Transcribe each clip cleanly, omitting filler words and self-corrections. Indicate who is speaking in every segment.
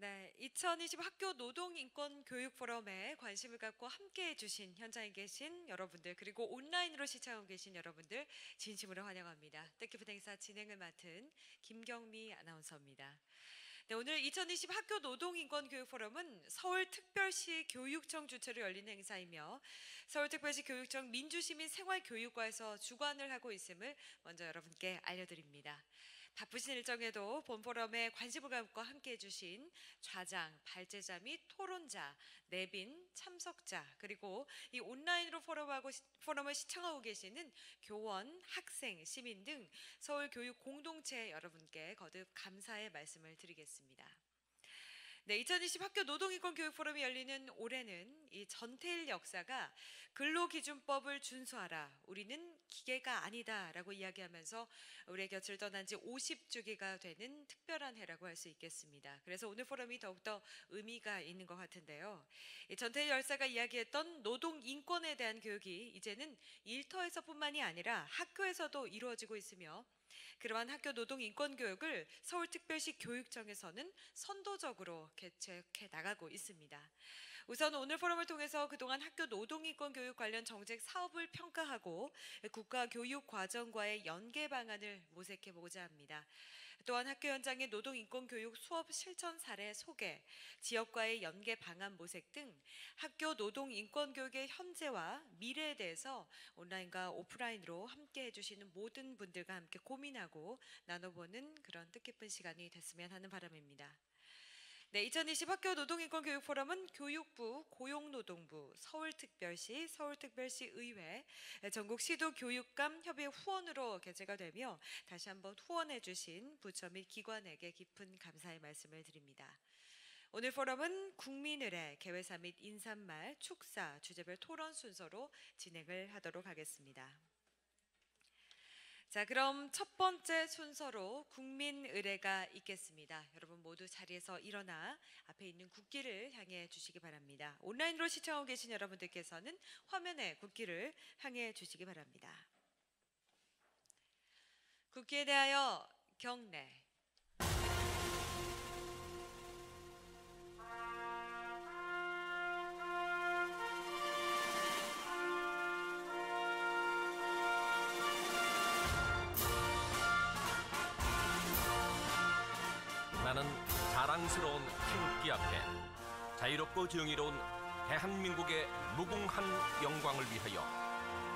Speaker 1: 네, 2020 학교 노동인권 교육 포럼에 관심을 갖고 함께해 주신 현장에 계신 여러분들 그리고 온라인으로 시청하고 계신 여러분들 진심으로 환영합니다. 뜻깊은 행사 진행을 맡은 김경미 아나운서입니다. 네, 오늘 2020 학교 노동인권 교육 포럼은 서울특별시 교육청 주최로 열린 행사이며 서울특별시 교육청 민주시민 생활교육과에서 주관을 하고 있음을 먼저 여러분께 알려드립니다. 바쁘신 일정에도 본 포럼에 관심을 갖고 함께해 주신 좌장, 발제자 및 토론자, 내빈, 참석자 그리고 이 온라인으로 포럼을 시청하고 계시는 교원, 학생, 시민 등 서울교육 공동체 여러분께 거듭 감사의 말씀을 드리겠습니다. 네, 2020 학교 노동인권 교육 포럼이 열리는 올해는 이 전태일 역사가 근로기준법을 준수하라. 우리는 기계가 아니다라고 이야기하면서 우리의 곁을 떠난 지 50주기가 되는 특별한 해라고 할 수 있겠습니다. 그래서 오늘 포럼이 더욱더 의미가 있는 것 같은데요. 이 전태일 열사가 이야기했던 노동 인권에 대한 교육이 이제는 일터에서뿐만이 아니라 학교에서도 이루어지고 있으며 그러한 학교 노동 인권 교육을 서울특별시 교육청에서는 선도적으로 개척해 나가고 있습니다. 우선 오늘 포럼을 통해서 그동안 학교 노동 인권 교육 관련 정책 사업을 평가하고 국가 교육 과정과의 연계 방안을 모색해 보고자 합니다. 또한 학교 현장의 노동 인권 교육 수업 실천 사례 소개, 지역과의 연계 방안 모색 등 학교 노동 인권 교육의 현재와 미래에 대해서 온라인과 오프라인으로 함께 해주시는 모든 분들과 함께 고민하고 나눠보는 그런 뜻깊은 시간이 됐으면 하는 바람입니다. 네, 2020 학교 노동인권 교육 포럼은 교육부, 고용노동부, 서울특별시, 서울특별시 의회, 전국 시도교육감 협의 후원으로 개최가 되며 다시 한번 후원해 주신 부처 및 기관에게 깊은 감사의 말씀을 드립니다. 오늘 포럼은 국민의례, 개회사 및 인사말, 축사, 주제별 토론 순서로 진행을 하도록 하겠습니다. 자, 그럼 첫 번째 순서로 국민의례가 있겠습니다. 여러분 모두 자리에서 일어나 앞에 있는 국기를 향해 주시기 바랍니다. 온라인으로 시청하고 계신 여러분들께서는 화면에 국기를 향해 주시기 바랍니다. 국기에 대하여 경례.
Speaker 2: 나는 자랑스러운 태극기 앞에 자유롭고 정의로운 대한민국의 무궁한 영광을 위하여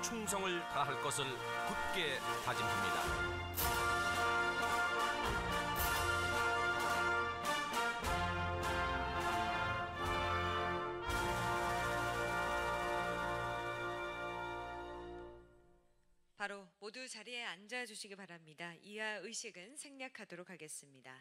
Speaker 2: 충성을 다할 것을 굳게 다짐합니다.
Speaker 1: 바로 모두 자리에 앉아주시기 바랍니다. 이하 의식은 생략하도록 하겠습니다.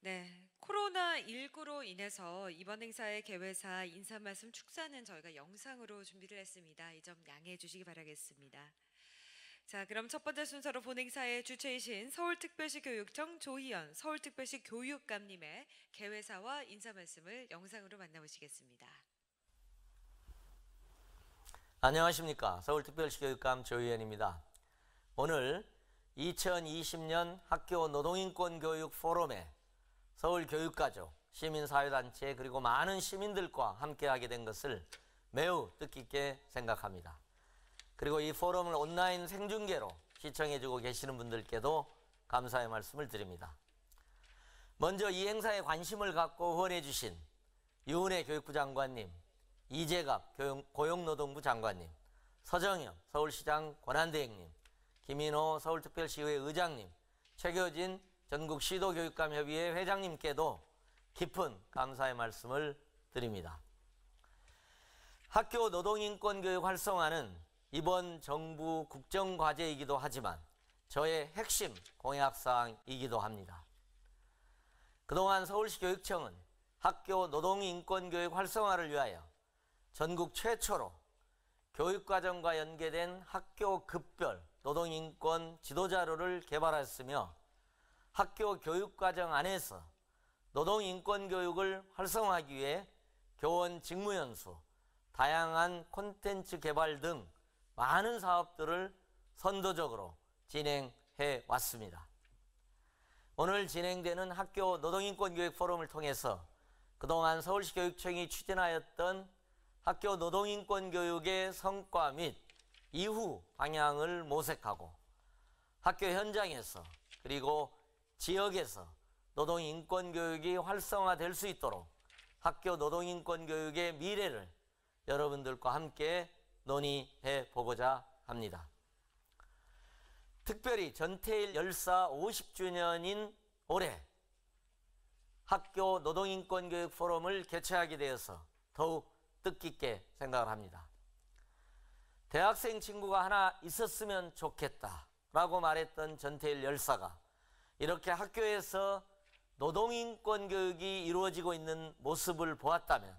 Speaker 1: 네, 코로나19로 인해서 이번 행사의 개회사 인사말씀 축사는 저희가 영상으로 준비를 했습니다. 이 점 양해해 주시기 바라겠습니다. 자, 그럼 첫 번째 순서로 본 행사의 주체이신 서울특별시 교육청 조희연 서울특별시 교육감님의 개회사와 인사말씀을 영상으로 만나보시겠습니다.
Speaker 3: 안녕하십니까. 서울특별시 교육감 조희연입니다. 오늘 2020년 학교 노동인권 교육 포럼에 서울교육가족, 시민사회단체 그리고 많은 시민들과 함께하게 된 것을 매우 뜻깊게 생각합니다. 그리고 이 포럼을 온라인 생중계로 시청해주고 계시는 분들께도 감사의 말씀을 드립니다. 먼저 이 행사에 관심을 갖고 후원해 주신 유은혜 교육부 장관님, 이재갑 고용노동부 장관님, 서정영 서울시장 권한대행님, 김인호 서울특별시의회 의장님, 최교진 전국시도교육감협의회 회장님께도 깊은 감사의 말씀을 드립니다. 학교 노동인권교육 활성화는 이번 정부 국정과제이기도 하지만 저의 핵심 공약사항이기도 합니다. 그동안 서울시 교육청은 학교 노동인권교육 활성화를 위하여 전국 최초로 교육과정과 연계된 학교 급별 노동인권 지도자료를 개발했으며 학교 교육과정 안에서 노동인권교육을 활성화하기 위해 교원 직무연수, 다양한 콘텐츠 개발 등 많은 사업들을 선도적으로 진행해 왔습니다. 오늘 진행되는 학교 노동인권교육 포럼을 통해서 그동안 서울시 교육청이 추진하였던 학교 노동인권교육의 성과 및 이후 방향을 모색하고 학교 현장에서 그리고 지역에서 노동인권교육이 활성화될 수 있도록 학교 노동인권교육의 미래를 여러분들과 함께 논의해 보고자 합니다. 특별히 전태일 열사 50주년인 올해 학교 노동인권교육 포럼을 개최하게 되어서 더욱 뜻깊게 생각을 합니다. 대학생 친구가 하나 있었으면 좋겠다라고 말했던 전태일 열사가 이렇게 학교에서 노동인권 교육이 이루어지고 있는 모습을 보았다면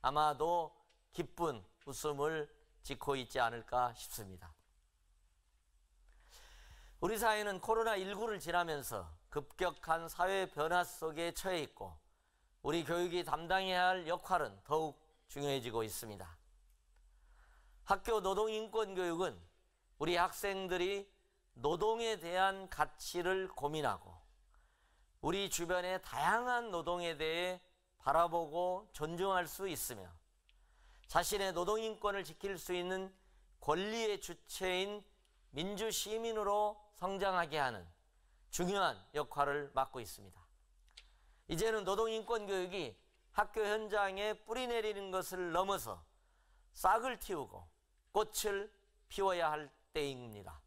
Speaker 3: 아마도 기쁜 웃음을 짓고 있지 않을까 싶습니다. 우리 사회는 코로나19를 지나면서 급격한 사회 변화 속에 처해 있고 우리 교육이 담당해야 할 역할은 더욱 중요해지고 있습니다. 학교 노동인권 교육은 우리 학생들이 노동에 대한 가치를 고민하고 우리 주변의 다양한 노동에 대해 바라보고 존중할 수 있으며 자신의 노동인권을 지킬 수 있는 권리의 주체인 민주시민으로 성장하게 하는 중요한 역할을 맡고 있습니다. 이제는 노동인권 교육이 학교 현장에 뿌리 내리는 것을 넘어서 싹을 틔우고 꽃을 피워야 할 때입니다.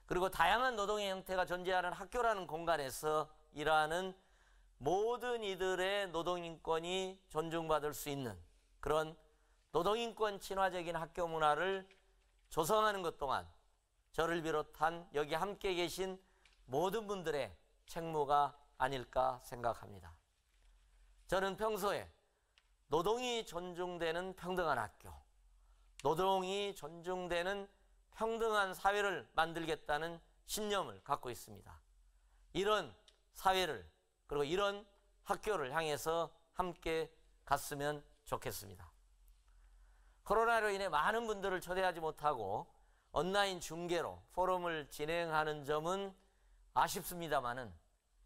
Speaker 3: 그리고 다양한 노동의 형태가 존재하는 학교라는 공간에서 일하는 모든 이들의 노동인권이 존중받을 수 있는 그런 노동인권 친화적인 학교 문화를 조성하는 것 또한 저를 비롯한 여기 함께 계신 모든 분들의 책무가 아닐까 생각합니다. 저는 평소에 노동이 존중되는 평등한 학교, 노동이 존중되는 평등한 사회를 만들겠다는 신념을 갖고 있습니다. 이런 사회를 그리고 이런 학교를 향해서 함께 갔으면 좋겠습니다. 코로나로 인해 많은 분들을 초대하지 못하고 온라인 중계로 포럼을 진행하는 점은 아쉽습니다만은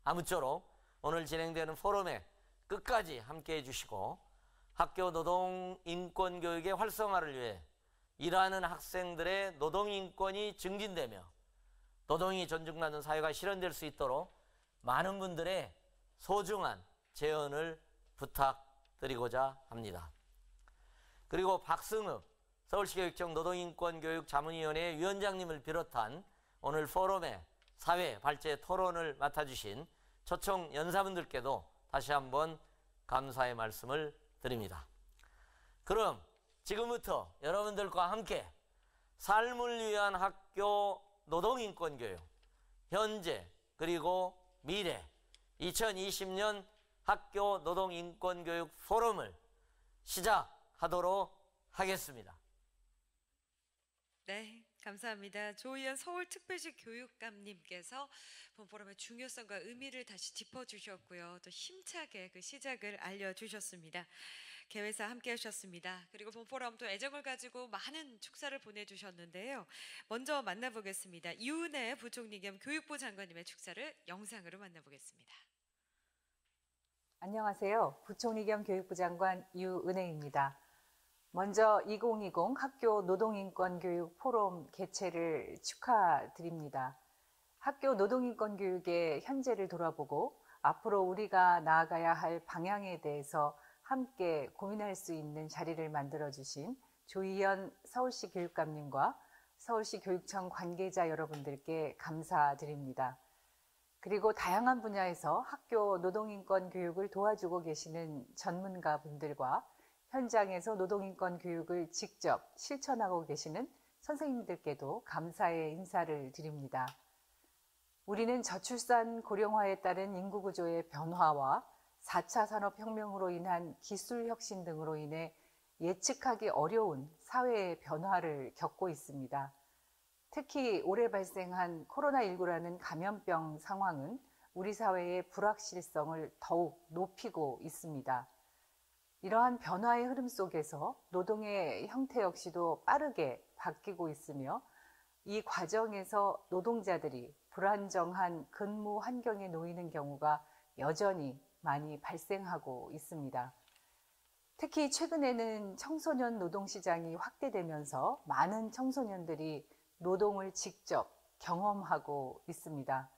Speaker 3: 아무쪼록 오늘 진행되는 포럼에 끝까지 함께 해주시고 학교 노동인권교육의 활성화를 위해 일하는 학생들의 노동인권이 증진되며 노동이 존중받는 사회가 실현될 수 있도록 많은 분들의 소중한 제언을 부탁드리고자 합니다. 그리고 박승읍 서울시교육청 노동인권교육자문위원회 위원장님을 비롯한 오늘 포럼의 사회 발제 토론을 맡아주신 초청 연사분들께도 다시 한번 감사의 말씀을 드립니다. 그럼 지금부터 여러분들과 함께 삶을 위한 학교 노동인권교육, 현재 그리고 미래 2020년 학교 노동인권교육 포럼을 시작하도록 하겠습니다.
Speaker 1: 네, 감사합니다. 조희연 서울특별시 교육감님께서 본 포럼의 중요성과 의미를 다시 짚어주셨고요. 또 힘차게 그 시작을 알려주셨습니다. 개회사 함께 하셨습니다. 그리고 본 포럼도 애정을 가지고 많은 축사를 보내주셨는데요. 먼저 만나보겠습니다. 이은혜 부총리 겸 교육부 장관님의 축사를 영상으로 만나보겠습니다.
Speaker 4: 안녕하세요. 부총리 겸 교육부 장관 이은혜입니다. 먼저 2020 학교 노동인권교육 포럼 개최를 축하드립니다. 학교 노동인권교육의 현재를 돌아보고 앞으로 우리가 나아가야 할 방향에 대해서 함께 고민할 수 있는 자리를 만들어주신 조희연 서울시 교육감님과 서울시 교육청 관계자 여러분들께 감사드립니다. 그리고 다양한 분야에서 학교 노동인권 교육을 도와주고 계시는 전문가분들과 현장에서 노동인권 교육을 직접 실천하고 계시는 선생님들께도 감사의 인사를 드립니다. 우리는 저출산 고령화에 따른 인구구조의 변화와 4차 산업혁명으로 인한 기술혁신 등으로 인해 예측하기 어려운 사회의 변화를 겪고 있습니다. 특히 올해 발생한 코로나19라는 감염병 상황은 우리 사회의 불확실성을 더욱 높이고 있습니다. 이러한 변화의 흐름 속에서 노동의 형태 역시도 빠르게 바뀌고 있으며 이 과정에서 노동자들이 불안정한 근무 환경에 놓이는 경우가 여전히 많이 발생하고 있습니다. 특히 최근에는 청소년 노동시장이 확대되면서 많은 청소년들이 노동을 직접 경험하고 있습니다.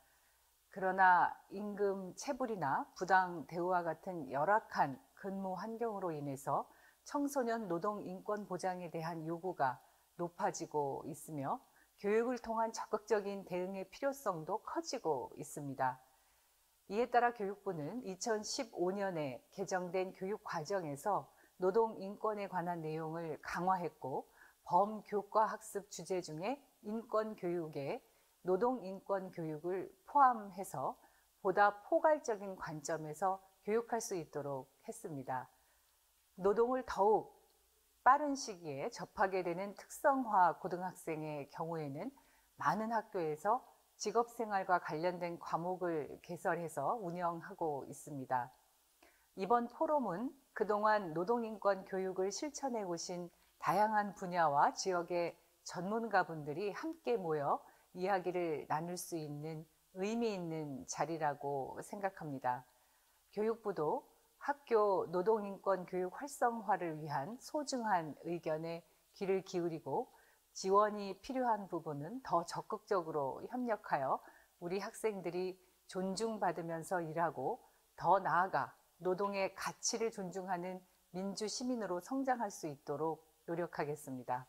Speaker 4: 그러나 임금 체불이나 부당 대우와 같은 열악한 근무 환경으로 인해서 청소년 노동 인권 보장에 대한 요구가 높아지고 있으며 교육을 통한 적극적인 대응의 필요성도 커지고 있습니다. 이에 따라 교육부는 2015년에 개정된 교육과정에서 노동 인권에 관한 내용을 강화했고 범교과 학습 주제 중에 인권 교육에 노동 인권 교육을 포함해서 보다 포괄적인 관점에서 교육할 수 있도록 했습니다. 노동을 더욱 빠른 시기에 접하게 되는 특성화 고등학생의 경우에는 많은 학교에서 직업생활과 관련된 과목을 개설해서 운영하고 있습니다. 이번 포럼은 그동안 노동인권 교육을 실천해 오신 다양한 분야와 지역의 전문가분들이 함께 모여 이야기를 나눌 수 있는 의미 있는 자리라고 생각합니다. 교육부도 학교 노동인권 교육 활성화를 위한 소중한 의견에 귀를 기울이고 지원이 필요한 부분은 더 적극적으로 협력하여 우리 학생들이 존중받으면서 일하고 더 나아가 노동의 가치를 존중하는 민주시민으로 성장할 수 있도록 노력하겠습니다.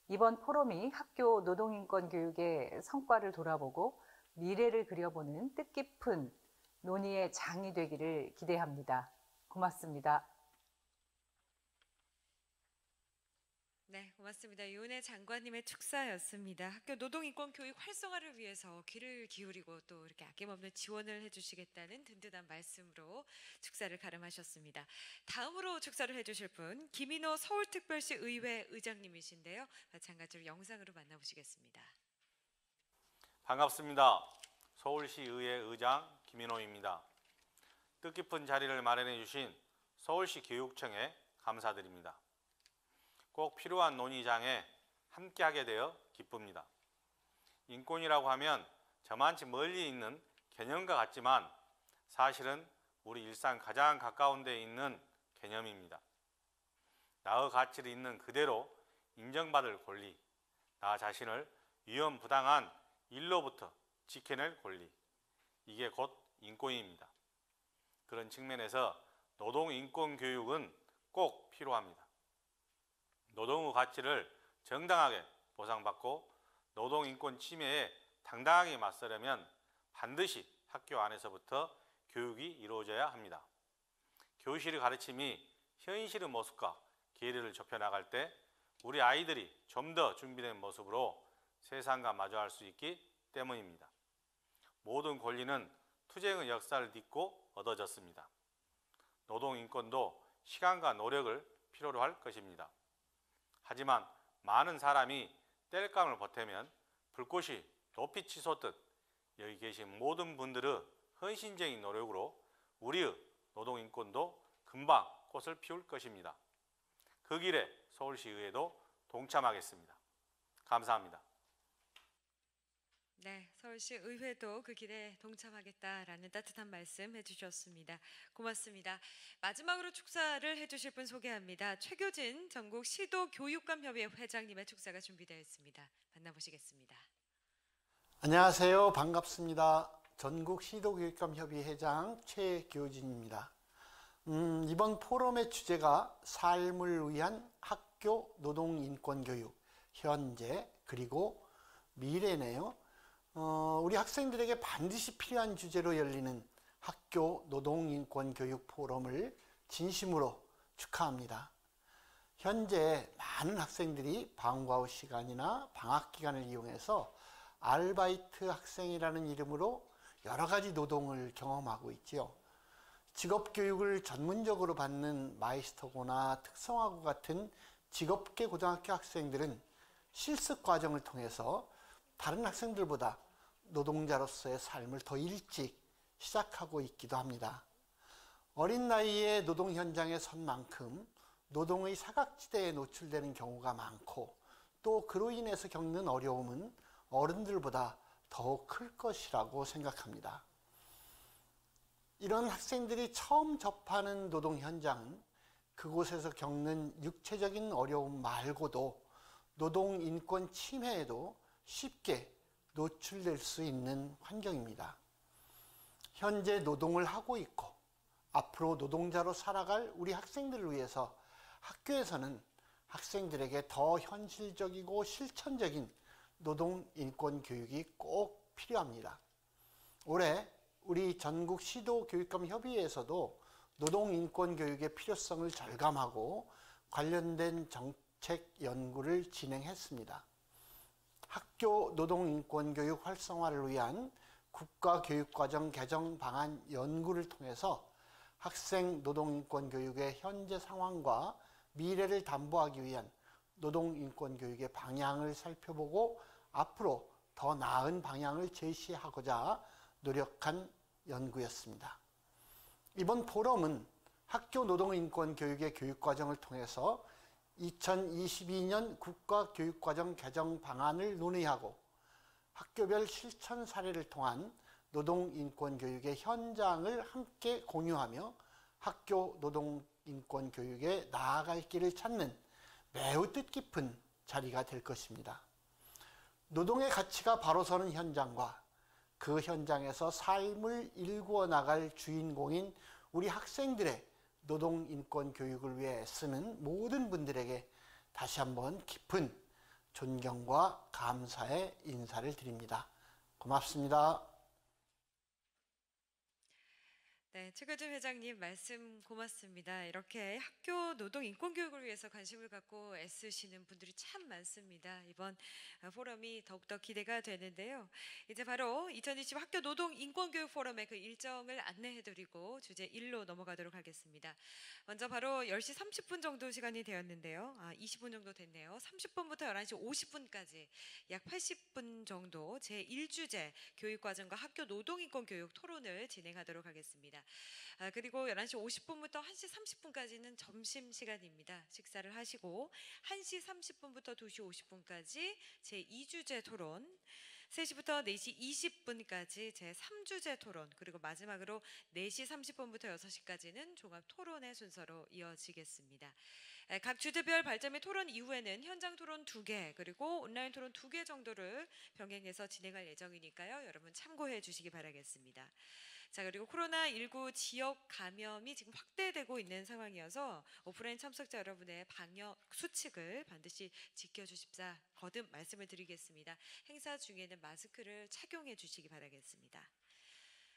Speaker 4: 이번 포럼이 학교 노동인권 교육의 성과를 돌아보고 미래를 그려보는 뜻깊은 논의의 장이 되기를 기대합니다. 고맙습니다.
Speaker 1: 네, 고맙습니다. 유은혜 장관님의 축사였습니다. 학교 노동인권 교육 활성화를 위해서 귀를 기울이고 또 이렇게 아낌없는 지원을 해주시겠다는 든든한 말씀으로 축사를 가름하셨습니다. 다음으로 축사를 해주실 분 김인호 서울특별시 의회 의장님이신데요. 마찬가지로 영상으로 만나보시겠습니다.
Speaker 5: 반갑습니다. 서울시 의회 의장 김인호입니다. 뜻깊은 자리를 마련해 주신 서울시 교육청에 감사드립니다. 꼭 필요한 논의장에 함께하게 되어 기쁩니다. 인권이라고 하면 저만치 멀리 있는 개념과 같지만 사실은 우리 일상 가장 가까운 데 있는 개념입니다. 나의 가치를 있는 그대로 인정받을 권리, 나 자신을 위험부당한 일로부터 지켜낼 권리, 이게 곧 인권입니다. 그런 측면에서 노동인권교육은 꼭 필요합니다. 노동의 가치를 정당하게 보상받고 노동인권 침해에 당당하게 맞서려면 반드시 학교 안에서부터 교육이 이루어져야 합니다. 교실의 가르침이 현실의 모습과 괴리를 좁혀나갈 때 우리 아이들이 좀 더 준비된 모습으로 세상과 마주할 수 있기 때문입니다. 모든 권리는 투쟁의 역사를 딛고 얻어졌습니다. 노동인권도 시간과 노력을 필요로 할 것입니다. 하지만 많은 사람이 땔감을 보태면 불꽃이 높이 치솟듯 여기 계신 모든 분들의 헌신적인 노력으로 우리의 노동인권도 금방 꽃을 피울 것입니다. 그 길에 서울시의회도 동참하겠습니다. 감사합니다.
Speaker 1: 네, 서울시 의회도 그 길에 동참하겠다라는 따뜻한 말씀 해주셨습니다. 고맙습니다. 마지막으로 축사를 해주실 분 소개합니다. 최교진 전국 시도교육감협의회 회장님의 축사가 준비되어 있습니다. 만나보시겠습니다.
Speaker 6: 안녕하세요. 반갑습니다. 전국 시도교육감협의회 회장 최교진입니다. 이번 포럼의 주제가 삶을 위한 학교 노동인권교육, 현재 그리고 미래네요. 우리 학생들에게 반드시 필요한 주제로 열리는 학교 노동인권교육 포럼을 진심으로 축하합니다. 현재 많은 학생들이 방과 후 시간이나 방학 기간을 이용해서 아르바이트 학생이라는 이름으로 여러 가지 노동을 경험하고 있지요. 직업교육을 전문적으로 받는 마이스터고나 특성화고 같은 직업계 고등학교 학생들은 실습 과정을 통해서 다른 학생들보다 노동자로서의 삶을 더 일찍 시작하고 있기도 합니다. 어린 나이에 노동 현장에 선 만큼 노동의 사각지대에 노출되는 경우가 많고 또 그로 인해서 겪는 어려움은 어른들보다 더 클 것이라고 생각합니다. 이런 학생들이 처음 접하는 노동 현장은 그곳에서 겪는 육체적인 어려움 말고도 노동 인권 침해에도 쉽게 노출될 수 있는 환경입니다. 현재 노동을 하고 있고 앞으로 노동자로 살아갈 우리 학생들을 위해서 학교에서는 학생들에게 더 현실적이고 실천적인 노동 인권 교육이 꼭 필요합니다. 올해 우리 전국 시도교육감 협의회에서도 노동 인권 교육의 필요성을 절감하고 관련된 정책 연구를 진행했습니다. 학교 노동 인권 교육 활성화를 위한 국가교육과정 개정 방안 연구를 통해서 학생 노동 인권 교육의 현재 상황과 미래를 담보하기 위한 노동 인권 교육의 방향을 살펴보고 앞으로 더 나은 방향을 제시하고자 노력한 연구였습니다. 이번 포럼은 학교 노동 인권 교육의 교육과정을 통해서 2022년 국가교육과정 개정 방안을 논의하고 학교별 실천 사례를 통한 노동 인권 교육의 현장을 함께 공유하며 학교 노동 인권 교육에 나아갈 길을 찾는 매우 뜻깊은 자리가 될 것입니다. 노동의 가치가 바로 서는 현장과 그 현장에서 삶을 일구어 나갈 주인공인 우리 학생들의 노동 인권 교육을 위해 애쓰는 모든 분들에게 다시 한번 깊은 존경과 감사의 인사를 드립니다. 고맙습니다.
Speaker 1: 네, 최교준 회장님 말씀 고맙습니다. 이렇게 학교 노동 인권 교육을 위해서 관심을 갖고 애쓰시는 분들이 참 많습니다. 이번 포럼이 더욱더 기대가 되는데요. 이제 바로 2020 학교 노동 인권 교육 포럼의 그 일정을 안내해드리고 주제 1로 넘어가도록 하겠습니다. 먼저 바로 10시 30분 정도 시간이 되었는데요. 20분 정도 됐네요. 30분부터 11시 50분까지 약 80분 정도 제1주제 교육과정과 학교 노동 인권 교육 토론을 진행하도록 하겠습니다. 그리고 11시 50분부터 1시 30분까지는 점심시간입니다. 식사를 하시고 1시 30분부터 2시 50분까지 제2주제 토론, 3시부터 4시 20분까지 제3주제 토론, 그리고 마지막으로 4시 30분부터 6시까지는 종합 토론의 순서로 이어지겠습니다. 각 주제별 발제 및 토론 이후에는 현장 토론 2개 그리고 온라인 토론 2개 정도를 병행해서 진행할 예정이니까요. 여러분 참고해 주시기 바라겠습니다. 자, 그리고 코로나19 지역 감염이 지금 확대되고 있는 상황이어서 오프라인 참석자 여러분의 방역 수칙을 반드시 지켜주십사 거듭 말씀을 드리겠습니다. 행사 중에는 마스크를 착용해 주시기 바라겠습니다.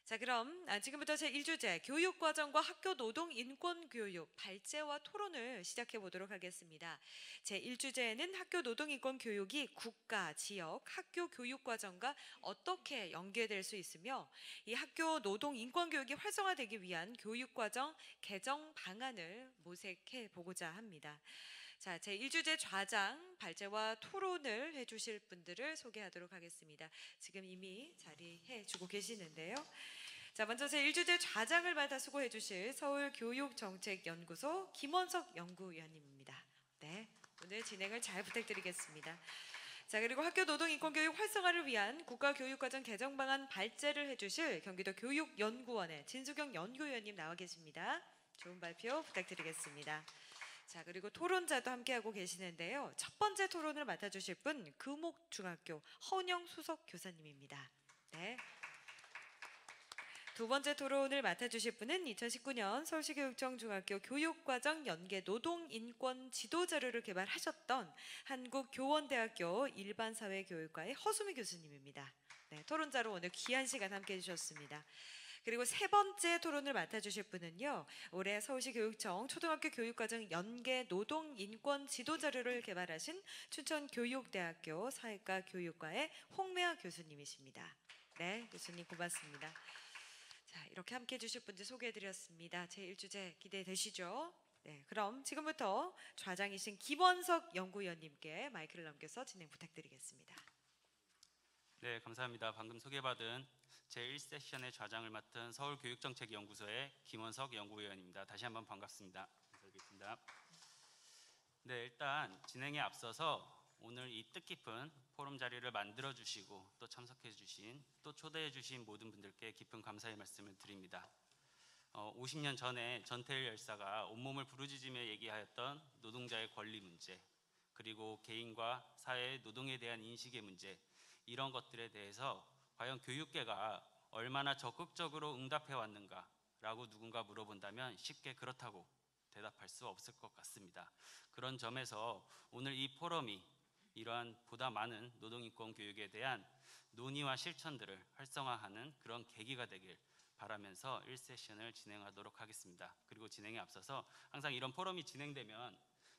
Speaker 1: 자, 그럼 지금부터 제1주제 교육과정과 학교 노동 인권 교육 발제와 토론을 시작해 보도록 하겠습니다. 제1주제에는 학교 노동 인권 교육이 국가, 지역, 학교 교육과정과 어떻게 연계될 수 있으며 이 학교 노동 인권 교육이 활성화되기 위한 교육과정 개정 방안을 모색해 보고자 합니다. 자, 제1주제 좌장 발제와 토론을 해주실 분들을 소개하도록 하겠습니다. 지금 이미 자리해 주고 계시는데요. 자, 먼저 제1주제 좌장을 맡아 수고해 주실 서울교육정책연구소 김원석 연구위원님입니다. 네, 오늘 진행을 잘 부탁드리겠습니다. 자, 그리고 학교 노동인권교육 활성화를 위한 국가교육과정 개정 방안 발제를 해주실 경기도 교육연구원의 진수경 연구위원님 나와 계십니다. 좋은 발표 부탁드리겠습니다. 자, 그리고 토론자도 함께하고 계시는데요. 첫 번째 토론을 맡아주실 분 금옥중학교 허은영 수석 교사님입니다. 네. 두 번째 토론을 맡아주실 분은 2019년 서울시교육청 중학교 교육과정 연계 노동인권 지도자료를 개발하셨던 한국교원대학교 일반사회교육과의 허수미 교수님입니다. 네, 토론자로 오늘 귀한 시간 함께해 주셨습니다. 그리고 세 번째 토론을 맡아주실 분은요, 올해 서울시 교육청 초등학교 교육과정 연계 노동인권 지도자료를 개발하신 춘천교육대학교 사회과 교육과의 홍매아 교수님이십니다. 네, 교수님 고맙습니다. 자, 이렇게 함께해 주실 분들 소개해드렸습니다. 제1주제 기대되시죠? 네, 그럼 지금부터 좌장이신 김원석 연구위원님께 마이크를 넘겨서 진행 부탁드리겠습니다.
Speaker 7: 네, 감사합니다. 방금 소개받은 제1세션의 좌장을 맡은 서울교육정책연구소의 김원석 연구위원입니다. 다시 한번 반갑습니다. 인사드리겠습니다. 네, 일단 진행에 앞서서 오늘 이 뜻깊은 포럼 자리를 만들어 주시고 또 참석해 주신 또 초대해 주신 모든 분들께 깊은 감사의 말씀을 드립니다. 50년 전에 전태일 열사가 온몸을 부르짖으며 얘기하였던 노동자의 권리 문제, 그리고 개인과 사회의 노동에 대한 인식의 문제, 이런 것들에 대해서 과연 교육계가 얼마나 적극적으로 응답해 왔는가라고 누군가 물어본다면 쉽게 그렇다고 대답할 수 없을 것 같습니다. 그런 점에서 오늘 이 포럼이 이러한 보다 많은 노동인권 교육에 대한 논의와 실천들을 활성화하는 그런 계기가 되길 바라면서 1세션을 진행하도록 하겠습니다. 그리고 진행에 앞서서 항상 이런 포럼이 진행되면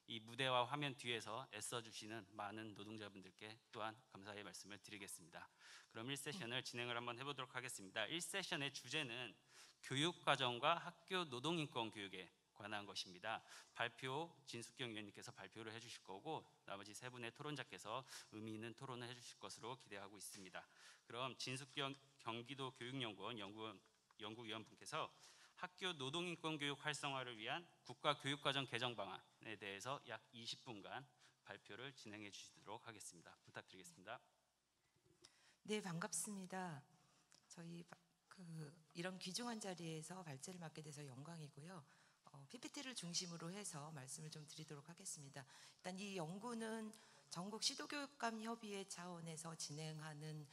Speaker 7: 이 무대와 화면 뒤에서 애써주시는 많은 노동자분들께 또한 감사의 말씀을 드리겠습니다. 그럼 1세션을 진행을 한번 해보도록 하겠습니다. 1세션의 주제는 교육과정과 학교 노동인권 교육에 관한 것입니다. 발표 진숙경 위원님께서 발표를 해주실 거고 나머지 세 분의 토론자께서 의미 있는 토론을 해주실 것으로 기대하고 있습니다. 그럼 진숙경 경기도 교육연구원 연구위원분께서 학교 노동인권 교육 활성화를 위한 국가교육과정 개정 방안에 대해서 약 20분간 발표를 진행해 주시도록 하겠습니다. 부탁드리겠습니다.
Speaker 8: 네, 반갑습니다. 저희 이런 귀중한 자리에서 발제를 맡게 돼서 영광이고요. PPT를 중심으로 해서 말씀을 좀 드리도록 하겠습니다. 일단 이 연구는 전국 시도교육감 협의회 차원에서 진행하는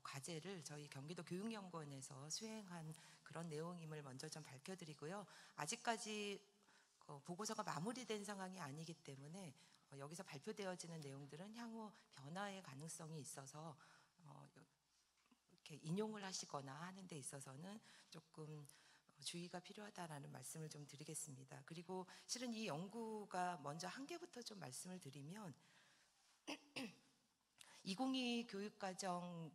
Speaker 8: 과제를 저희 경기도 교육연구원에서 수행한 그런 내용임을 먼저 좀 밝혀드리고요. 아직까지 보고서가 마무리된 상황이 아니기 때문에 여기서 발표되어지는 내용들은 향후 변화의 가능성이 있어서 이렇게 인용을 하시거나 하는 데 있어서는 조금 주의가 필요하다라는 말씀을 좀 드리겠습니다. 그리고 실은 이 연구가 먼저 한계부터 좀 말씀을 드리면 2022 교육과정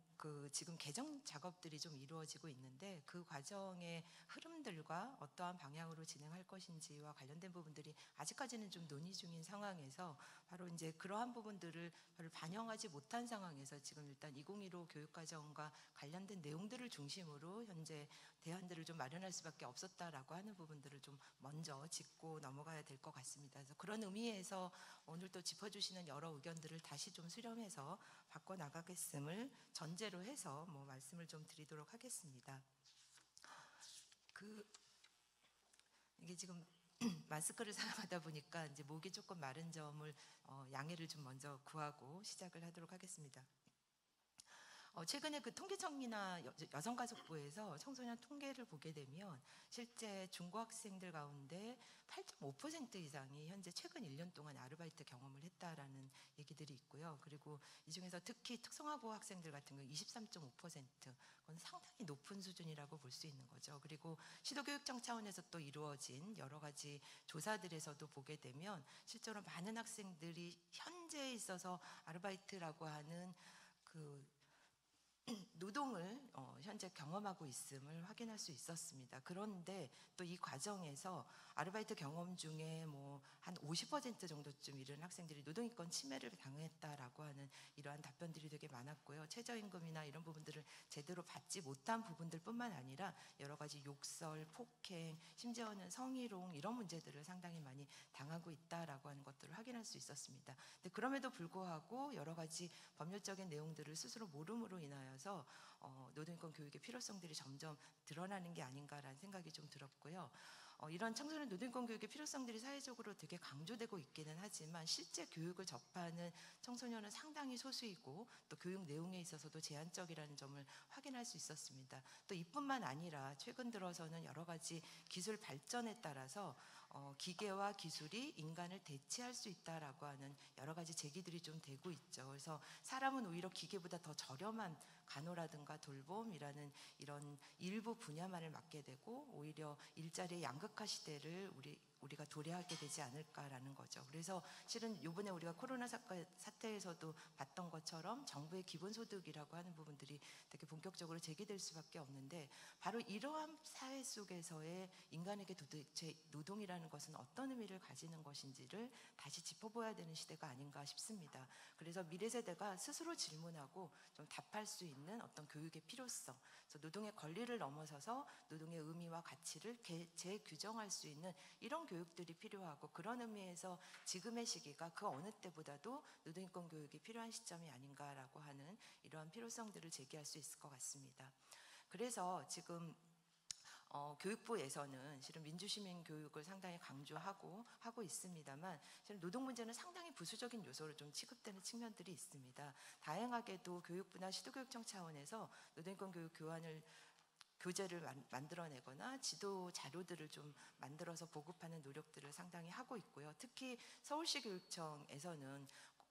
Speaker 8: 지금 개정 작업들이 좀 이루어지고 있는데 그 과정의 흐름들과 어떠한 방향으로 진행할 것인지와 관련된 부분들이 아직까지는 좀 논의 중인 상황에서 바로 이제 그러한 부분들을 별로 반영하지 못한 상황에서 지금 일단 2015 교육과정과 관련된 내용들을 중심으로 현재 대안들을 좀 마련할 수밖에 없었다라고 하는 부분들을 좀 먼저 짚고 넘어가야 될 것 같습니다. 그래서 그런 의미에서 오늘 또 짚어주시는 여러 의견들을 다시 좀 수렴해서 바꿔 나가겠음을 전제로 해서 말씀을 좀 드리도록 하겠습니다. 이게 지금 마스크를 사용하다 보니까 이제 목이 조금 마른 점을 양해를 좀 먼저 구하고 시작을 하도록 하겠습니다. 최근에 통계청이나 여성가족부에서 청소년 통계를 보게 되면 실제 중고학생들 가운데 8.5% 이상이 현재 최근 1년 동안 아르바이트 경험을 했다라는 얘기들이 있고요. 그리고 이 중에서 특히 특성화고 학생들 같은 경우 23.5%, 그건 상당히 높은 수준이라고 볼 수 있는 거죠. 그리고 시도교육청 차원에서 또 이루어진 여러 가지 조사들에서도 보게 되면 실제로 많은 학생들이 현재에 있어서 아르바이트라고 하는 노동을 현재 경험하고 있음을 확인할 수 있었습니다. 그런데 또 이 과정에서 아르바이트 경험 중에 한 50% 정도쯤 이른 학생들이 노동인권 침해를 당했다라고 하는 이러한 답변들이 되게 많았고요. 최저임금이나 이런 부분들을 제대로 받지 못한 부분들뿐만 아니라 여러 가지 욕설, 폭행, 심지어는 성희롱 이런 문제들을 상당히 많이 당하고 있다라고 하는 것들을 확인할 수 있었습니다. 근데 그럼에도 불구하고 여러 가지 법률적인 내용들을 스스로 모름으로 인하여서 노동인권 교육의 필요성들이 점점 드러나는 게 아닌가라는 생각이 좀 들었고요. 이런 청소년 노동인권 교육의 필요성들이 사회적으로 되게 강조되고 있기는 하지만 실제 교육을 접하는 청소년은 상당히 소수이고 또 교육 내용에 있어서도 제한적이라는 점을 확인할 수 있었습니다. 또 이뿐만 아니라 최근 들어서는 여러 가지 기술 발전에 따라서 기계와 기술이 인간을 대체할 수 있다라고 하는 여러 가지 제기들이 좀 되고 있죠. 그래서 사람은 오히려 기계보다 더 저렴한 간호라든가 돌봄이라는 이런 일부 분야만을 맡게 되고 오히려 일자리의 양극화 시대를 우리가 도래하게 되지 않을까라는 거죠. 그래서 실은 이번에 우리가 코로나 사태에서도 봤던 것처럼 정부의 기본소득이라고 하는 부분들이 되게 본격적으로 제기될 수밖에 없는데 바로 이러한 사회 속에서의 인간에게 도대체 노동이라는 것은 어떤 의미를 가지는 것인지를 다시 짚어봐야 되는 시대가 아닌가 싶습니다. 그래서 미래 세대가 스스로 질문하고 좀 답할 수 있는 어떤 교육의 필요성, 그래서 노동의 권리를 넘어서서 노동의 의미와 가치를 재규정할 수 있는 이런 교육들이 필요하고 그런 의미에서 지금의 시기가 그 어느 때보다도 노동인권 교육이 필요한 시점이 아닌가라고 하는 이러한 필요성들을 제기할 수 있을 것 같습니다. 그래서 지금 교육부에서는 실은 민주시민 교육을 상당히 강조하고 하고 있습니다만 실은 노동 문제는 상당히 부수적인 요소로 좀 취급되는 측면들이 있습니다. 다행하게도 교육부나 시도교육청 차원에서 노동인권 교육 교재를 만들어내거나 지도 자료들을 좀 만들어서 보급하는 노력들을 상당히 하고 있고요. 특히 서울시 교육청에서는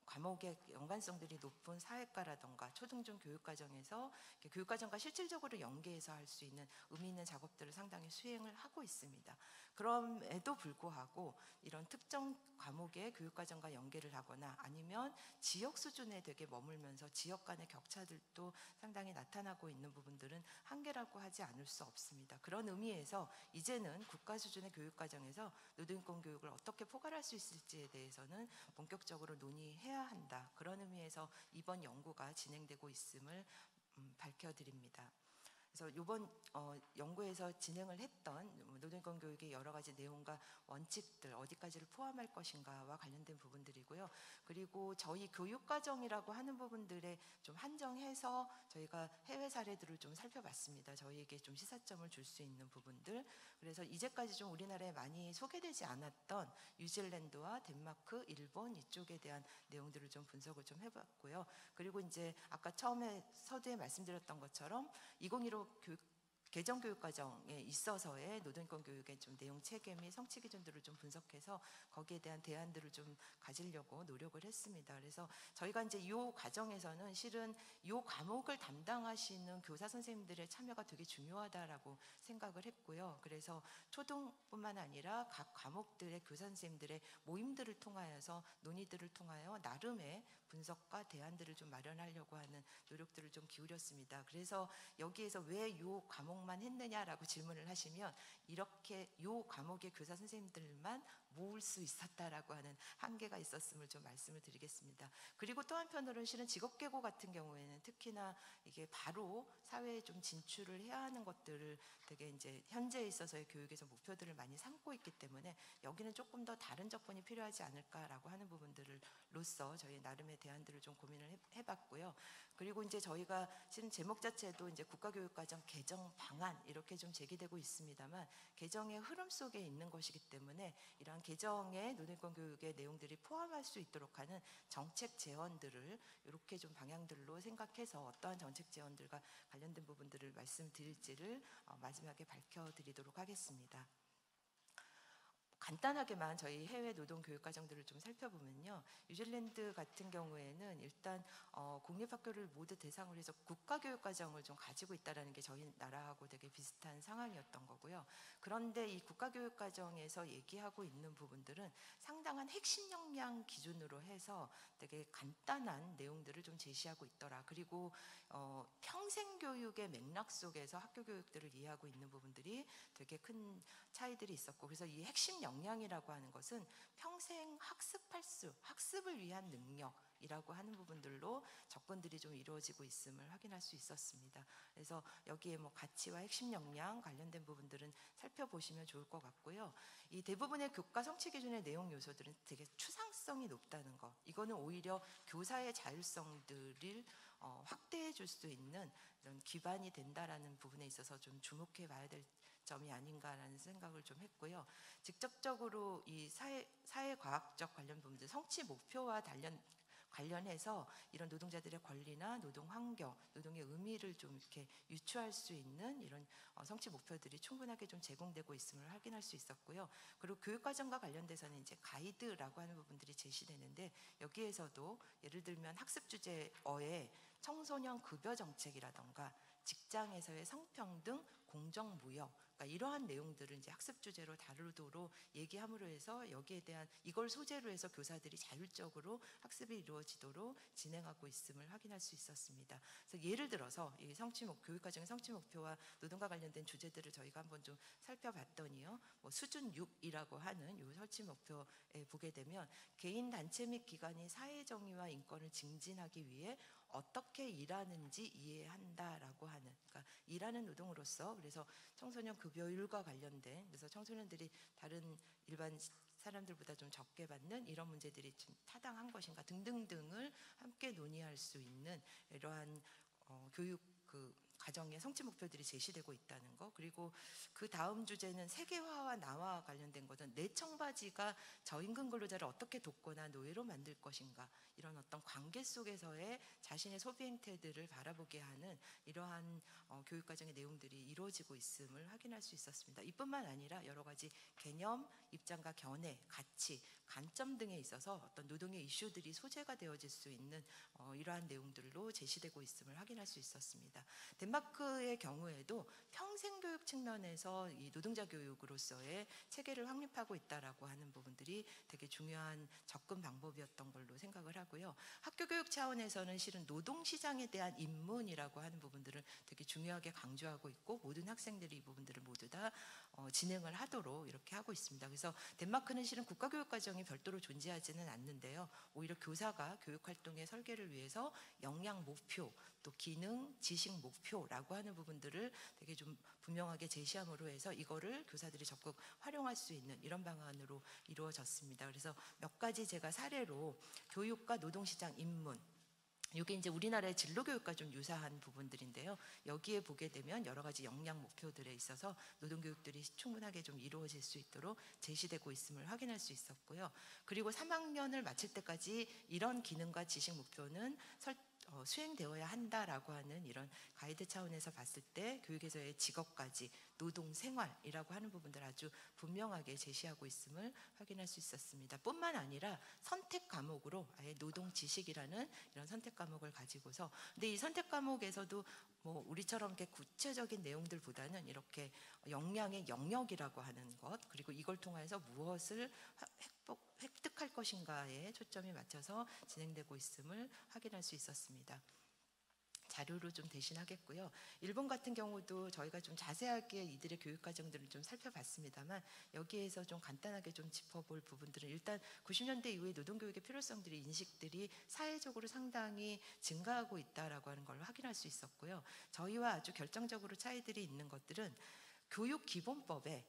Speaker 8: 과목의 연관성들이 높은 사회과라던가 초등중 교육과정에서 교육과정과 실질적으로 연계해서 할 수 있는 의미 있는 작업들을 상당히 수행을 하고 있습니다. 그럼에도 불구하고 이런 특정 과목의 교육과정과 연계를 하거나 아니면 지역 수준에 되게 머물면서 지역 간의 격차들도 상당히 나타나고 있는 부분들은 한계라고 하지 않을 수 없습니다. 그런 의미에서 이제는 국가 수준의 교육과정에서 노동인권 교육을 어떻게 포괄할 수 있을지에 대해서는 본격적으로 논의해야 한다. 그런 의미에서 이번 연구가 진행되고 있음을 밝혀드립니다. 그래서 이번 연구에서 진행을 했던 노동인권 교육의 여러 가지 내용과 원칙들 어디까지를 포함할 것인가와 관련된 부분들이고요. 그리고 저희 교육과정이라고 하는 부분들에 좀 한정해서 저희가 해외 사례들을 좀 살펴봤습니다. 저희에게 좀 시사점을 줄 수 있는 부분들. 그래서 이제까지 좀 우리나라에 많이 소개되지 않았던 뉴질랜드와 덴마크, 일본 이쪽에 대한 내용들을 좀 분석을 좀 해봤고요. 그리고 이제 아까 처음에 서두에 말씀드렸던 것처럼 2015 개정 교육과정에 있어서의 노동인권 교육의 좀 내용 체계 및 성취 기준들을 좀 분석해서 거기에 대한 대안들을 좀 가지려고 노력을 했습니다. 그래서 저희가 이제 이 과정에서는 실은 이 과목을 담당하시는 교사 선생님들의 참여가 되게 중요하다라고 생각을 했고요. 그래서 초등뿐만 아니라 각 과목들의 교사 선생님들의 모임들을 통하여서 논의들을 통하여 나름의 분석과 대안들을 좀 마련하려고 하는 노력들을 좀 기울였습니다. 그래서 여기에서 왜 이 과목만 했느냐라고 질문을 하시면 이렇게 이 과목의 교사 선생님들만 모을 수 있었다라고 하는 한계가 있었음을 좀 말씀을 드리겠습니다. 그리고 또 한편으로는 실은 직업계고 같은 경우에는 특히나 이게 바로 사회에 좀 진출을 해야 하는 것들을 되게 이제 현재에 있어서의 교육에서 목표들을 많이 삼고 있기 때문에 여기는 조금 더 다른 접근이 필요하지 않을까라고 하는 부분들로서 저희 나름의 대안들을 좀 고민을 해봤고요. 그리고 이제 저희가 실은 제목 자체도 이제 국가교육과정 개정 방안 이렇게 좀 제기되고 있습니다만 개정의 흐름 속에 있는 것이기 때문에 이러한 개정의 노동인권 교육의 내용들이 포함할 수 있도록 하는 정책 제언들을 이렇게 좀 방향들로 생각해서 어떠한 정책 제언들과 관련된 부분들을 말씀드릴지를 마지막에 밝혀드리도록 하겠습니다. 간단하게만 저희 해외 노동 교육 과정들을 좀 살펴보면요. 뉴질랜드 같은 경우에는 일단 공립학교를 모두 대상으로 해서 국가교육 과정을 좀 가지고 있다는 게 저희 나라하고 되게 비슷한 상황이었던 거고요. 그런데 이 국가교육 과정에서 얘기하고 있는 부분들은 상당한 핵심 역량 기준으로 해서 되게 간단한 내용들을 좀 제시하고 있더라. 그리고 평생교육의 맥락 속에서 학교 교육들을 이해하고 있는 부분들이 되게 큰 차이들이 있었고 그래서 이 핵심 역량이라고 하는 것은 평생 학습할 수, 학습을 위한 능력이라고 하는 부분들로 접근들이 좀 이루어지고 있음을 확인할 수 있었습니다. 그래서 여기에 뭐 가치와 핵심 역량 관련된 부분들은 살펴보시면 좋을 것 같고요. 이 대부분의 교과 성취 기준의 내용 요소들은 되게 추상성이 높다는 거. 이거는 오히려 교사의 자율성들을 확대해 줄 수 있는 이런 기반이 된다라는 부분에 있어서 좀 주목해 봐야 될 점이 아닌가라는 생각을 좀 했고요. 직접적으로 이 사회과학적 관련 부분들, 성취 목표와 관련해서 이런 노동자들의 권리나 노동 환경, 노동의 의미를 좀 이렇게 유추할 수 있는 이런 성취 목표들이 충분하게 좀 제공되고 있음을 확인할 수 있었고요. 그리고 교육과정과 관련돼서는 이제 가이드라고 하는 부분들이 제시되는데 여기에서도 예를 들면 학습 주제어의 청소년 급여 정책이라던가 직장에서의 성평등, 공정무역, 그러니까 이러한 내용들을 이제 학습 주제로 다루도록 얘기함으로 해서 여기에 대한 이걸 소재로 해서 교사들이 자율적으로 학습이 이루어지도록 진행하고 있음을 확인할 수 있었습니다. 그래서 예를 들어서 이 교육과정의 성취 목표와 노동과 관련된 주제들을 저희가 한번 좀 살펴봤더니요. 뭐 수준 6이라고 하는 이 성취 목표에 보게 되면 개인 단체 및 기관이 사회 정의와 인권을 증진하기 위해 어떻게 일하는지 이해한다라고 하는, 그러니까 일하는 노동으로서, 그래서 청소년 급여율과 관련된, 그래서 청소년들이 다른 일반 사람들보다 좀 적게 받는 이런 문제들이 좀 타당한 것인가 등등등을 함께 논의할 수 있는 이러한 교육 과정의 성취 목표들이 제시되고 있다는 거. 그리고 그 다음 주제는 세계화와 나와 관련된 것은 내 청바지가 저임금 근로자를 어떻게 돕거나 노예로 만들 것인가, 이런 어떤 관계 속에서의 자신의 소비 행태들을 바라보게 하는 이러한 교육 과정의 내용들이 이루어지고 있음을 확인할 수 있었습니다. 이뿐만 아니라 여러 가지 개념, 입장과 견해, 가치, 관점 등에 있어서 어떤 노동의 이슈들이 소재가 되어질 수 있는 이러한 내용들로 제시되고 있음을 확인할 수 있었습니다. 덴마크의 경우에도 평생교육 측면에서 이 노동자 교육으로서의 체계를 확립하고 있다라고 하는 부분들이 되게 중요한 접근 방법이었던 걸로 생각을 하고요. 학교 교육 차원에서는 실은 노동시장에 대한 입문이라고 하는 부분들을 되게 중요하게 강조하고 있고, 모든 학생들이 이 부분들을 모두 다 진행을 하도록 이렇게 하고 있습니다. 그래서 덴마크는 실은 국가교육과정이 별도로 존재하지는 않는데요. 오히려 교사가 교육활동의 설계를 위해서 역량 목표, 또 기능, 지식 목표라고 하는 부분들을 되게 좀 분명하게 제시함으로 해서 이거를 교사들이 적극 활용할 수 있는 이런 방안으로 이루어졌습니다. 그래서 몇 가지 제가 사례로 교육과 노동시장 입문, 이게 이제 우리나라의 진로교육과 좀 유사한 부분들인데요. 여기에 보게 되면 여러 가지 역량 목표들에 있어서 노동교육들이 충분하게 좀 이루어질 수 있도록 제시되고 있음을 확인할 수 있었고요. 그리고 3학년을 마칠 때까지 이런 기능과 지식 목표는 수행되어야 한다라고 하는 이런 가이드 차원에서 봤을 때 교육에서의 직업까지 노동생활이라고 하는 부분들 아주 분명하게 제시하고 있음을 확인할 수 있었습니다. 뿐만 아니라 선택 과목으로 아예 노동지식이라는 이런 선택 과목을 가지고서, 근데 이 선택 과목에서도 뭐 우리처럼 이렇게 구체적인 내용들보다는 이렇게 역량의 영역이라고 하는 것, 그리고 이걸 통해서 무엇을 획득할 것인가에 초점이 맞춰서 진행되고 있음을 확인할 수 있었습니다. 자료로 좀 대신하겠고요. 일본 같은 경우도 저희가 좀 자세하게 이들의 교육 과정들을 좀 살펴봤습니다만, 여기에서 좀 간단하게 좀 짚어볼 부분들은, 일단 90년대 이후에 노동교육의 필요성들이, 인식들이 사회적으로 상당히 증가하고 있다라고 하는 걸 확인할 수 있었고요. 저희와 아주 결정적으로 차이들이 있는 것들은 교육기본법의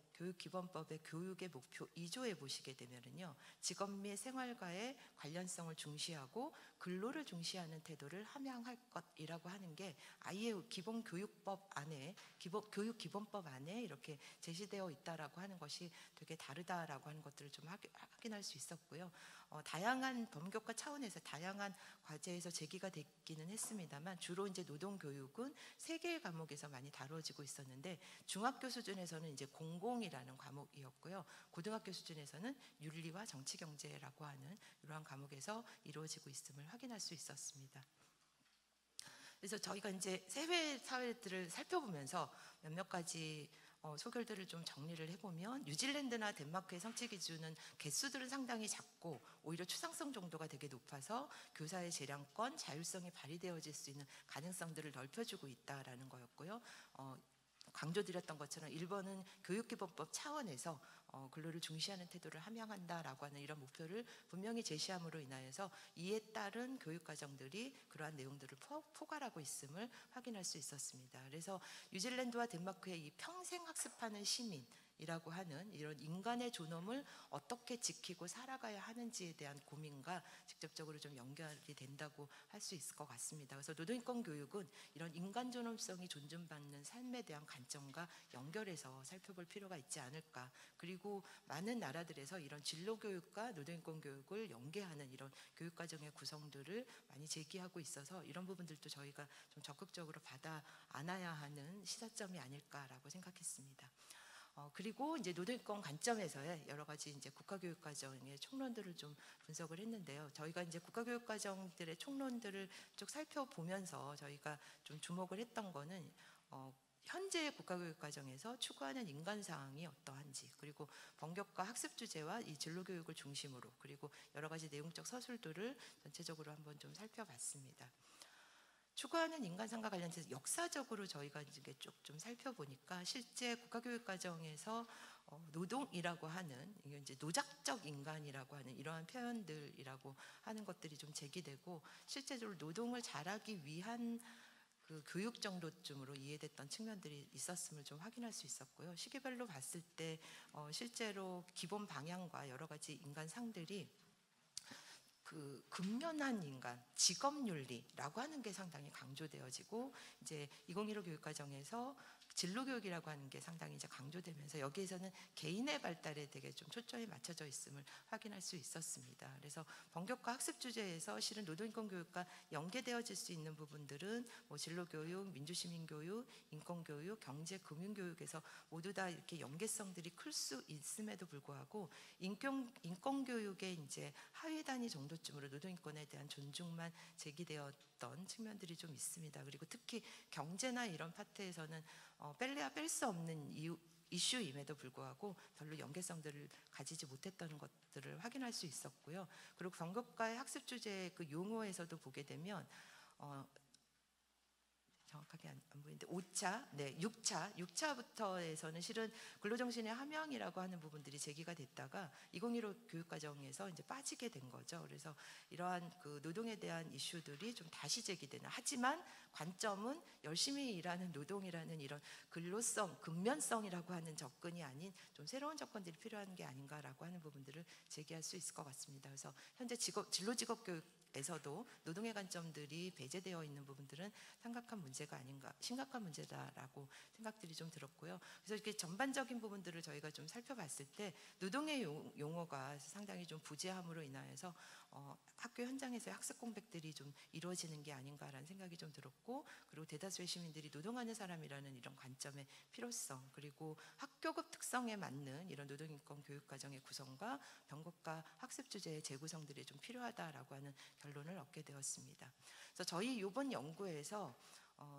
Speaker 8: 교육의 목표 2조에 보시게 되면은요, 직업 및 생활과의 관련성을 중시하고 근로를 중시하는 태도를 함양할 것이라고 하는 게 아예 기본 교육법 안에, 교육기본법 안에 이렇게 제시되어 있다라고 하는 것이 되게 다르다라고 하는 것들을 좀 확인할 수 있었고요. 다양한 범교과 차원에서 다양한 과제에서 제기가 됐기는 했습니다만, 주로 이제 노동교육은 3개의 과목에서 많이 다루어지고 있었는데, 중학교 수준에서는 이제 공공이라는 과목이었고요. 고등학교 수준에서는 윤리와 정치경제라고 하는 이러한 과목에서 이루어지고 있음을 확인할 수 있었습니다. 그래서 저희가 이제 해외 사회들을 살펴보면서 몇몇 가지 소결들을 좀 정리를 해보면, 뉴질랜드나 덴마크의 성취 기준은 개수들은 상당히 작고 오히려 추상성 정도가 되게 높아서 교사의 재량권, 자율성이 발휘되어질 수 있는 가능성들을 넓혀주고 있다라는 거였고요. 강조드렸던 것처럼 일본은 교육기본법 차원에서 근로를 중시하는 태도를 함양한다라고 하는 이런 목표를 분명히 제시함으로 인하여서 이에 따른 교육과정들이 그러한 내용들을 포괄하고 있음을 확인할 수 있었습니다. 그래서 뉴질랜드와 덴마크의 이 평생 학습하는 시민이라고 하는 이런 인간의 존엄을 어떻게 지키고 살아가야 하는지에 대한 고민과 직접적으로 좀 연결이 된다고 할 수 있을 것 같습니다. 그래서 노동인권 교육은 이런 인간 존엄성이 존중받는 삶에 대한 관점과 연결해서 살펴볼 필요가 있지 않을까. 그리고 많은 나라들에서 이런 진로교육과 노동인권 교육을 연계하는 이런 교육과정의 구성들을 많이 제기하고 있어서 이런 부분들도 저희가 좀 적극적으로 받아 안아야 하는 시사점이 아닐까라고 생각했습니다. 그리고 이제 노동인권 관점에서의 여러 가지 이제 국가교육과정의 총론들을 좀 분석을 했는데요. 저희가 이제 국가교육과정들의 총론들을 쭉 살펴보면서 저희가 좀 주목을 했던 거는 현재 국가교육과정에서 추구하는 인간사항이 어떠한지, 그리고 본격과 학습 주제와 이 진로교육을 중심으로, 그리고 여러 가지 내용적 서술들을 전체적으로 한번 좀 살펴봤습니다. 추구하는 인간상과 관련해서 역사적으로 저희가 이제 쭉 좀 살펴보니까, 실제 국가교육과정에서 노동이라고 하는, 이게 이제 노작적 인간이라고 하는 이러한 표현들이라고 하는 것들이 좀 제기되고, 실제적으로 노동을 잘하기 위한 그 교육 정도쯤으로 이해됐던 측면들이 있었음을 좀 확인할 수 있었고요. 시기별로 봤을 때 실제로 기본 방향과 여러 가지 인간상들이 그 근면한 인간, 직업윤리라고 하는 게 상당히 강조되어지고 이제 2015 교육과정에서 진로교육이라고 하는 게 상당히 이제 강조되면서 여기에서는 개인의 발달에 되게 좀 초점이 맞춰져 있음을 확인할 수 있었습니다. 그래서 본교과 학습 주제에서 실은 노동인권 교육과 연계되어질 수 있는 부분들은 뭐 진로교육, 민주시민교육, 인권교육, 경제금융교육에서 모두 다 이렇게 연계성들이 클 수 있음에도 불구하고 인권교육의 이제 하위 단위 정도쯤으로 노동인권에 대한 존중만 제기되었던 측면들이 좀 있습니다. 그리고 특히 경제나 이런 파트에서는 뺄래야 뺄 수 없는 이슈임에도 불구하고 별로 연계성들을 가지지 못했다는 것들을 확인할 수 있었고요. 그리고 본교과의 학습 주제의 그 용어에서도 보게 되면 정확하게 안 보이는데 5차, 네, 6차부터에서는 실은 근로정신의 함양이라고 하는 부분들이 제기가 됐다가 2015 교육과정에서 이제 빠지게 된 거죠. 그래서 이러한 그 노동에 대한 이슈들이 좀 다시 제기되는, 하지만 관점은 열심히 일하는 노동이라는 이런 근로성, 근면성이라고 하는 접근이 아닌 좀 새로운 접근들이 필요한 게 아닌가라고 하는 부분들을 제기할 수 있을 것 같습니다. 그래서 현재 진로직업교육에서도 노동의 관점들이 배제되어 있는 부분들은 심각한 문제다라고 생각들이 좀 들었고요. 그래서 이렇게 전반적인 부분들을 저희가 좀 살펴봤을 때 노동의 용어가 상당히 좀 부재함으로 인하여서 학교 현장에서의 학습 공백들이 좀 이루어지는 게 아닌가라는 생각이 좀 들었고, 그리고 대다수의 시민들이 노동하는 사람이라는 이런 관점의 필요성, 그리고 학교급 특성에 맞는 이런 노동인권 교육과정의 구성과 본교과 학습 주제의 재구성들이 좀 필요하다라고 하는 결론을 얻게 되었습니다. 그래서 저희 이번 연구에서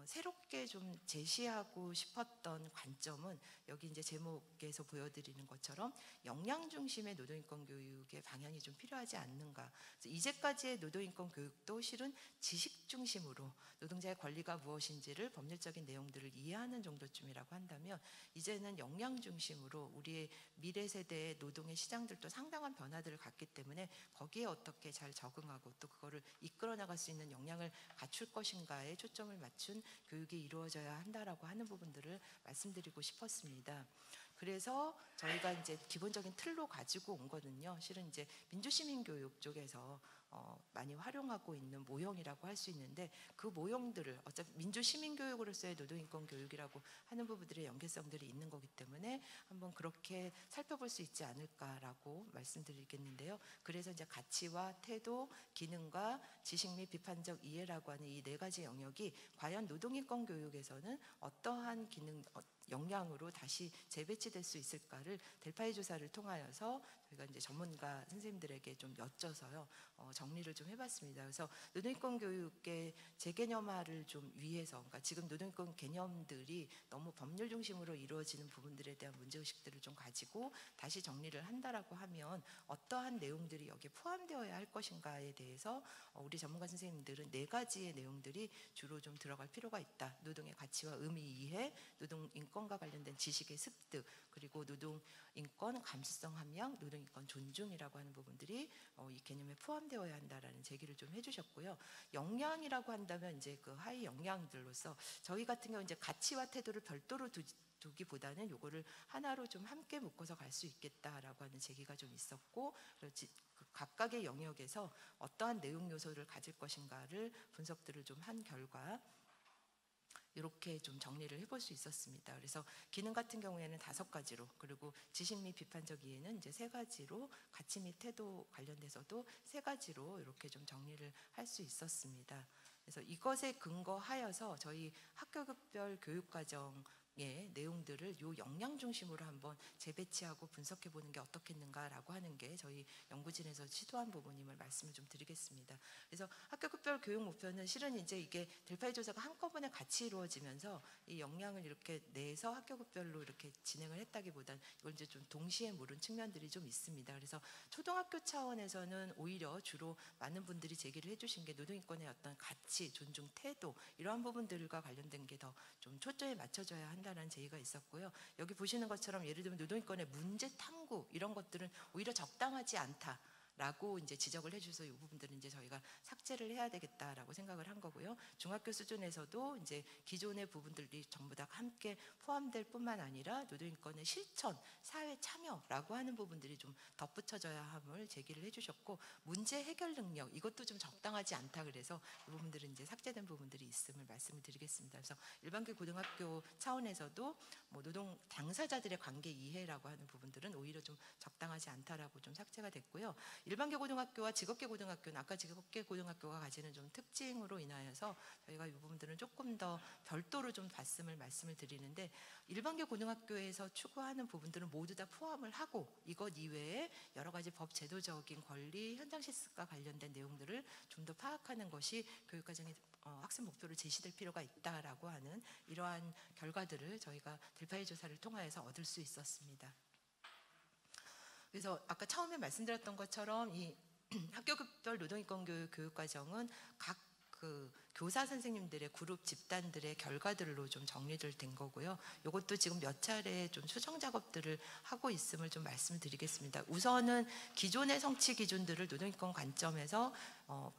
Speaker 8: 새롭게 좀 제시하고 싶었던 관점은 여기 이제 제목에서 보여드리는 것처럼 역량 중심의 노동인권 교육의 방향이 좀 필요하지 않는가. 그래서 이제까지의 노동인권 교육도 실은 지식 중심으로 노동자의 권리가 무엇인지를 법률적인 내용들을 이해하는 정도쯤이라고 한다면, 이제는 역량 중심으로 우리의 미래 세대의 노동의 시장들도 상당한 변화들을 갖기 때문에 거기에 어떻게 잘 적응하고 또 그거를 이끌어 나갈 수 있는 역량을 갖출 것인가에 초점을 맞춘 교육이 이루어져야 한다라고 하는 부분들을 말씀드리고 싶었습니다. 그래서 저희가 이제 기본적인 틀로 가지고 온 거는요, 실은 이제 민주시민교육 쪽에서 많이 활용하고 있는 모형이라고 할 수 있는데, 그 모형들을 어차피 민주시민교육으로서의 노동인권 교육이라고 하는 부분들의 연계성들이 있는 거기 때문에 한번 그렇게 살펴볼 수 있지 않을까라고 말씀드리겠는데요. 그래서 이제 가치와 태도, 기능과 지식 및 비판적 이해라고 하는 이 네 가지 영역이 과연 노동인권 교육에서는 어떠한 기능, 역량으로 다시 재배치될 수 있을까를 델파이 조사를 통하여서 저희가 이제 전문가 선생님들에게 좀 여쭤서요 정리를 좀 해봤습니다. 그래서 노동인권 교육의 재개념화를 좀 위해서, 그러니까 지금 노동인권 개념들이 너무 법률 중심으로 이루어지는 부분들에 대한 문제의식들을 좀 가지고 다시 정리를 한다라고 하면 어떠한 내용들이 여기에 포함되어야 할 것인가에 대해서 우리 전문가 선생님들은 네 가지의 내용들이 주로 좀 들어갈 필요가 있다. 노동의 가치와 의미 이해, 노동인권과 관련된 지식의 습득, 그리고 노동인권 감수성 함양, 노동인권 존중이라고 하는 부분들이 이 개념에 포함되어야 한다라는 제기를 좀 해주셨고요. 역량이라고 한다면 이제 그 하위 역량들로서 저희 같은 경우 이제 가치와 태도를 별도로 두기보다는 요거를 하나로 좀 함께 묶어서 갈 수 있겠다라고 하는 제기가 좀 있었고, 그 각각의 영역에서 어떠한 내용 요소를 가질 것인가를 분석들을 좀 한 결과 이렇게 좀 정리를 해볼 수 있었습니다. 그래서 기능 같은 경우에는 5가지로, 그리고 지식 및 비판적 이해는 이제 3가지로, 가치 및 태도 관련돼서도 3가지로 이렇게 좀 정리를 할 수 있었습니다. 그래서 이것에 근거하여서 저희 학교급별 교육과정의 내용들을 요 역량 중심으로 한번 재배치하고 분석해 보는 게 어떻겠는가라고 하는 게 저희 연구진에서 시도한 부분임을 말씀을 좀 드리겠습니다. 그래서 학교급별 교육 목표는 실은 이제 이게 델파이 조사가 한꺼번에 같이 이루어지면서 이 역량을 이렇게 내서 학교급별로 이렇게 진행을 했다기보다는 이걸 이제 좀 동시에 물은 측면들이 좀 있습니다. 그래서 초등학교 차원에서는 오히려 주로 많은 분들이 제기를 해주신 게 노동인권의 어떤 가치, 존중, 태도 이러한 부분들과 관련된 게 더 좀 초점에 맞춰져야 한다는 제의가 있었고요. 여기 보시는 것처럼 예를 들면 노동인권의 문제 탐구 이런 것들은 오히려 적당하지 않다. 라고 이제 지적을 해주셔서 이 부분들은 이제 저희가 삭제를 해야 되겠다라고 생각을 한 거고요. 중학교 수준에서도 이제 기존의 부분들이 전부 다 함께 포함될 뿐만 아니라 노동인권의 실천, 사회 참여라고 하는 부분들이 좀 덧붙여져야 함을 제기를 해주셨고, 문제 해결 능력 이것도 좀 적당하지 않다 그래서 이 부분들은 이제 삭제된 부분들이 있음을 말씀을 드리겠습니다. 그래서 일반계 고등학교 차원에서도 뭐 노동 당사자들의 관계 이해라고 하는 부분들은 오히려 좀 적당하지 않다라고 좀 삭제가 됐고요. 일반계 고등학교와 직업계 고등학교는 아까 직업계 고등학교가 가지는 좀 특징으로 인하여서 저희가 이 부분들은 조금 더 별도로 좀 봤음을 말씀을 드리는데, 일반계 고등학교에서 추구하는 부분들은 모두 다 포함을 하고 이것 이외에 여러 가지 법 제도적인 권리, 현장 실습과 관련된 내용들을 좀 더 파악하는 것이 교육과정의 학습 목표로 제시될 필요가 있다라고 하는 이러한 결과들을 저희가 델파이 조사를 통하여서 얻을 수 있었습니다. 그래서 아까 처음에 말씀드렸던 것처럼 이 학교별 노동인권 교육과정은 각 그 교사 선생님들의 그룹 집단들의 결과들로 좀 정리를 된 거고요. 이것도 지금 몇 차례 좀 수정 작업들을 하고 있음을 좀 말씀드리겠습니다. 우선은 기존의 성취 기준들을 노동인권 관점에서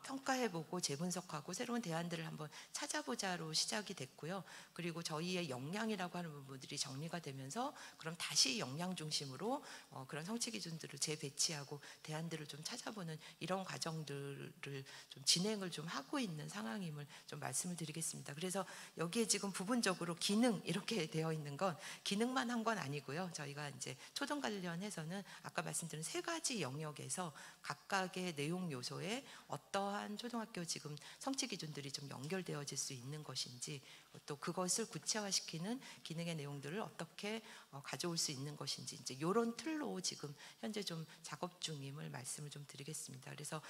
Speaker 8: 평가해보고 재분석하고 새로운 대안들을 한번 찾아보자로 시작이 됐고요. 그리고 저희의 역량이라고 하는 부분들이 정리가 되면서 그럼 다시 역량 중심으로 그런 성취 기준들을 재배치하고 대안들을 좀 찾아보는 이런 과정들을 좀 진행을 좀 하고 있는 상황임을 좀 말씀을 드리겠습니다. 그래서 여기에 지금 부분적으로 기능 이렇게 되어 있는 건 기능만 한 건 아니고요. 저희가 이제 초등 관련해서는 아까 말씀드린 세 가지 영역에서 각각의 내용 요소에 어떠한 초등학교 지금 성취 기준들이 좀 연결되어질 수 있는 것인지, 또 그것을 구체화시키는 기능의 내용들을 어떻게 가져올 수 있는 것인지, 이제 이런 틀로 지금 현재 좀 작업 중임을 말씀을 좀 드리겠습니다. 그래서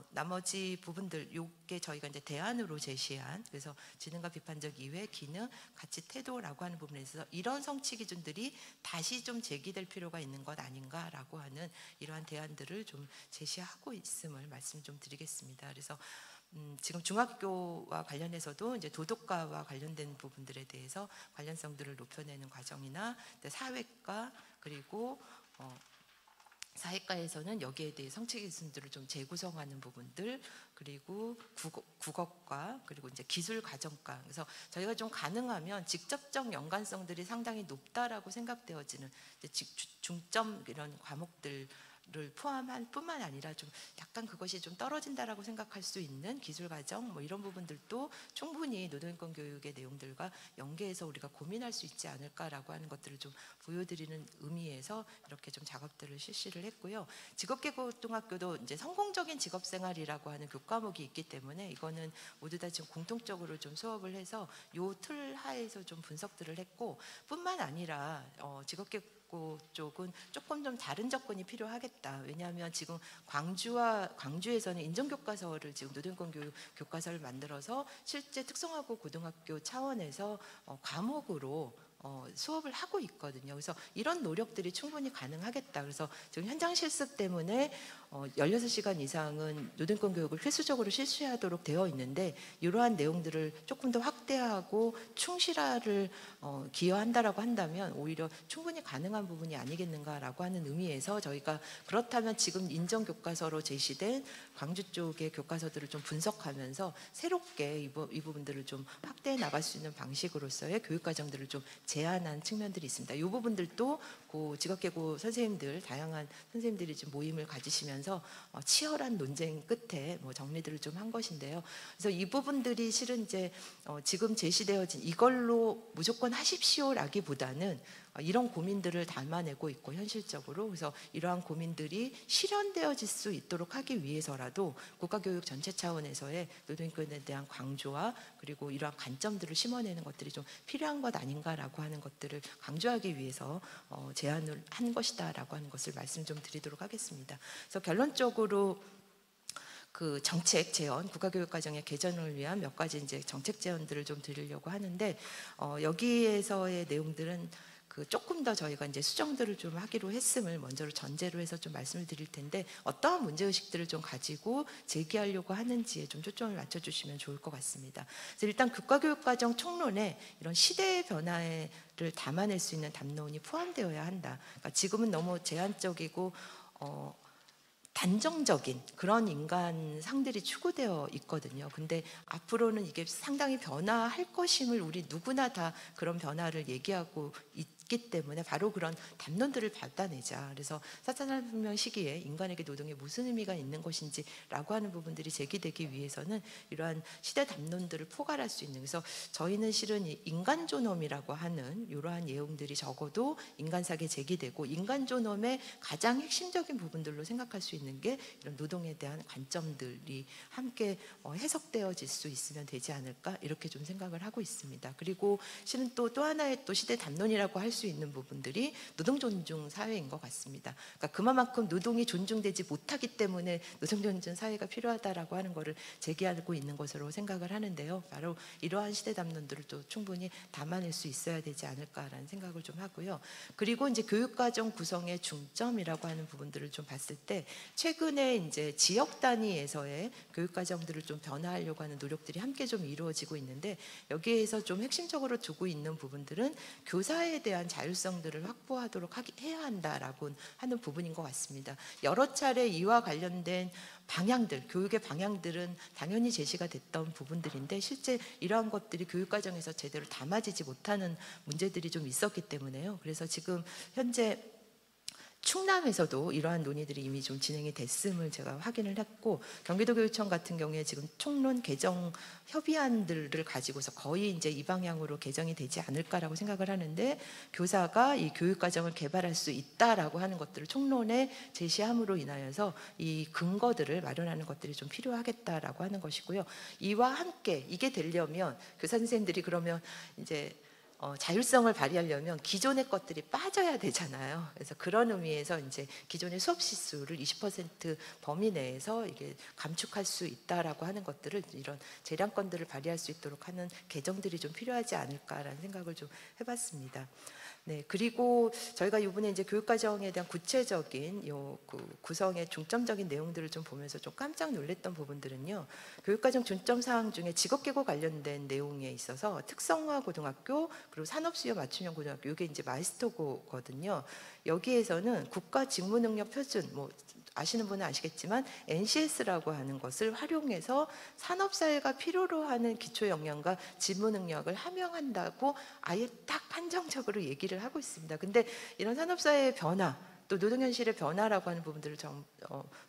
Speaker 8: 나머지 부분들 요게 저희가 이제 대안으로 제시한, 그래서 지능과 비판적 이해, 기능, 가치, 태도라고 하는 부분에서 이런 성취 기준들이 다시 좀 제기될 필요가 있는 것 아닌가라고 하는 이러한 대안들을 좀 제시하고 있음을 말씀 좀 드리겠습니다. 그래서 지금 중학교와 관련해서도 이제 도덕과와 관련된 부분들에 대해서 관련성들을 높여내는 과정이나 사회과, 그리고 사회과에서는 여기에 대해 성취 기준들을 좀 재구성하는 부분들, 그리고 국어과, 그리고 이제 기술 과정과, 그래서 저희가 좀 가능하면 직접적 연관성들이 상당히 높다라고 생각되어지는 이제 중점 이런 과목들 를 포함할 뿐만 아니라 좀 약간 그것이 좀 떨어진다라고 생각할 수 있는 기술 과정 뭐 이런 부분들도 충분히 노동인권 교육의 내용들과 연계해서 우리가 고민할 수 있지 않을까라고 하는 것들을 좀 보여드리는 의미에서 이렇게 좀 작업들을 실시를 했고요. 직업계 고등학교도 이제 성공적인 직업생활이라고 하는 교과목이 있기 때문에 이거는 모두 다 지금 공통적으로 좀 수업을 해서 요 틀 하에서 좀 분석들을 했고, 뿐만 아니라 직업계 쪽은 조금 좀 다른 접근이 필요하겠다. 왜냐하면 지금 광주에서는 인정교과서를 지금 노동인권 교육 교과서를 만들어서 실제 특성화고 고등학교 차원에서 과목으로 수업을 하고 있거든요. 그래서 이런 노력들이 충분히 가능하겠다. 그래서 지금 현장 실습 때문에 16시간 이상은 노동인권 교육을 필수적으로 실시하도록 되어 있는데, 이러한 내용들을 조금 더 확대하고 충실화를 기여한다라고 한다면 오히려 충분히 가능한 부분이 아니겠는가라고 하는 의미에서 저희가 그렇다면 지금 인정교과서로 제시된 광주 쪽의 교과서들을 좀 분석하면서 새롭게 이 부분들을 좀 확대해 나갈 수 있는 방식으로서의 교육과정들을 좀 제안한 측면들이 있습니다. 이 부분들도 직업계고 선생님들, 다양한 선생님들이 지금 모임을 가지시면서 치열한 논쟁 끝에 정리들을 좀 한 것인데요. 그래서 이 부분들이 실은 이제 지금 제시되어진 이걸로 무조건 하십시오라기보다는 이런 고민들을 담아내고 있고 현실적으로, 그래서 이러한 고민들이 실현되어질 수 있도록 하기 위해서라도 국가교육 전체 차원에서의 노동인권에 대한 강조와 그리고 이러한 관점들을 심어내는 것들이 좀 필요한 것 아닌가라고 하는 것들을 강조하기 위해서 제안을 한 것이다라고 하는 것을 말씀 좀 드리도록 하겠습니다. 그래서 결론적으로 그 정책 제언, 국가교육과정의 개선을 위한 몇 가지 이제 정책 제언들을 좀 드리려고 하는데, 여기에서의 내용들은 조금 더 저희가 이제 수정들을 좀 하기로 했음을 먼저 전제로 해서 좀 말씀을 드릴 텐데, 어떠한 문제의식들을 좀 가지고 제기하려고 하는지에 좀 초점을 맞춰주시면 좋을 것 같습니다. 그래서 일단 국가교육과정 총론에 이런 시대의 변화를 담아낼 수 있는 담론이 포함되어야 한다. 그러니까 지금은 너무 제한적이고 단정적인 그런 인간상들이 추구되어 있거든요. 근데 앞으로는 이게 상당히 변화할 것임을 우리 누구나 다 그런 변화를 얘기하고 있기 때문에 바로 그런 담론들을 받아내자. 그래서 4차 산업혁명 시기에 인간에게 노동에 무슨 의미가 있는 것인지라고 하는 부분들이 제기되기 위해서는 이러한 시대 담론들을 포괄할 수 있는, 그래서 저희는 실은 이 인간존엄이라고 하는 이러한 내용들이 적어도 인간사계에 제기되고 인간존엄의 가장 핵심적인 부분들로 생각할 수 있는 게 이런 노동에 대한 관점들이 함께 해석되어질 수 있으면 되지 않을까, 이렇게 좀 생각을 하고 있습니다. 그리고 실은 또 하나의 또 시대 담론이라고 할 수 있는 부분들이 노동 존중 사회인 것 같습니다. 그러니까 그만큼 노동이 존중되지 못하기 때문에 노동 존중 사회가 필요하다라고 하는 것을 제기하고 있는 것으로 생각을 하는데요. 바로 이러한 시대 담론들을 또 충분히 담아낼 수 있어야 되지 않을까라는 생각을 좀 하고요. 그리고 이제 교육과정 구성의 중점이라고 하는 부분들을 좀 봤을 때 최근에 이제 지역 단위에서의 교육과정들을 좀 변화하려고 하는 노력들이 함께 좀 이루어지고 있는데, 여기에서 좀 핵심적으로 두고 있는 부분들은 교사에 대한 자율성들을 확보하도록 해야 한다라고 하는 부분인 것 같습니다. 여러 차례 이와 관련된 방향들, 교육의 방향들은 당연히 제시가 됐던 부분들인데 실제 이러한 것들이 교육과정에서 제대로 담아지지 못하는 문제들이 좀 있었기 때문에요. 그래서 지금 현재 충남에서도 이러한 논의들이 이미 좀 진행이 됐음을 제가 확인을 했고, 경기도교육청 같은 경우에 지금 총론 개정 협의안들을 가지고서 거의 이제 이 방향으로 개정이 되지 않을까라고 생각을 하는데, 교사가 이 교육과정을 개발할 수 있다라고 하는 것들을 총론에 제시함으로 인하여서 이 근거들을 마련하는 것들이 좀 필요하겠다라고 하는 것이고요. 이와 함께 이게 되려면 교사 선생님들이 그러면 이제 자율성을 발휘하려면 기존의 것들이 빠져야 되잖아요. 그래서 그런 의미에서 이제 기존의 수업 시수를 20% 범위 내에서 이게 감축할 수 있다라고 하는 것들을, 이런 재량권들을 발휘할 수 있도록 하는 개정들이 좀 필요하지 않을까라는 생각을 좀 해봤습니다. 네, 그리고 저희가 이번에 이제 교육과정에 대한 구체적인 그 구성의 중점적인 내용들을 좀 보면서 좀 깜짝 놀랐던 부분들은요, 교육과정 중점 사항 중에 직업계고 관련된 내용에 있어서 특성화 고등학교 그리고 산업수요 맞춤형 고등학교, 이게 이제 마이스터고거든요. 여기에서는 국가 직무능력 표준, 뭐 아시는 분은 아시겠지만 NCS라고 하는 것을 활용해서 산업사회가 필요로 하는 기초 역량과 직무 능력을 함양한다고 아예 딱 한정적으로 얘기를 하고 있습니다. 근데 이런 산업사회의 변화, 또 노동현실의 변화라고 하는 부분들을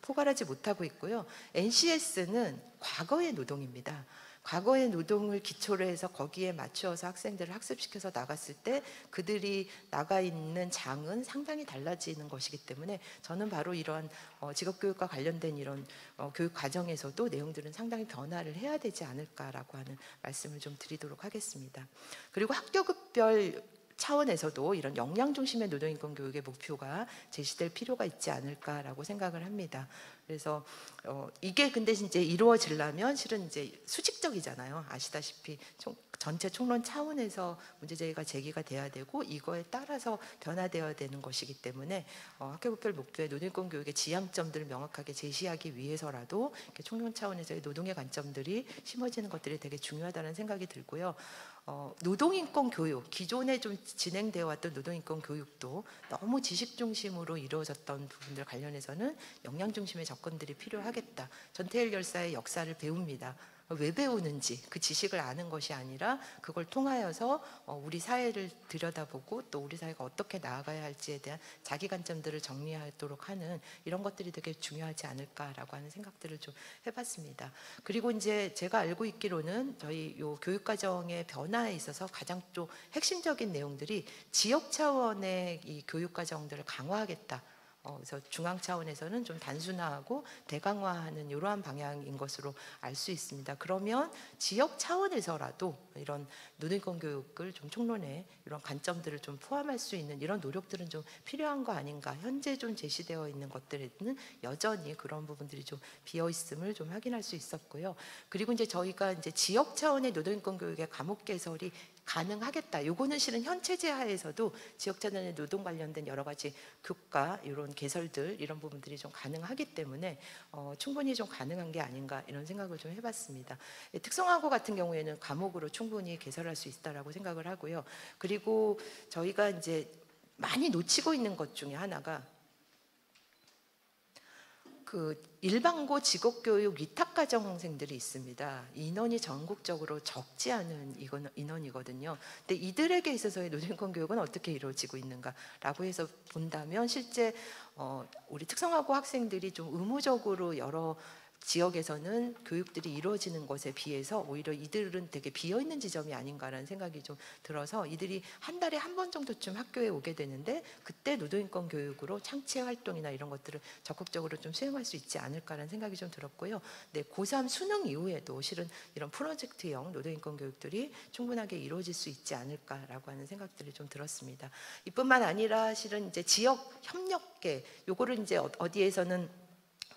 Speaker 8: 포괄하지 못하고 있고요. NCS는 과거의 노동입니다. 과거의 노동을 기초로 해서 거기에 맞추어서 학생들을 학습시켜서 나갔을 때 그들이 나가 있는 장은 상당히 달라지는 것이기 때문에 저는 바로 이런 직업교육과 관련된 이런 교육 과정에서도 내용들은 상당히 변화를 해야 되지 않을까라고 하는 말씀을 좀 드리도록 하겠습니다. 그리고 학교급별 차원에서도 이런 역량 중심의 노동인권 교육의 목표가 제시될 필요가 있지 않을까라고 생각을 합니다. 그래서 이게 근데 이제 이루어지려면 실은 이제 수직적이잖아요. 아시다시피 전체 총론 차원에서 문제제기가 제기가 돼야 되고 이거에 따라서 변화되어야 되는 것이기 때문에 학교급별 목표의 노동인권 교육의 지향점들을 명확하게 제시하기 위해서라도 이렇게 총론 차원에서의 노동의 관점들이 심어지는 것들이 되게 중요하다는 생각이 들고요. 노동인권 교육, 기존에 좀 진행되어 왔던 노동인권 교육도 너무 지식 중심으로 이루어졌던 부분들 관련해서는 역량 중심의 접근들이 필요하겠다. 전태일 열사의 역사를 배웁니다. 왜 배우는지 그 지식을 아는 것이 아니라 그걸 통하여서 우리 사회를 들여다보고 또 우리 사회가 어떻게 나아가야 할지에 대한 자기 관점들을 정리하도록 하는 이런 것들이 되게 중요하지 않을까라고 하는 생각들을 좀 해봤습니다. 그리고 이제 제가 알고 있기로는 저희 요 교육과정의 변화에 있어서 가장 좀 핵심적인 내용들이 지역 차원의 이 교육과정들을 강화하겠다. 그래서 중앙 차원에서는 좀 단순화하고 대강화하는 이러한 방향인 것으로 알 수 있습니다. 그러면 지역 차원에서라도 이런 노동인권 교육을 좀 총론에 이런 관점들을 좀 포함할 수 있는 이런 노력들은 좀 필요한 거 아닌가. 현재 좀 제시되어 있는 것들에는 여전히 그런 부분들이 좀 비어 있음을 좀 확인할 수 있었고요. 그리고 이제 저희가 이제 지역 차원의 노동인권 교육의 과목 개설이 가능하겠다. 요거는 실은 현 체제 하에서도 지역 차원의 노동 관련된 여러 가지 교과 이런 개설들 이런 부분들이 좀 가능하기 때문에 충분히 좀 가능한 게 아닌가 이런 생각을 좀 해봤습니다. 특성화고 같은 경우에는 과목으로 충분히 개설할 수 있다라고 생각을 하고요. 그리고 저희가 이제 많이 놓치고 있는 것 중에 하나가 그 일반고 직업교육 위탁가정생들이 있습니다. 인원이 전국적으로 적지 않은 인원이거든요. 근데 이들에게 있어서의 노동인권 교육은 어떻게 이루어지고 있는가라고 해서 본다면 실제 우리 특성화고 학생들이 좀 의무적으로 여러 지역에서는 교육들이 이루어지는 것에 비해서 오히려 이들은 되게 비어있는 지점이 아닌가라는 생각이 좀 들어서 이들이 한 달에 한 번 정도쯤 학교에 오게 되는데 그때 노동인권 교육으로 창체 활동이나 이런 것들을 적극적으로 좀 수행할 수 있지 않을까라는 생각이 좀 들었고요. 네, 고3 수능 이후에도 실은 이런 프로젝트형 노동인권 교육들이 충분하게 이루어질 수 있지 않을까라고 하는 생각들이 좀 들었습니다. 이뿐만 아니라 실은 이제 지역 협력계 요거를 이제 어디에서는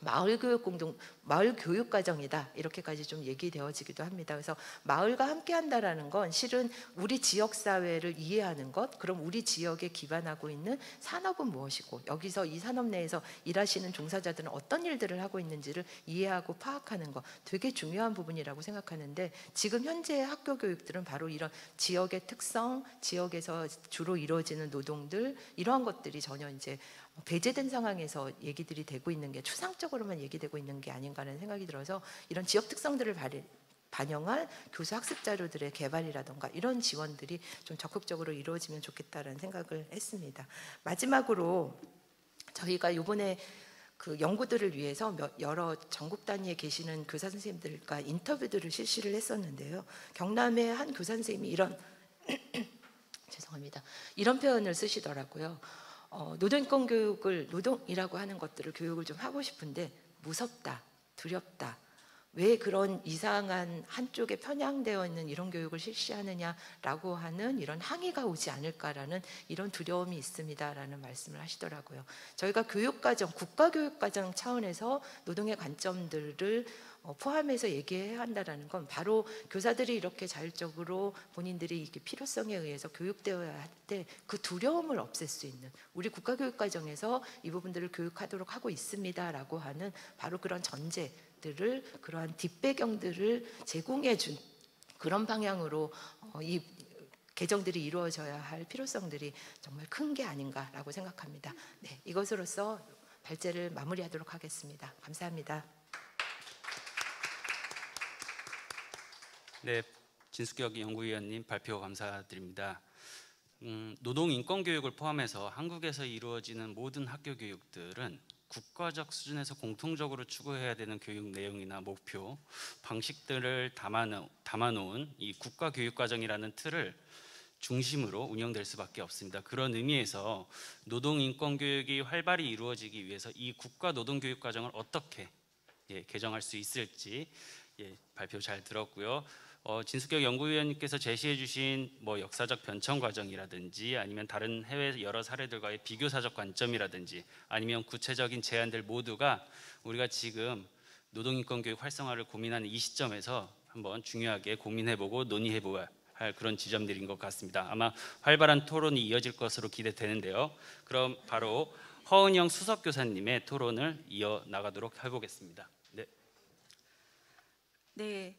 Speaker 8: 마을 교육 과정이다 이렇게까지 좀 얘기되어지기도 합니다. 그래서 마을과 함께 한다라는 건 실은 우리 지역 사회를 이해하는 것, 그럼 우리 지역에 기반하고 있는 산업은 무엇이고 여기서 이 산업 내에서 일하시는 종사자들은 어떤 일들을 하고 있는지를 이해하고 파악하는 것 되게 중요한 부분이라고 생각하는데 지금 현재 학교 교육들은 바로 이런 지역의 특성, 지역에서 주로 이루어지는 노동들 이러한 것들이 전혀 이제 배제된 상황에서 얘기들이 되고 있는 게 추상적으로만 얘기되고 있는 게 아닌가라는 생각이 들어서 이런 지역 특성들을 반영할 교수 학습 자료들의 개발이라던가 이런 지원들이 좀 적극적으로 이루어지면 좋겠다라는 생각을 했습니다. 마지막으로 저희가 이번에 그 연구들을 위해서 여러 전국 단위에 계시는 교사 선생님들과 인터뷰들을 실시를 했었는데요. 경남의 한 교사 선생님이 이런 죄송합니다. 이런 표현을 쓰시더라고요. 노동인권 교육을 노동이라고 하는 것들을 교육을 좀 하고 싶은데 무섭다, 두렵다. 왜 그런 이상한 한쪽에 편향되어 있는 이런 교육을 실시하느냐라고 하는 이런 항의가 오지 않을까라는 이런 두려움이 있습니다라는 말씀을 하시더라고요. 저희가 교육과정, 국가교육과정 차원에서 노동의 관점들을 포함해서 얘기해야 한다는 건 바로 교사들이 이렇게 자율적으로 본인들이 이렇게 필요성에 의해서 교육되어야 할 때 그 두려움을 없앨 수 있는 우리 국가교육과정에서 이 부분들을 교육하도록 하고 있습니다라고 하는 바로 그런 전제들을 그러한 뒷배경들을 제공해 준 그런 방향으로 이 개정들이 이루어져야 할 필요성들이 정말 큰 게 아닌가라고 생각합니다. 네, 이것으로써 발제를 마무리하도록 하겠습니다. 감사합니다.
Speaker 7: 네, 진숙혁 연구위원님 발표 감사드립니다. 노동인권교육을 포함해서 한국에서 이루어지는 모든 학교 교육들은 국가적 수준에서 공통적으로 추구해야 되는 교육 내용이나 목표, 방식들을 담아놓은 이 국가교육과정이라는 틀을 중심으로 운영될 수밖에 없습니다. 그런 의미에서 노동인권교육이 활발히 이루어지기 위해서 이 국가노동교육과정을 어떻게 개정할 수 있을지 발표 잘 들었고요. 진숙혁 연구위원님께서 제시해 주신 역사적 변천 과정이라든지 아니면 다른 해외 여러 사례들과의 비교사적 관점이라든지 아니면 구체적인 제안들 모두가 우리가 지금 노동인권 교육 활성화를 고민하는 이 시점에서 한번 중요하게 고민해보고 논의해보아야 할 그런 지점들인 것 같습니다. 아마 활발한 토론이 이어질 것으로 기대되는데요. 그럼 바로 허은영 수석교사님의 토론을 이어나가도록 해보겠습니다.
Speaker 9: 네,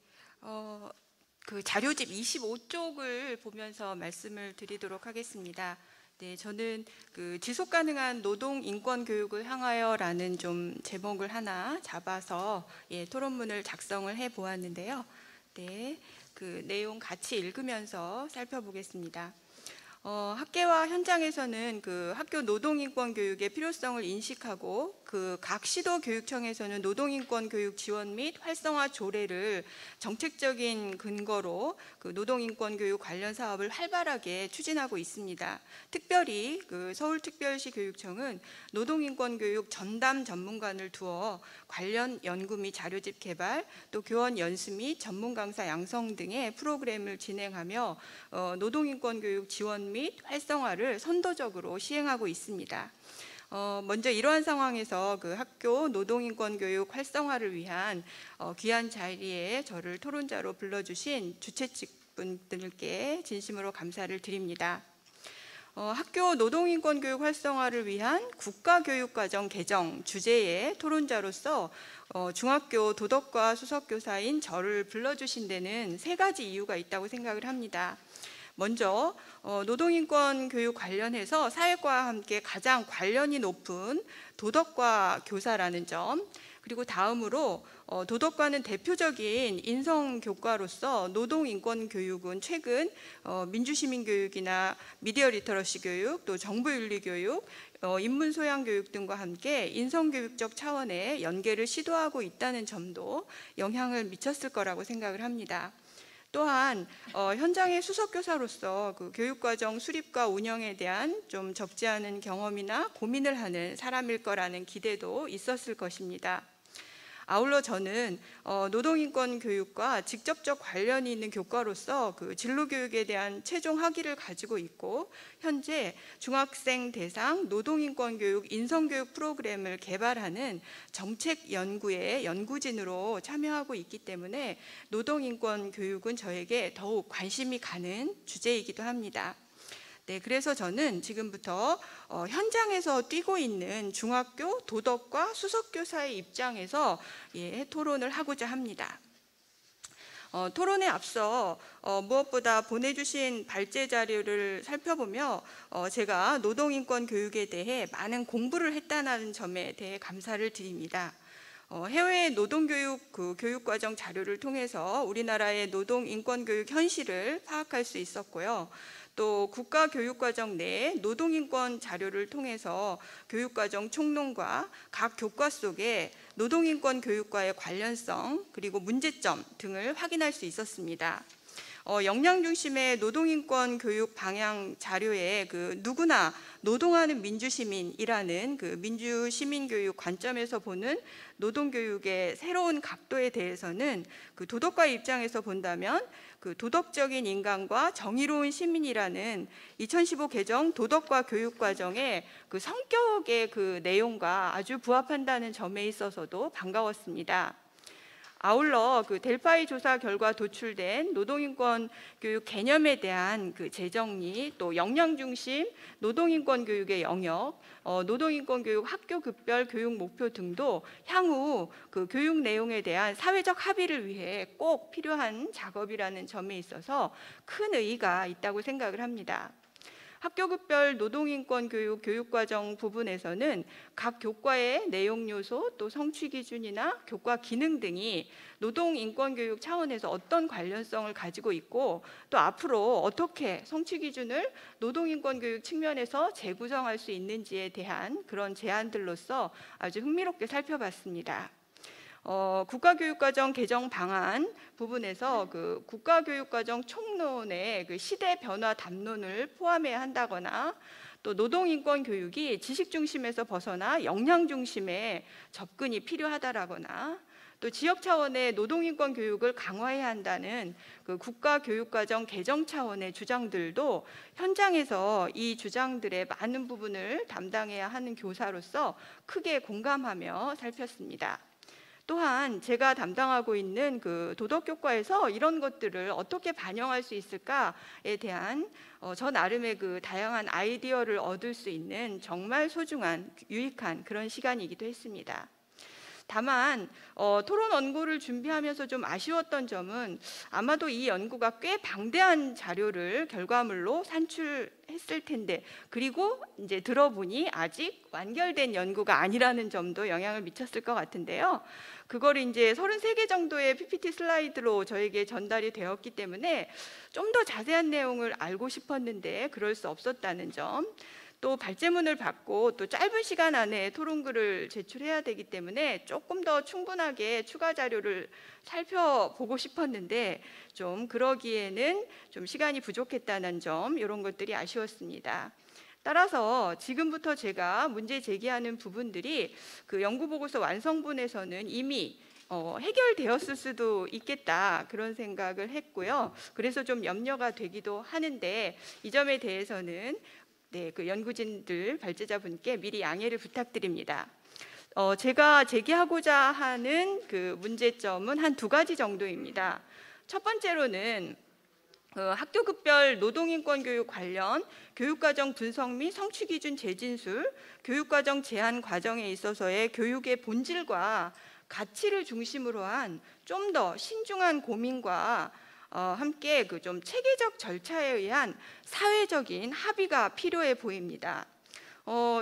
Speaker 9: 그 자료집 25쪽을 보면서 말씀을 드리도록 하겠습니다. 네, 저는 그 지속 가능한 노동 인권 교육을 향하여라는 좀 제목을 하나 잡아서 토론문을 작성을 해 보았는데요. 네, 그 내용 같이 읽으면서 살펴보겠습니다. 학계와 현장에서는 그 학교 노동인권 교육의 필요성을 인식하고 그 각 시도 교육청에서는 노동인권 교육 지원 및 활성화 조례를 정책적인 근거로 그 노동인권 교육 관련 사업을 활발하게 추진하고 있습니다. 특별히 그 서울특별시 교육청은 노동인권 교육 전담 전문관을 두어 관련 연구 및 자료집 개발, 또 교원 연수 및 전문 강사 양성 등의 프로그램을 진행하며 노동인권 교육 지원 및 활성화를 선도적으로 시행하고 있습니다. 먼저 이러한 상황에서 그 학교 노동인권 교육 활성화를 위한 귀한 자리에 저를 토론자로 불러주신 주최 측분들께 진심으로 감사를 드립니다. 학교 노동인권 교육 활성화를 위한 국가교육과정 개정 주제의 토론자로서 중학교 도덕과 수석교사인 저를 불러주신 데는 세 가지 이유가 있다고 생각을 합니다. 먼저 노동인권 교육 관련해서 사회과와 함께 가장 관련이 높은 도덕과 교사라는 점, 그리고 다음으로 도덕과는 대표적인 인성교과로서 노동인권교육은 최근 민주시민교육이나 미디어 리터러시 교육, 또 정보윤리교육, 인문소양교육 등과 함께 인성교육적 차원의 연계를 시도하고 있다는 점도 영향을 미쳤을 거라고 생각을 합니다. 또한 현장의 수석교사로서 그 교육과정 수립과 운영에 대한 좀 적지 않은 경험이나 고민을 하는 사람일 거라는 기대도 있었을 것입니다. 아울러 저는 노동인권 교육과 직접적 관련이 있는 교과로서 그 진로교육에 대한 최종 학위를 가지고 있고, 현재 중학생 대상 노동인권 교육 인성교육 프로그램을 개발하는 정책 연구의 연구진으로 참여하고 있기 때문에 노동인권 교육은 저에게 더욱 관심이 가는 주제이기도 합니다. 네, 그래서 저는 지금부터 현장에서 뛰고 있는 중학교 도덕과 수석교사의 입장에서 토론을 하고자 합니다. 토론에 앞서 무엇보다 보내주신 발제 자료를 살펴보며 제가 노동인권 교육에 대해 많은 공부를 했다는 점에 대해 감사를 드립니다. 해외 노동교육 교육과정 자료를 통해서 우리나라의 노동인권교육 현실을 파악할 수 있었고요. 또 국가교육과정 내 노동인권 자료를 통해서 교육과정 총론과 각 교과 속에 노동인권 교육과의 관련성 그리고 문제점 등을 확인할 수 있었습니다. 역량 중심의 노동인권 교육 방향 자료에 그 누구나 노동하는 민주시민이라는 그 민주시민교육 관점에서 보는 노동교육의 새로운 각도에 대해서는 그 도덕과 입장에서 본다면 그 도덕적인 인간과 정의로운 시민이라는 2015 개정 도덕과 교육과정의 그 성격의 그 내용과 아주 부합한다는 점에 있어서도 반가웠습니다. 아울러 그 델파이 조사 결과 도출된 노동인권 교육 개념에 대한 그 재정리, 또 역량 중심 노동인권 교육의 영역, 노동인권 교육 학교급별 교육 목표 등도 향후 그 교육 내용에 대한 사회적 합의를 위해 꼭 필요한 작업이라는 점에 있어서 큰 의의가 있다고 생각을 합니다. 학교급별 노동인권 교육 교육과정 부분에서는 각 교과의 내용 요소, 또 성취 기준이나 교과 기능 등이 노동인권교육 차원에서 어떤 관련성을 가지고 있고, 또 앞으로 어떻게 성취 기준을 노동인권교육 측면에서 재구성할 수 있는지에 대한 그런 제안들로서 아주 흥미롭게 살펴봤습니다. 국가교육과정 개정 방안 부분에서 그 국가교육과정 총론에 그 시대 변화 담론을 포함해야 한다거나, 또 노동인권 교육이 지식 중심에서 벗어나 역량 중심의 접근이 필요하다라거나, 또 지역 차원의 노동인권 교육을 강화해야 한다는 그 국가교육과정 개정 차원의 주장들도 현장에서 이 주장들의 많은 부분을 담당해야 하는 교사로서 크게 공감하며 살폈습니다. 또한 제가 담당하고 있는 그 도덕교과에서 이런 것들을 어떻게 반영할 수 있을까에 대한 저 나름의 그 다양한 아이디어를 얻을 수 있는 정말 소중한 유익한 그런 시간이기도 했습니다. 다만 토론 원고를 준비하면서 좀 아쉬웠던 점은 아마도 이 연구가 꽤 방대한 자료를 결과물로 산출했을 텐데, 그리고 이제 들어보니 아직 완결된 연구가 아니라는 점도 영향을 미쳤을 것 같은데요. 그걸 이제 33개 정도의 PPT 슬라이드로 저에게 전달이 되었기 때문에 좀 더 자세한 내용을 알고 싶었는데 그럴 수 없었다는 점, 또 발제문을 받고 또 짧은 시간 안에 토론글을 제출해야 되기 때문에 조금 더 충분하게 추가 자료를 살펴보고 싶었는데 좀 그러기에는 좀 시간이 부족했다는 점, 이런 것들이 아쉬웠습니다. 따라서 지금부터 제가 문제 제기하는 부분들이 그 연구보고서 완성본에서는 이미 해결되었을 수도 있겠다, 그런 생각을 했고요. 그래서 좀 염려가 되기도 하는데 이 점에 대해서는 그 연구진들 발제자분께 미리 양해를 부탁드립니다. 제가 제기하고자 하는 그 문제점은 한 2가지 정도입니다. 첫 번째로는 학교급별 노동인권 교육 관련 교육과정 분석 및 성취 기준 재진술, 교육과정 제한 과정에 있어서의 교육의 본질과 가치를 중심으로 한 좀 더 신중한 고민과 함께 그 좀 체계적 절차에 의한 사회적인 합의가 필요해 보입니다.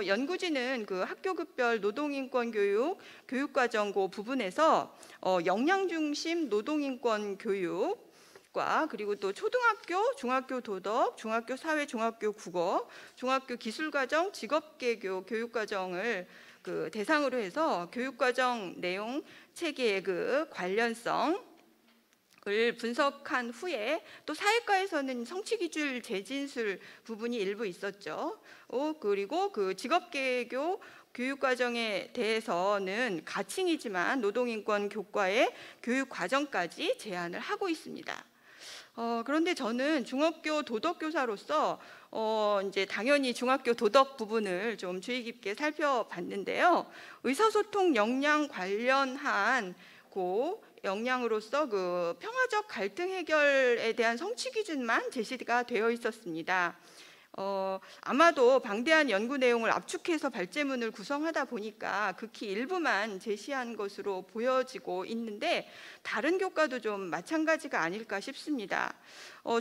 Speaker 9: 연구진은 그 학교급별 노동인권 교육, 교육과정 그 부분에서 역량 중심 노동인권 교육과 그리고 또 초등학교, 중학교 도덕, 중학교 사회, 중학교 국어, 중학교 기술과정, 직업계교 교육과정을 그 대상으로 해서 교육과정 내용 체계의 그 관련성 을 분석한 후에 또 사회과에서는 성취기술 재진술 부분이 일부 있었죠. 그리고 그 직업계교 교육과정에 대해서는 가칭이지만 노동인권 교과의 교육과정까지 제안을 하고 있습니다. 그런데 저는 중학교 도덕교사로서 이제 당연히 중학교 도덕 부분을 좀 주의 깊게 살펴봤는데요. 의사소통 역량 관련한 역량으로서 그 평화적 갈등 해결에 대한 성취 기준만 제시가 되어 있었습니다. 아마도 방대한 연구 내용을 압축해서 발제문을 구성하다 보니까 극히 일부만 제시한 것으로 보여지고 있는데 다른 교과도 좀 마찬가지가 아닐까 싶습니다.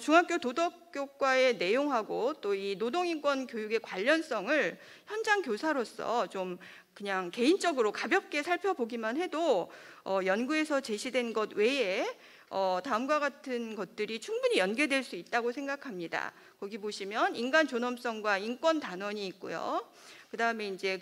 Speaker 9: 중학교 도덕교과의 내용하고 또 이 노동인권 교육의 관련성을 현장 교사로서 좀 그냥 개인적으로 가볍게 살펴보기만 해도 연구에서 제시된 것 외에 다음과 같은 것들이 충분히 연계될 수 있다고 생각합니다. 거기 보시면 인간 존엄성과 인권 단원이 있고요. 그다음에 이제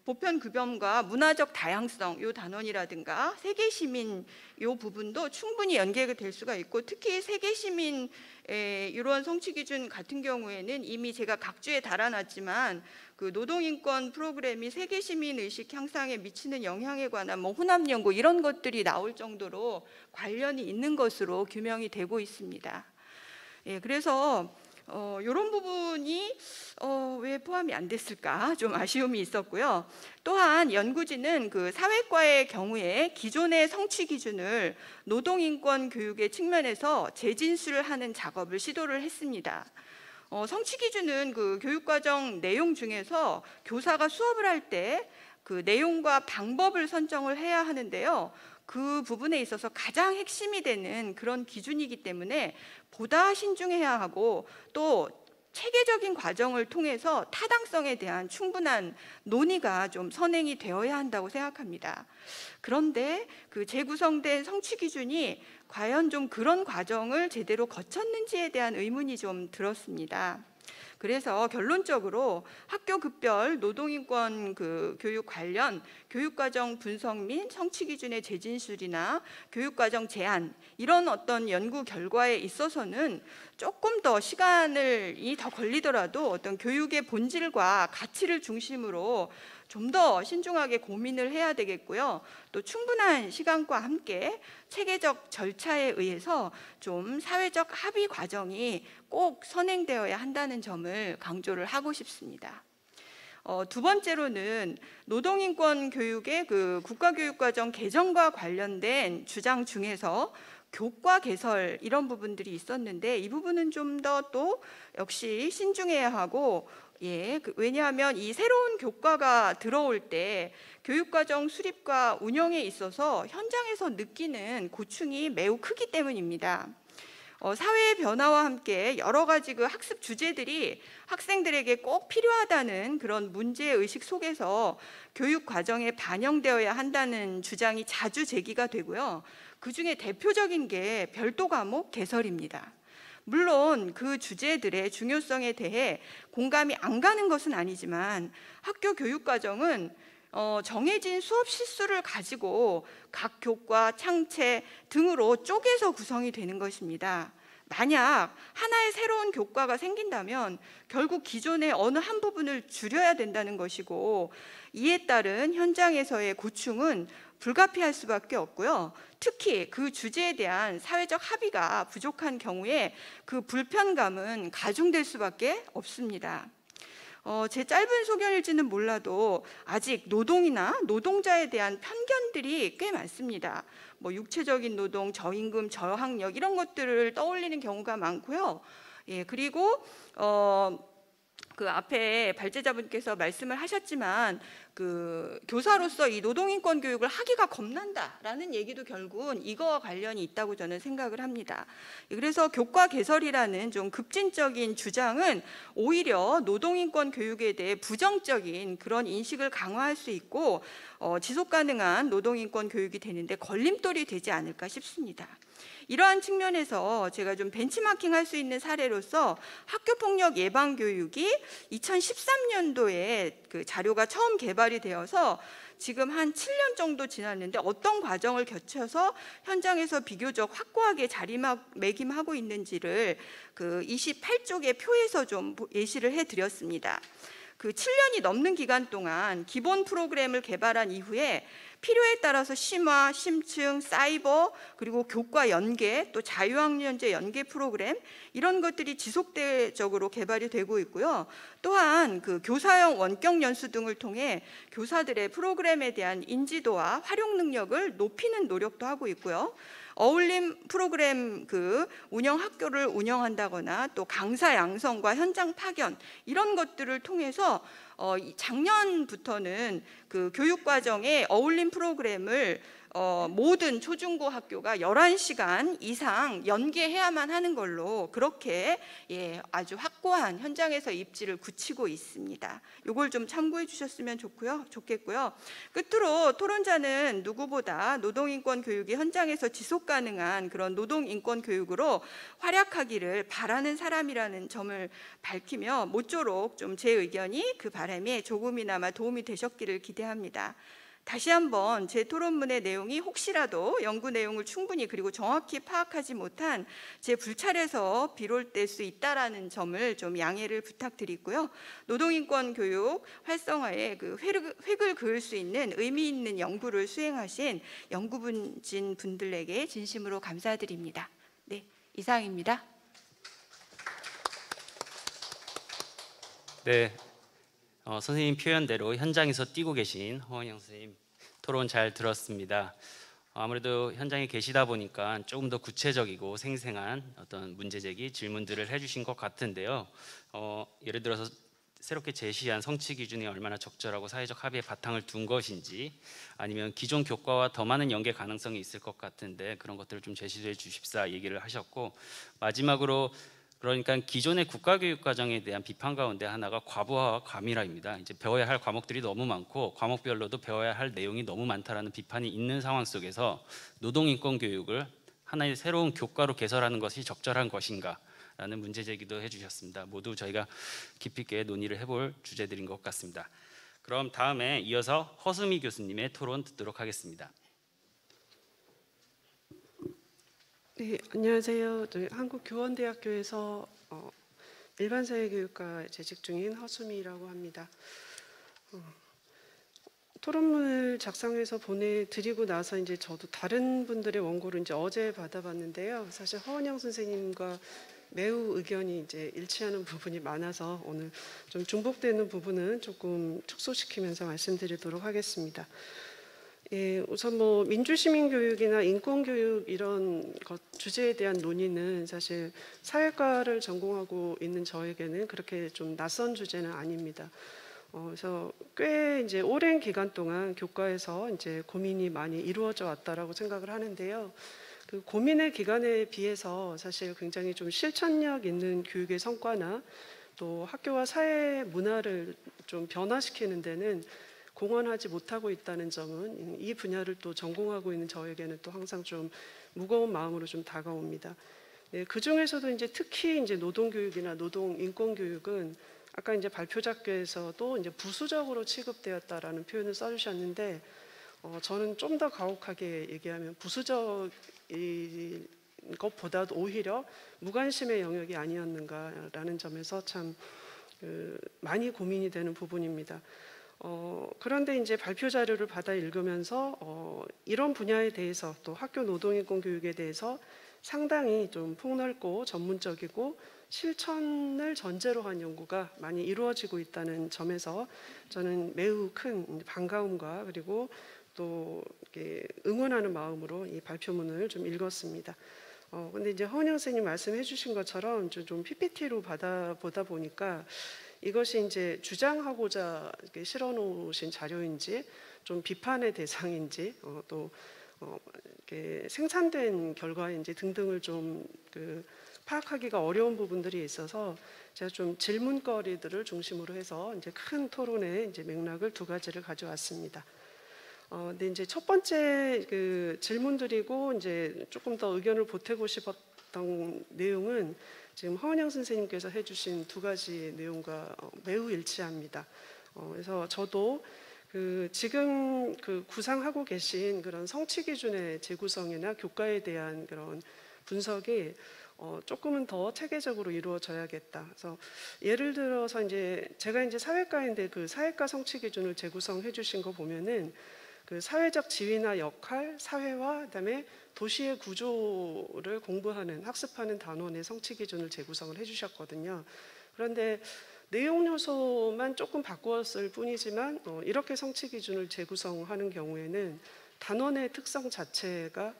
Speaker 9: 보편 규범과 문화적 다양성 요 단원이라든가 세계 시민 요 부분도 충분히 연계될 수가 있고 특히 세계 시민 이러한 성취 기준 같은 경우에는 이미 제가 각주에 달아놨지만 그 노동인권 프로그램이 세계 시민 의식 향상에 미치는 영향에 관한 혼합 연구 이런 것들이 나올 정도로 관련이 있는 것으로 규명이 되고 있습니다. 그래서 이런 부분이 왜 포함이 안 됐을까 좀 아쉬움이 있었고요. 또한 연구진은 그 사회과의 경우에 기존의 성취 기준을 노동인권 교육의 측면에서 재진술하는 작업을 시도를 했습니다. 성취 기준은 그 교육과정 내용 중에서 교사가 수업을 할 때 그 내용과 방법을 선정을 해야 하는데요. 그 부분에 있어서 가장 핵심이 되는 그런 기준이기 때문에 보다 신중해야 하고 또 체계적인 과정을 통해서 타당성에 대한 충분한 논의가 좀 선행이 되어야 한다고 생각합니다. 그런데 그 재구성된 성취 기준이 과연 좀 그런 과정을 제대로 거쳤는지에 대한 의문이 좀 들었습니다. 그래서 결론적으로 학교급별 노동인권 그 교육 관련 교육과정 분석 및 성취 기준의 재진술이나 교육과정 제안 이런 어떤 연구 결과에 있어서는 조금 더 시간이 더 걸리더라도 어떤 교육의 본질과 가치를 중심으로 좀 더 신중하게 고민을 해야 되겠고요. 또 충분한 시간과 함께 체계적 절차에 의해서 좀 사회적 합의 과정이 꼭 선행되어야 한다는 점을 강조를 하고 싶습니다. 두 번째로는 노동인권 교육의 그 국가교육과정 개정과 관련된 주장 중에서 교과 개설 이런 부분들이 있었는데 이 부분은 좀 더 또 역시 신중해야 하고 왜냐하면 이 새로운 교과가 들어올 때 교육과정 수립과 운영에 있어서 현장에서 느끼는 고충이 매우 크기 때문입니다. 사회의 변화와 함께 여러 가지 그 학습 주제들이 학생들에게 꼭 필요하다는 그런 문제의식 속에서 교육 과정에 반영되어야 한다는 주장이 자주 제기가 되고요. 그중에 대표적인 게 별도 과목 개설입니다. 물론 그 주제들의 중요성에 대해 공감이 안 가는 것은 아니지만 학교 교육과정은 정해진 수업 실수를 가지고 각 교과, 창체 등으로 쪼개서 구성이 되는 것입니다. 만약 하나의 새로운 교과가 생긴다면 결국 기존의 어느 한 부분을 줄여야 된다는 것이고 이에 따른 현장에서의 고충은 불가피할 수밖에 없고요. 특히 그 주제에 대한 사회적 합의가 부족한 경우에 그 불편감은 가중될 수밖에 없습니다. 제 짧은 소견일지는 몰라도 아직 노동이나 노동자에 대한 편견들이 꽤 많습니다. 육체적인 노동, 저임금, 저학력 이런 것들을 떠올리는 경우가 많고요. 그리고 그 앞에 발제자분께서 말씀을 하셨지만 그 교사로서 이 노동인권 교육을 하기가 겁난다라는 얘기도 결국은 이거와 관련이 있다고 저는 생각을 합니다. 그래서 교과 개설이라는 좀 급진적인 주장은 오히려 노동인권 교육에 대해 부정적인 그런 인식을 강화할 수 있고 지속 가능한 노동인권 교육이 되는데 걸림돌이 되지 않을까 싶습니다. 이러한 측면에서 제가 좀 벤치마킹 할 수 있는 사례로서 학교폭력 예방 교육이 2013년도에 그 자료가 처음 개발이 되어서 지금 한 7년 정도 지났는데 어떤 과정을 거쳐서 현장에서 비교적 확고하게 자리매김하고 있는지를 그 28쪽의 표에서 좀 예시를 해드렸습니다. 그 7년이 넘는 기간 동안 기본 프로그램을 개발한 이후에 필요에 따라서 심화, 심층, 사이버, 그리고 교과 연계, 또 자유학년제 연계 프로그램 이런 것들이 지속적으로 개발이 되고 있고요. 또한 그 교사형 원격 연수 등을 통해 교사들의 프로그램에 대한 인지도와 활용 능력을 높이는 노력도 하고 있고요. 어울림 프로그램 그 운영 학교를 운영한다거나 또 강사 양성과 현장 파견 이런 것들을 통해서 작년부터는 그 교육 과정에 어울림 프로그램을 모든 초중고 학교가 11시간 이상 연계해야만 하는 걸로 그렇게 아주 확고한 현장에서 입지를 굳히고 있습니다. 이걸 좀 참고해 주셨으면 좋겠고요. 끝으로 토론자는 누구보다 노동인권 교육이 현장에서 지속 가능한 그런 노동인권 교육으로 활약하기를 바라는 사람이라는 점을 밝히며 모쪼록 좀 제 의견이 그 바람에 조금이나마 도움이 되셨기를 기대합니다. 다시 한번 제 토론문의 내용이 혹시라도 연구 내용을 충분히 그리고 정확히 파악하지 못한 제 불찰에서 비롯될 수 있다라는 점을 좀 양해를 부탁드리고요. 노동인권 교육 활성화에 그 획을 그을 수 있는 의미 있는 연구를 수행하신 연구진 분들에게 진심으로 감사드립니다. 네, 이상입니다.
Speaker 7: 네, 선생님 표현대로 현장에서 뛰고 계신 허원영 선생님 토론 잘 들었습니다. 아무래도 현장에 계시다 보니까 조금 더 구체적이고 생생한 어떤 문제제기, 질문들을 해주신 것 같은데요. 예를 들어서 새롭게 제시한 성취 기준이 얼마나 적절하고 사회적 합의에 바탕을 둔 것인지 아니면 기존 교과와 더 많은 연계 가능성이 있을 것 같은데 그런 것들을 좀 제시해 주십사 얘기를 하셨고 마지막으로 그러니까 기존의 국가교육 과정에 대한 비판 가운데 하나가 과부하와 과밀화입니다. 이제 배워야 할 과목들이 너무 많고 과목별로도 배워야 할 내용이 너무 많다라는 비판이 있는 상황 속에서 노동인권 교육을 하나의 새로운 교과로 개설하는 것이 적절한 것인가? 라는 문제 제기도 해주셨습니다. 모두 저희가 깊이 있게 논의를 해볼 주제들인 것 같습니다. 그럼 다음에 이어서 허수미 교수님의 토론 듣도록 하겠습니다.
Speaker 10: 네, 안녕하세요. 한국교원대학교에서 일반사회교육과 재직 중인 허수미라고 합니다. 토론문을 작성해서 보내드리고 나서 이제 저도 다른 분들의 원고를 이제 어제 받아봤는데요. 사실 허원영 선생님과 매우 의견이 이제 일치하는 부분이 많아서 오늘 좀 중복되는 부분은 조금 축소시키면서 말씀드리도록 하겠습니다. 예, 우선 뭐 민주시민교육이나 인권교육 이런 주제에 대한 논의는 사실 사회과를 전공하고 있는 저에게는 그렇게 좀 낯선 주제는 아닙니다. 그래서 꽤 이제 오랜 기간 동안 교과에서 이제 고민이 많이 이루어져 왔다라고 생각을 하는데요. 그 고민의 기간에 비해서 사실 굉장히 좀 실천력 있는 교육의 성과나 또 학교와 사회 문화를 좀 변화시키는 데는 공헌하지 못하고 있다는 점은 이 분야를 또 전공하고 있는 저에게는 또 항상 좀 무거운 마음으로 좀 다가옵니다. 네, 그 중에서도 이제 특히 이제 노동교육이나 노동인권교육은 아까 이제 발표자께서도 이제 부수적으로 취급되었다라는 표현을 써주셨는데 저는 좀 더 가혹하게 얘기하면 부수적인 것보다도 오히려 무관심의 영역이 아니었는가라는 점에서 참 많이 고민이 되는 부분입니다. 그런데 이제 발표 자료를 받아 읽으면서 이런 분야에 대해서 또 학교 노동인권 교육에 대해서 상당히 좀 폭넓고 전문적이고 실천을 전제로 한 연구가 많이 이루어지고 있다는 점에서 저는 매우 큰 반가움과 그리고 또 이렇게 응원하는 마음으로 이 발표문을 좀 읽었습니다. 근데 이제 허은영 선생님 말씀해 주신 것처럼 좀 PPT로 보다 보니까 이것이 이제 주장하고자 이렇게 실어 놓으신 자료인지 좀 비판의 대상인지 또 이렇게 생산된 결과인지 등등을 좀 파악하기가 어려운 부분들이 있어서 제가 좀 질문거리들을 중심으로 해서 이제 큰 토론의 이제 맥락을 두 가지를 가져왔습니다. 근데 이제 첫 번째 질문드리고 이제 조금 더 의견을 보태고 싶었던 내용은 지금 허은영 선생님께서 해주신 두 가지 내용과 매우 일치합니다. 그래서 저도 지금 구상하고 계신 그런 성취 기준의 재구성이나 교과에 대한 그런 분석이 조금은 더 체계적으로 이루어져야겠다. 그래서 예를 들어서 이제 제가 이제 사회과인데 그 사회과 성취 기준을 재구성해 주신 거 보면은 사회적 지위나 역할, 사회와 그다음에 도시의 구조를 공부하는 학습하는 단원의 성취 기준을 재구성을 해주셨거든요. 그런데 내용 요소만 조금 바꾸었을 뿐이지만 이렇게 성취 기준을 재구성하는 경우에는 단원의 특성 자체가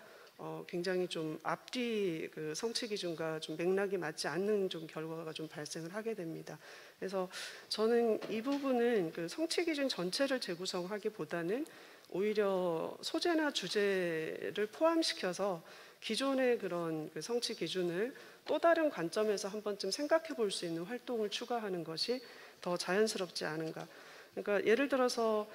Speaker 10: 굉장히 좀 앞뒤 성취 기준과 좀 맥락이 맞지 않는 좀 결과가 좀 발생을 하게 됩니다. 그래서 저는 이 부분은 성취 기준 전체를 재구성하기보다는 오히려 소재나 주제를 포함시켜서 기존의 그런 성취 기준을 또 다른 관점에서 한 번쯤 생각해 볼 수 있는 활동을 추가하는 것이 더 자연스럽지 않은가. 그러니까 예를 들어서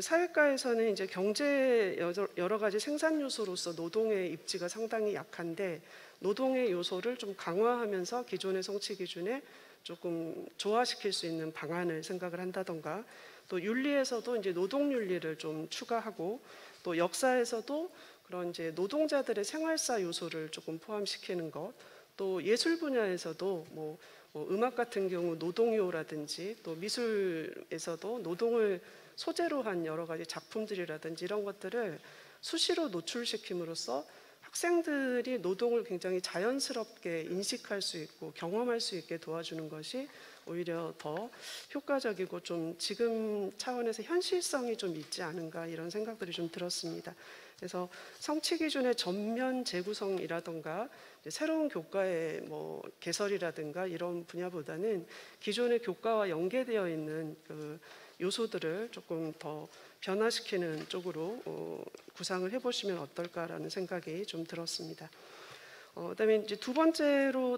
Speaker 10: 사회과에서는 이제 경제 여러 가지 생산 요소로서 노동의 입지가 상당히 약한데 노동의 요소를 좀 강화하면서 기존의 성취 기준에 조금 조화시킬 수 있는 방안을 생각을 한다던가, 또 윤리에서도 이제 노동 윤리를 좀 추가하고, 또 역사에서도 그런 이제 노동자들의 생활사 요소를 조금 포함시키는 것, 또 예술 분야에서도 뭐 음악 같은 경우 노동요라든지, 또 미술에서도 노동을 소재로 한 여러 가지 작품들이라든지 이런 것들을 수시로 노출시킴으로써 학생들이 노동을 굉장히 자연스럽게 인식할 수 있고 경험할 수 있게 도와주는 것이 오히려 더 효과적이고 좀 지금 차원에서 현실성이 좀 있지 않은가, 이런 생각들이 좀 들었습니다. 그래서 성취 기준의 전면 재구성이라던가 새로운 교과의 뭐 개설이라든가 이런 분야보다는 기존의 교과와 연계되어 있는 요소들을 조금 더 변화시키는 쪽으로 구상을 해보시면 어떨까라는 생각이 좀 들었습니다. 그다음에 이제 두 번째로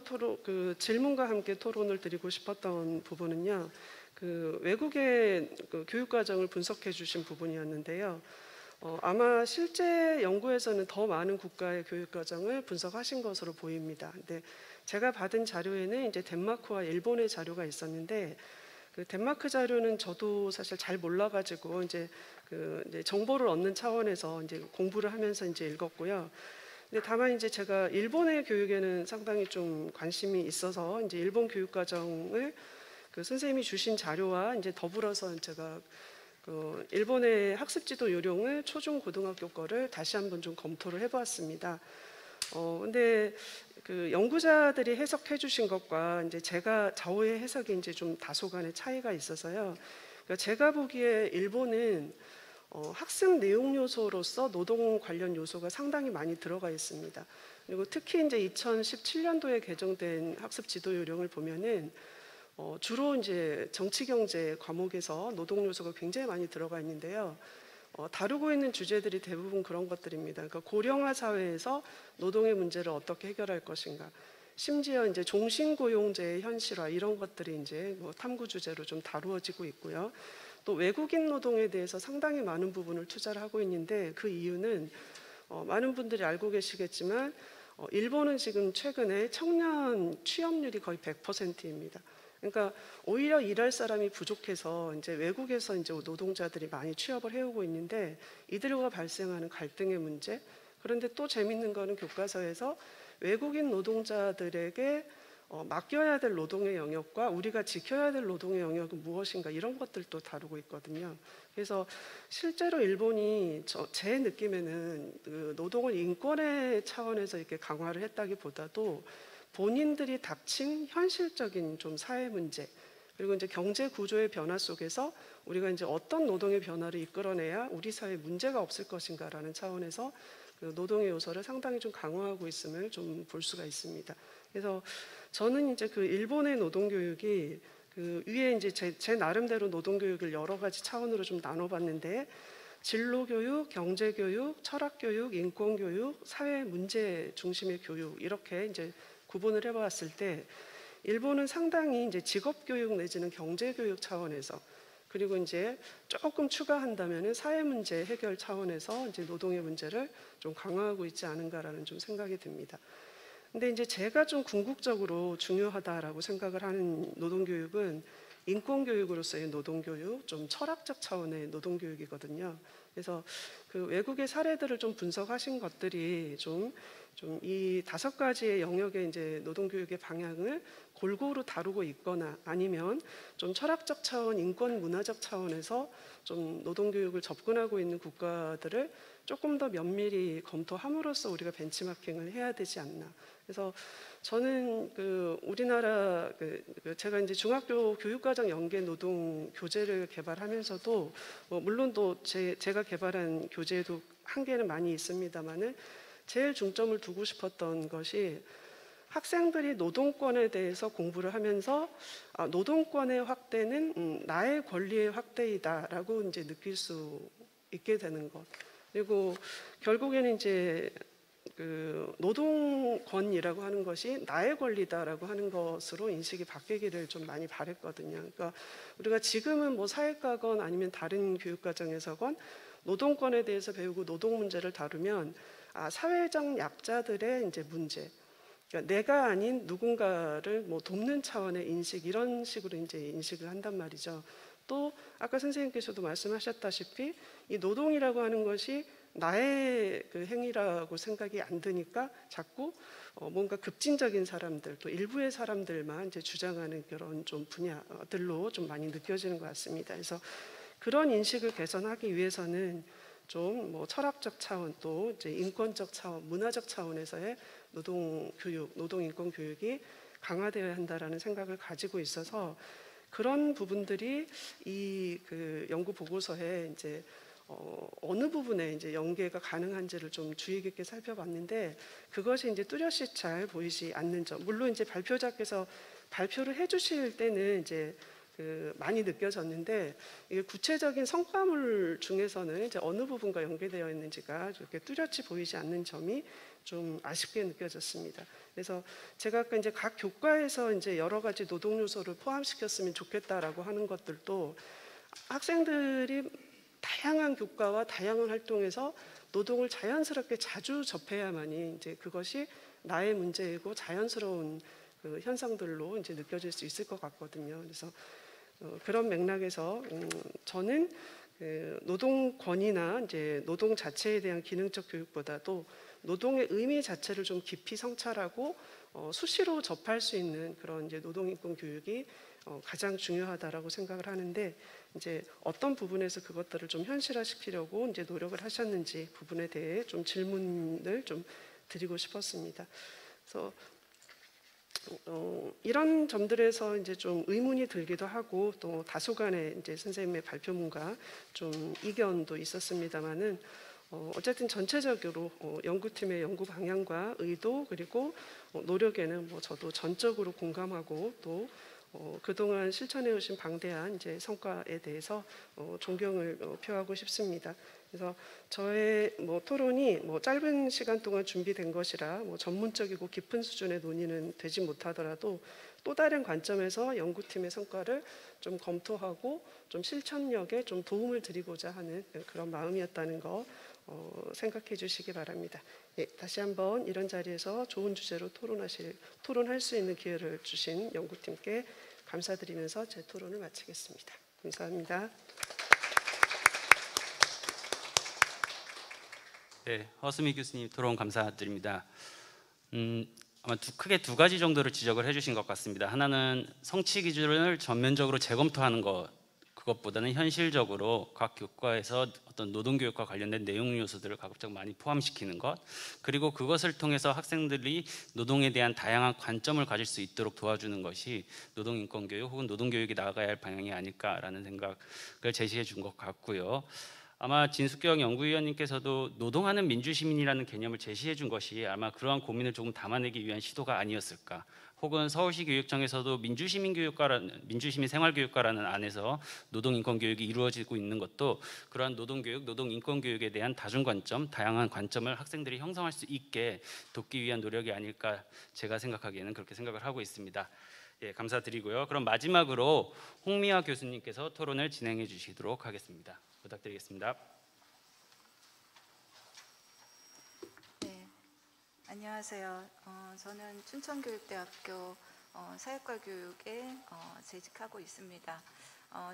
Speaker 10: 질문과 함께 토론을 드리고 싶었던 부분은요, 외국의 교육 과정을 분석해 주신 부분이었는데요. 아마 실제 연구에서는 더 많은 국가의 교육 과정을 분석하신 것으로 보입니다. 근데 제가 받은 자료에는 이제 덴마크와 일본의 자료가 있었는데, 덴마크 자료는 저도 사실 잘 몰라가지고 이제 정보를 얻는 차원에서 이제 공부를 하면서 이제 읽었고요. 근데 다만 이제 제가 일본의 교육에는 상당히 좀 관심이 있어서 이제 일본 교육 과정을 선생님이 주신 자료와 이제 더불어서 제가 일본의 학습지도 요령을 초중 고등학교 거를 다시 한번 좀 검토를 해보았습니다. 근데 연구자들이 해석해 주신 것과 이제 제가 저의 해석이 이제 좀 다소간의 차이가 있어서요. 그러니까 제가 보기에 일본은 학습 내용 요소로서 노동 관련 요소가 상당히 많이 들어가 있습니다. 그리고 특히 이제 2017년도에 개정된 학습 지도 요령을 보면은 주로 이제 정치 경제 과목에서 노동 요소가 굉장히 많이 들어가 있는데요. 다루고 있는 주제들이 대부분 그런 것들입니다. 그러니까 고령화 사회에서 노동의 문제를 어떻게 해결할 것인가, 심지어 이제 종신고용제의 현실화, 이런 것들이 이제 탐구 주제로 좀 다루어지고 있고요. 또 외국인 노동에 대해서 상당히 많은 부분을 투자를 하고 있는데, 그 이유는 많은 분들이 알고 계시겠지만 일본은 지금 최근에 청년 취업률이 거의 100%입니다. 그러니까 오히려 일할 사람이 부족해서 이제 외국에서 이제 노동자들이 많이 취업을 해오고 있는데, 이들과 발생하는 갈등의 문제, 그런데 또 재밌는 거는 교과서에서 외국인 노동자들에게 맡겨야 될 노동의 영역과 우리가 지켜야 될 노동의 영역은 무엇인가, 이런 것들도 다루고 있거든요. 그래서 실제로 일본이 제 느낌에는 노동을 인권의 차원에서 이렇게 강화를 했다기보다도 본인들이 닥친 현실적인 좀 사회 문제, 그리고 이제 경제 구조의 변화 속에서 우리가 이제 어떤 노동의 변화를 이끌어내야 우리 사회에 문제가 없을 것인가라는 차원에서 그 노동의 요소를 상당히 좀 강화하고 있음을 좀 볼 수가 있습니다. 그래서 저는 이제 그 일본의 노동교육이 그 위에 이제 제 나름대로 노동교육을 여러 가지 차원으로 좀 나눠봤는데, 진로교육, 경제교육, 철학교육, 인권교육, 사회 문제 중심의 교육, 이렇게 이제 구분을 해봤을 때, 일본은 상당히 이제 직업교육 내지는 경제교육 차원에서, 그리고 이제 조금 추가한다면은 사회 문제 해결 차원에서 이제 노동의 문제를 좀 강화하고 있지 않은가라는 좀 생각이 듭니다. 근데 이제 제가 좀 궁극적으로 중요하다라고 생각을 하는 노동교육은 인권교육으로서의 노동교육, 좀 철학적 차원의 노동교육이거든요. 그래서 그 외국의 사례들을 좀 분석하신 것들이 좀 이 5가지의 영역의 이제 노동교육의 방향을 골고루 다루고 있거나, 아니면 좀 철학적 차원, 인권 문화적 차원에서 좀 노동교육을 접근하고 있는 국가들을 조금 더 면밀히 검토함으로써 우리가 벤치마킹을 해야 되지 않나. 그래서 저는 그 우리나라 제가 이제 중학교 교육과정 연계 노동 교재를 개발하면서도 물론 또 제가 개발한 교재도 한계는 많이 있습니다만은, 제일 중점을 두고 싶었던 것이 학생들이 노동권에 대해서 공부를 하면서 노동권의 확대는 나의 권리의 확대이다라고 이제 느낄 수 있게 되는 것. 그리고 결국에는 이제 그 노동권이라고 하는 것이 나의 권리다라고 하는 것으로 인식이 바뀌기를 좀 많이 바랬거든요. 그러니까 우리가 지금은 뭐 사회과건 아니면 다른 교육과정에서건 노동권에 대해서 배우고 노동 문제를 다루면 사회적 약자들의 이제 문제, 그러니까 내가 아닌 누군가를 뭐 돕는 차원의 인식, 이런 식으로 이제 인식을 한단 말이죠. 또 아까 선생님께서도 말씀하셨다시피 이 노동이라고 하는 것이 나의 그 행위라고 생각이 안 드니까 자꾸 뭔가 급진적인 사람들, 또 일부의 사람들만 이제 주장하는 그런 좀 분야들로 좀 많이 느껴지는 것 같습니다. 그래서 그런 인식을 개선하기 위해서는 좀 뭐 철학적 차원, 또 이제 인권적 차원, 문화적 차원에서의 노동 교육, 노동 인권 교육이 강화되어야 한다라는 생각을 가지고 있어서, 그런 부분들이 이 그 연구 보고서에 이제 어느 부분에 이제 연계가 가능한지를 좀 주의 깊게 살펴봤는데, 그것이 이제 뚜렷이 잘 보이지 않는 점. 물론 이제 발표자께서 발표를 해주실 때는 이제 많이 느껴졌는데, 이게 구체적인 성과물 중에서는 이제 어느 부분과 연계되어 있는지가 그렇게 뚜렷이 보이지 않는 점이 좀 아쉽게 느껴졌습니다. 그래서 제가 아까 이제 각 교과에서 이제 여러 가지 노동 요소를 포함시켰으면 좋겠다라고 하는 것들도, 학생들이 다양한 교과와 다양한 활동에서 노동을 자연스럽게 자주 접해야만이 이제 그것이 나의 문제이고 자연스러운 그 현상들로 이제 느껴질 수 있을 것 같거든요. 그래서 그런 맥락에서 저는 노동권이나 이제 노동 자체에 대한 기능적 교육보다도 노동의 의미 자체를 좀 깊이 성찰하고 수시로 접할 수 있는 그런 이제 노동인권 교육이 가장 중요하다라고 생각을 하는데, 이제 어떤 부분에서 그것들을 좀 현실화시키려고 이제 노력을 하셨는지 부분에 대해 좀 질문을 좀 드리고 싶었습니다. 그래서 이런 점들에서 이제 좀 의문이 들기도 하고, 또 다소간의 이제 선생님의 발표문과 좀 이견도 있었습니다만은, 어쨌든 전체적으로 연구팀의 연구 방향과 의도, 그리고 노력에는 뭐 저도 전적으로 공감하고, 또 그동안 실천해 오신 방대한 이제 성과에 대해서 존경을 표하고 싶습니다. 그래서 저의 뭐 토론이 뭐 짧은 시간 동안 준비된 것이라 뭐 전문적이고 깊은 수준의 논의는 되지 못하더라도, 또 다른 관점에서 연구팀의 성과를 좀 검토하고 좀 실천력에 좀 도움을 드리고자 하는 그런 마음이었다는 거 생각해 주시기 바랍니다. 예, 다시 한번 이런 자리에서 좋은 주제로 토론할 수 있는 기회를 주신 연구팀께 감사드리면서 제 토론을 마치겠습니다. 감사합니다.
Speaker 7: 네, 허수미 교수님 토론 감사드립니다. 아마 크게 두 가지 정도를 지적을 해주신 것 같습니다. 하나는 성취 기준을 전면적으로 재검토하는 것, 그것보다는 현실적으로 각 교과에서 어떤 노동교육과 관련된 내용 요소들을 가급적 많이 포함시키는 것, 그리고 그것을 통해서 학생들이 노동에 대한 다양한 관점을 가질 수 있도록 도와주는 것이 노동인권교육 혹은 노동교육이 나아가야 할 방향이 아닐까라는 생각을 제시해 준 것 같고요. 아마 진숙경 연구위원님께서도 노동하는 민주시민이라는 개념을 제시해 준 것이 아마 그러한 고민을 조금 담아내기 위한 시도가 아니었을까. 혹은 서울시 교육청에서도 민주시민 생활교육과라는 안에서 노동인권교육이 이루어지고 있는 것도 그러한 노동교육, 노동인권교육에 대한 다중관점, 다양한 관점을 학생들이 형성할 수 있게 돕기 위한 노력이 아닐까 제가 생각하기에는 그렇게 생각을 하고 있습니다. 예, 감사드리고요. 그럼 마지막으로 홍미화 교수님께서 토론을 진행해 주시도록 하겠습니다. 부탁드리겠습니다.
Speaker 11: 네, 안녕하세요. 저는 춘천교육대학교 사회과 교육에 재직하고 있습니다.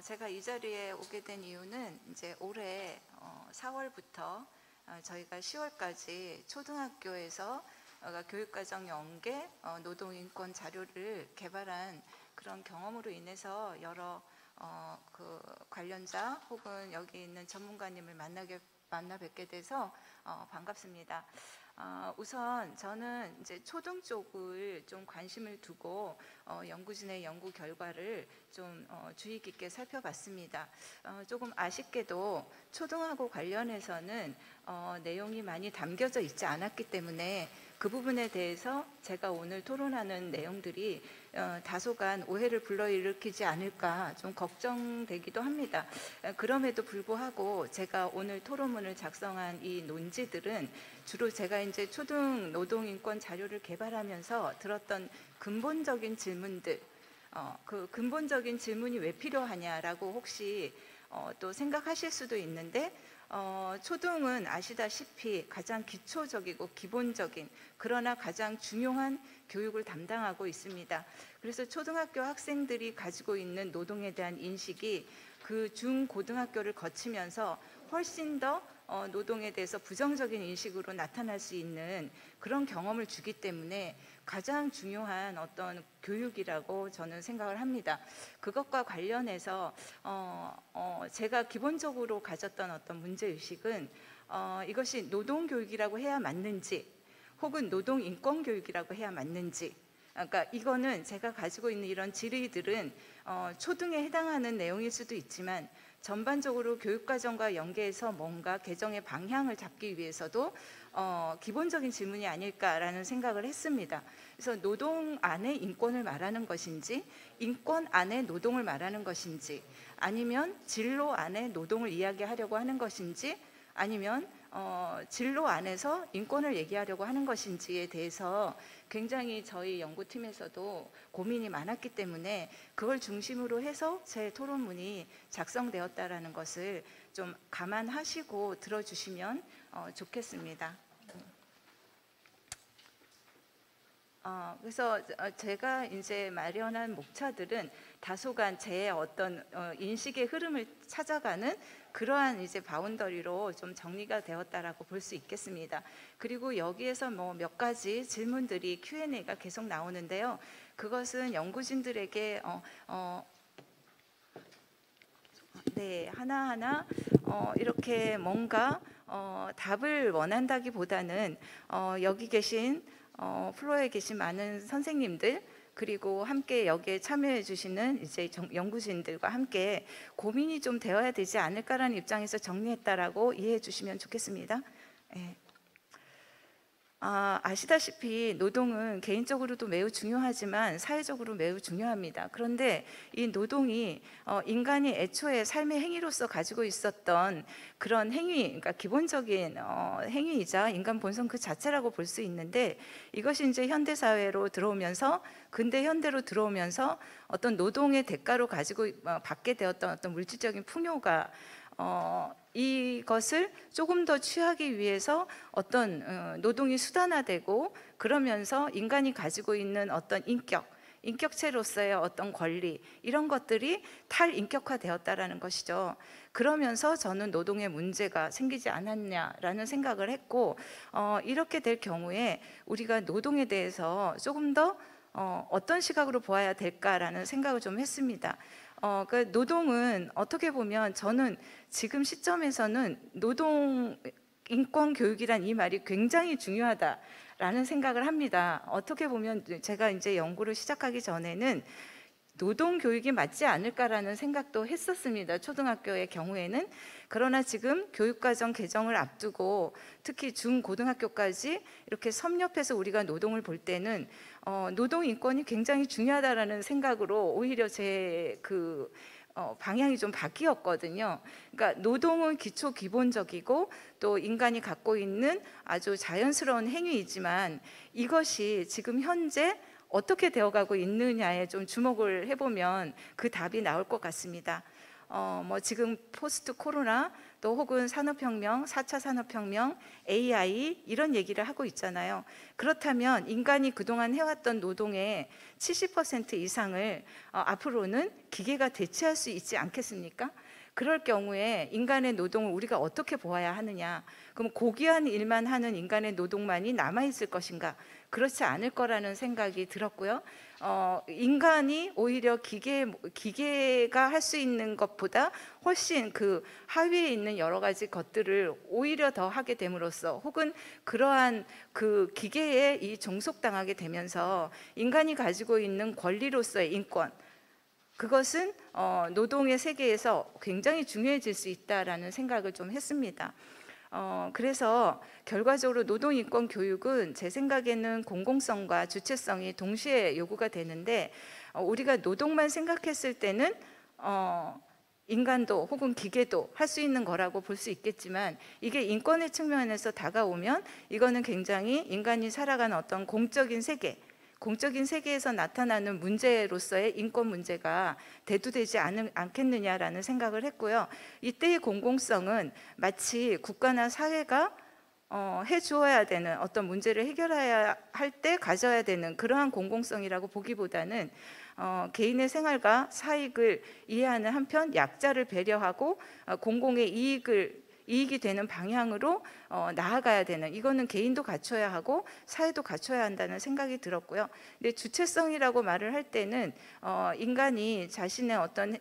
Speaker 11: 제가 이 자리에 오게 된 이유는 이제 올해 4월부터 저희가 10월까지 초등학교에서 교육과정 연계 노동인권 자료를 개발한 그런 경험으로 인해서 여러 그 관련자 혹은 여기 있는 전문가님을 만나 뵙게 돼서 반갑습니다. 우선 저는 이제 초등 쪽을 좀 관심을 두고 연구진의 연구 결과를 좀 주의 깊게 살펴봤습니다. 조금 아쉽게도 초등하고 관련해서는 내용이 많이 담겨져 있지 않았기 때문에 그 부분에 대해서 제가 오늘 토론하는 내용들이 다소간 오해를 불러일으키지 않을까 좀 걱정되기도 합니다. 그럼에도 불구하고 제가 오늘 토론문을 작성한 이 논지들은 주로 제가 이제 초등 노동인권 자료를 개발하면서 들었던 근본적인 질문들, 그 근본적인 질문이 왜 필요하냐라고 혹시 또 생각하실 수도 있는데 초등은 아시다시피 가장 기초적이고 기본적인 그러나 가장 중요한 교육을 담당하고 있습니다. 그래서 초등학교 학생들이 가지고 있는 노동에 대한 인식이 그 중고등학교를 거치면서 훨씬 더 노동에 대해서 부정적인 인식으로 나타날 수 있는 그런 경험을 주기 때문에 가장 중요한 어떤 교육이라고 저는 생각을 합니다. 그것과 관련해서 제가 기본적으로 가졌던 어떤 문제의식은 이것이 노동교육이라고 해야 맞는지 혹은 노동인권교육이라고 해야 맞는지, 그러니까 이거는 제가 가지고 있는 이런 질의들은 초등에 해당하는 내용일 수도 있지만 전반적으로 교육과정과 연계해서 뭔가 개정의 방향을 잡기 위해서도 기본적인 질문이 아닐까라는 생각을 했습니다. 그래서 노동 안에 인권을 말하는 것인지, 인권 안에 노동을 말하는 것인지, 아니면 진로 안에 노동을 이야기하려고 하는 것인지, 아니면 진로 안에서 인권을 얘기하려고 하는 것인지에 대해서 굉장히 저희 연구팀에서도 고민이 많았기 때문에 그걸 중심으로 해서 제 토론문이 작성되었다라는 것을 좀 감안하시고 들어주시면 좋겠습니다. 그래서 제가 이제 마련한 목차들은 다소간 제 어떤 인식의 흐름을 찾아가는 그러한 이제 바운더리로 좀 정리가 되었다라고 볼 수 있겠습니다. 그리고 여기에서 뭐 몇 가지 질문들이 Q&A가 계속 나오는데요. 그것은 연구진들에게 네, 하나하나 이렇게 뭔가 답을 원한다기보다는 여기 계신 플로어에 계신 많은 선생님들 그리고 함께 여기에 참여해 주시는 이제 연구진들과 함께 고민이 좀 되어야 되지 않을까라는 입장에서 정리했다라고 이해해 주시면 좋겠습니다. 네. 아시다시피 노동은 개인적으로도 매우 중요하지만 사회적으로 매우 중요합니다. 그런데 이 노동이 인간이 애초에 삶의 행위로서 가지고 있었던 그런 행위, 그러니까 기본적인 행위이자 인간 본성 그 자체라고 볼 수 있는데 이것이 이제 현대 사회로 들어오면서 근대 현대로 들어오면서 어떤 노동의 대가로 가지고 받게 되었던 어떤 물질적인 풍요가 이것을 조금 더 취하기 위해서 어떤 노동이 수단화되고 그러면서 인간이 가지고 있는 어떤 인격체로서의 어떤 권리 이런 것들이 탈인격화되었다라는 것이죠. 그러면서 저는 노동의 문제가 생기지 않았냐라는 생각을 했고 이렇게 될 경우에 우리가 노동에 대해서 조금 더 어떤 시각으로 보아야 될까라는 생각을 좀 했습니다. 그 노동은 어떻게 보면 저는 지금 시점에서는 노동 인권 교육이란 이 말이 굉장히 중요하다라는 생각을 합니다. 어떻게 보면 제가 이제 연구를 시작하기 전에는 노동 교육이 맞지 않을까라는 생각도 했었습니다. 초등학교의 경우에는. 그러나 지금 교육과정 개정을 앞두고 특히 중고등학교까지 이렇게 섭렵해서 우리가 노동을 볼 때는 노동 인권이 굉장히 중요하다라는 생각으로 오히려 제 방향이 좀 바뀌었거든요. 그러니까 노동은 기초 기본적이고 또 인간이 갖고 있는 아주 자연스러운 행위이지만 이것이 지금 현재 어떻게 되어가고 있느냐에 좀 주목을 해보면 그 답이 나올 것 같습니다. 지금 포스트 코로나 또 혹은 산업혁명, 4차 산업혁명, AI 이런 얘기를 하고 있잖아요. 그렇다면 인간이 그동안 해왔던 노동의 70% 이상을 앞으로는 기계가 대체할 수 있지 않겠습니까? 그럴 경우에 인간의 노동을 우리가 어떻게 보아야 하느냐? 그럼 고귀한 일만 하는 인간의 노동만이 남아있을 것인가? 그렇지 않을 거라는 생각이 들었고요. 인간이 오히려 기계가 할 수 있는 것보다 훨씬 그 하위에 있는 여러 가지 것들을 오히려 더 하게 됨으로써 혹은 그러한 그 기계에 종속당하게 되면서 인간이 가지고 있는 권리로서의 인권, 그것은 노동의 세계에서 굉장히 중요해질 수 있다라는 생각을 좀 했습니다. 그래서 결과적으로 노동인권 교육은 제 생각에는 공공성과 주체성이 동시에 요구가 되는데 우리가 노동만 생각했을 때는 인간도 혹은 기계도 할 수 있는 거라고 볼 수 있겠지만 이게 인권의 측면에서 다가오면 이거는 굉장히 인간이 살아가는 어떤 공적인 세계에서 나타나는 문제로서의 인권 문제가 대두되지 않겠느냐라는 생각을 했고요. 이때의 공공성은 마치 국가나 사회가 해주어야 되는 어떤 문제를 해결해야 할 때 가져야 되는 그러한 공공성이라고 보기보다는 개인의 생활과 사익을 이해하는 한편 약자를 배려하고 공공의 이익이 되는 방향으로 나아가야 되는, 이거는 개인도 갖춰야 하고 사회도 갖춰야 한다는 생각이 들었고요. 근데 주체성이라고 말을 할 때는 인간이 자신의 어떤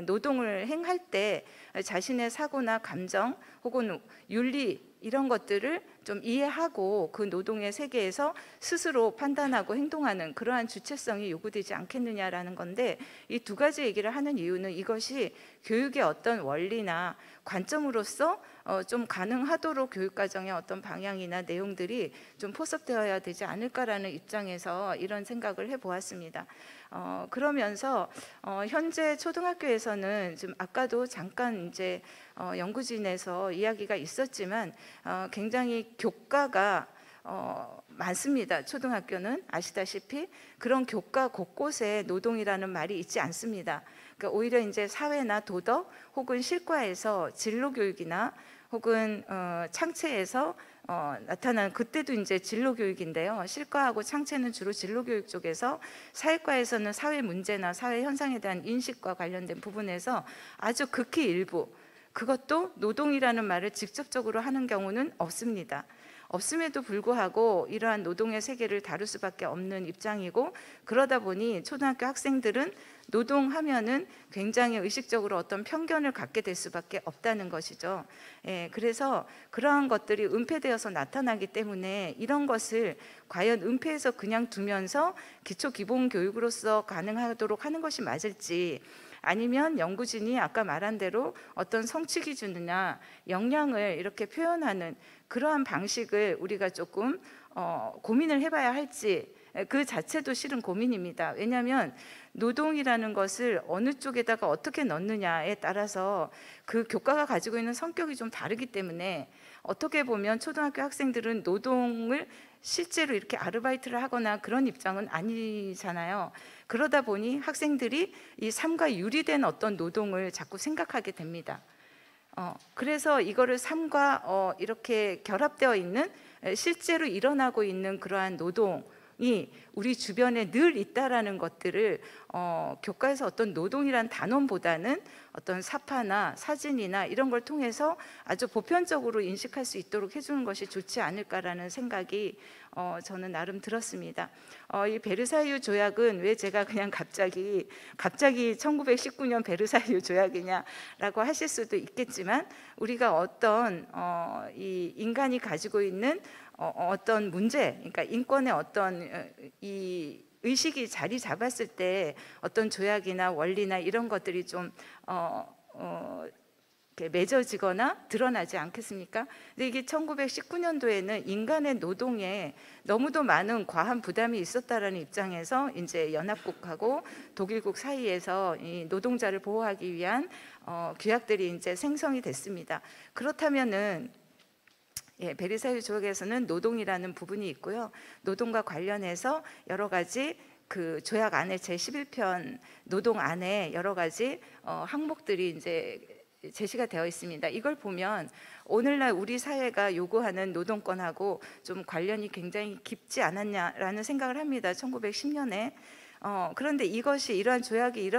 Speaker 11: 노동을 행할 때 자신의 사고나 감정 혹은 윤리 이런 것들을 좀 이해하고 그 노동의 세계에서 스스로 판단하고 행동하는 그러한 주체성이 요구되지 않겠느냐라는 건데, 이 두 가지 얘기를 하는 이유는 이것이 교육의 어떤 원리나 관점으로서 좀 가능하도록 교육과정의 어떤 방향이나 내용들이 좀 포섭되어야 되지 않을까라는 입장에서 이런 생각을 해보았습니다. 그러면서 현재 초등학교에서는 지금 아까도 잠깐 이제 연구진에서 이야기가 있었지만 굉장히 교과가 많습니다. 초등학교는 아시다시피 그런 교과 곳곳에 노동이라는 말이 있지 않습니다. 그러니까 오히려 이제 사회나 도덕 혹은 실과에서 진로 교육이나 혹은 창체에서 나타나는, 그때도 이제 진로 교육인데요. 실과하고 창체는 주로 진로 교육 쪽에서, 사회과에서는 사회 문제나 사회 현상에 대한 인식과 관련된 부분에서 아주 극히 일부, 그것도 노동이라는 말을 직접적으로 하는 경우는 없습니다. 없음에도 불구하고 이러한 노동의 세계를 다룰 수밖에 없는 입장이고, 그러다 보니 초등학교 학생들은 노동하면은 굉장히 의식적으로 어떤 편견을 갖게 될 수밖에 없다는 것이죠. 그래서 그러한 것들이 은폐되어서 나타나기 때문에 이런 것을 과연 은폐해서 그냥 두면서 기초 기본 교육으로서 가능하도록 하는 것이 맞을지, 아니면 연구진이 아까 말한 대로 어떤 성취 기준이나 역량을 이렇게 표현하는 그러한 방식을 우리가 조금 고민을 해봐야 할지, 그 자체도 실은 고민입니다. 왜냐하면 노동이라는 것을 어느 쪽에다가 어떻게 넣느냐에 따라서 그 교과가 가지고 있는 성격이 좀 다르기 때문에, 어떻게 보면 초등학교 학생들은 노동을 실제로 이렇게 아르바이트를 하거나 그런 입장은 아니잖아요. 그러다 보니 학생들이 이 삶과 유리된 어떤 노동을 자꾸 생각하게 됩니다. 그래서 이거를 삶과 이렇게 결합되어 있는, 실제로 일어나고 있는 그러한 노동이 우리 주변에 늘 있다라는 것들을 교과에서 어떤 노동이란 단원보다는 어떤 사파나 사진이나 이런 걸 통해서 아주 보편적으로 인식할 수 있도록 해주는 것이 좋지 않을까라는 생각이 저는 나름 들었습니다. 이 베르사유 조약은 왜 제가 그냥 갑자기 1919년 베르사유 조약이냐라고 하실 수도 있겠지만, 우리가 어떤 이 인간이 가지고 있는 어떤 문제, 그러니까 인권의 어떤 이 의식이 자리 잡았을 때 어떤 조약이나 원리나 이런 것들이 좀 이렇게 맺어지거나 드러나지 않겠습니까? 근데 이게 1919년도에는 인간의 노동에 너무도 많은 과한 부담이 있었다라는 입장에서 이제 연합국하고 독일국 사이에서 이 노동자를 보호하기 위한 규약들이 이제 생성이 됐습니다. 그렇다면은 베르사유 조약에서는 노동이라는 부분이 있고요. 노동과 관련해서 여러 가지 그 조약 안에 제11편 노동 안에 여러 가지 항목들이 이제 제시가 되어 있습니다. 이걸 보면 오늘날 우리 사회가 요구하는 노동권하고 좀 관련이 굉장히 깊지 않았냐라는 생각을 합니다. 1910년에. 그런데 이것이 이러한 조약이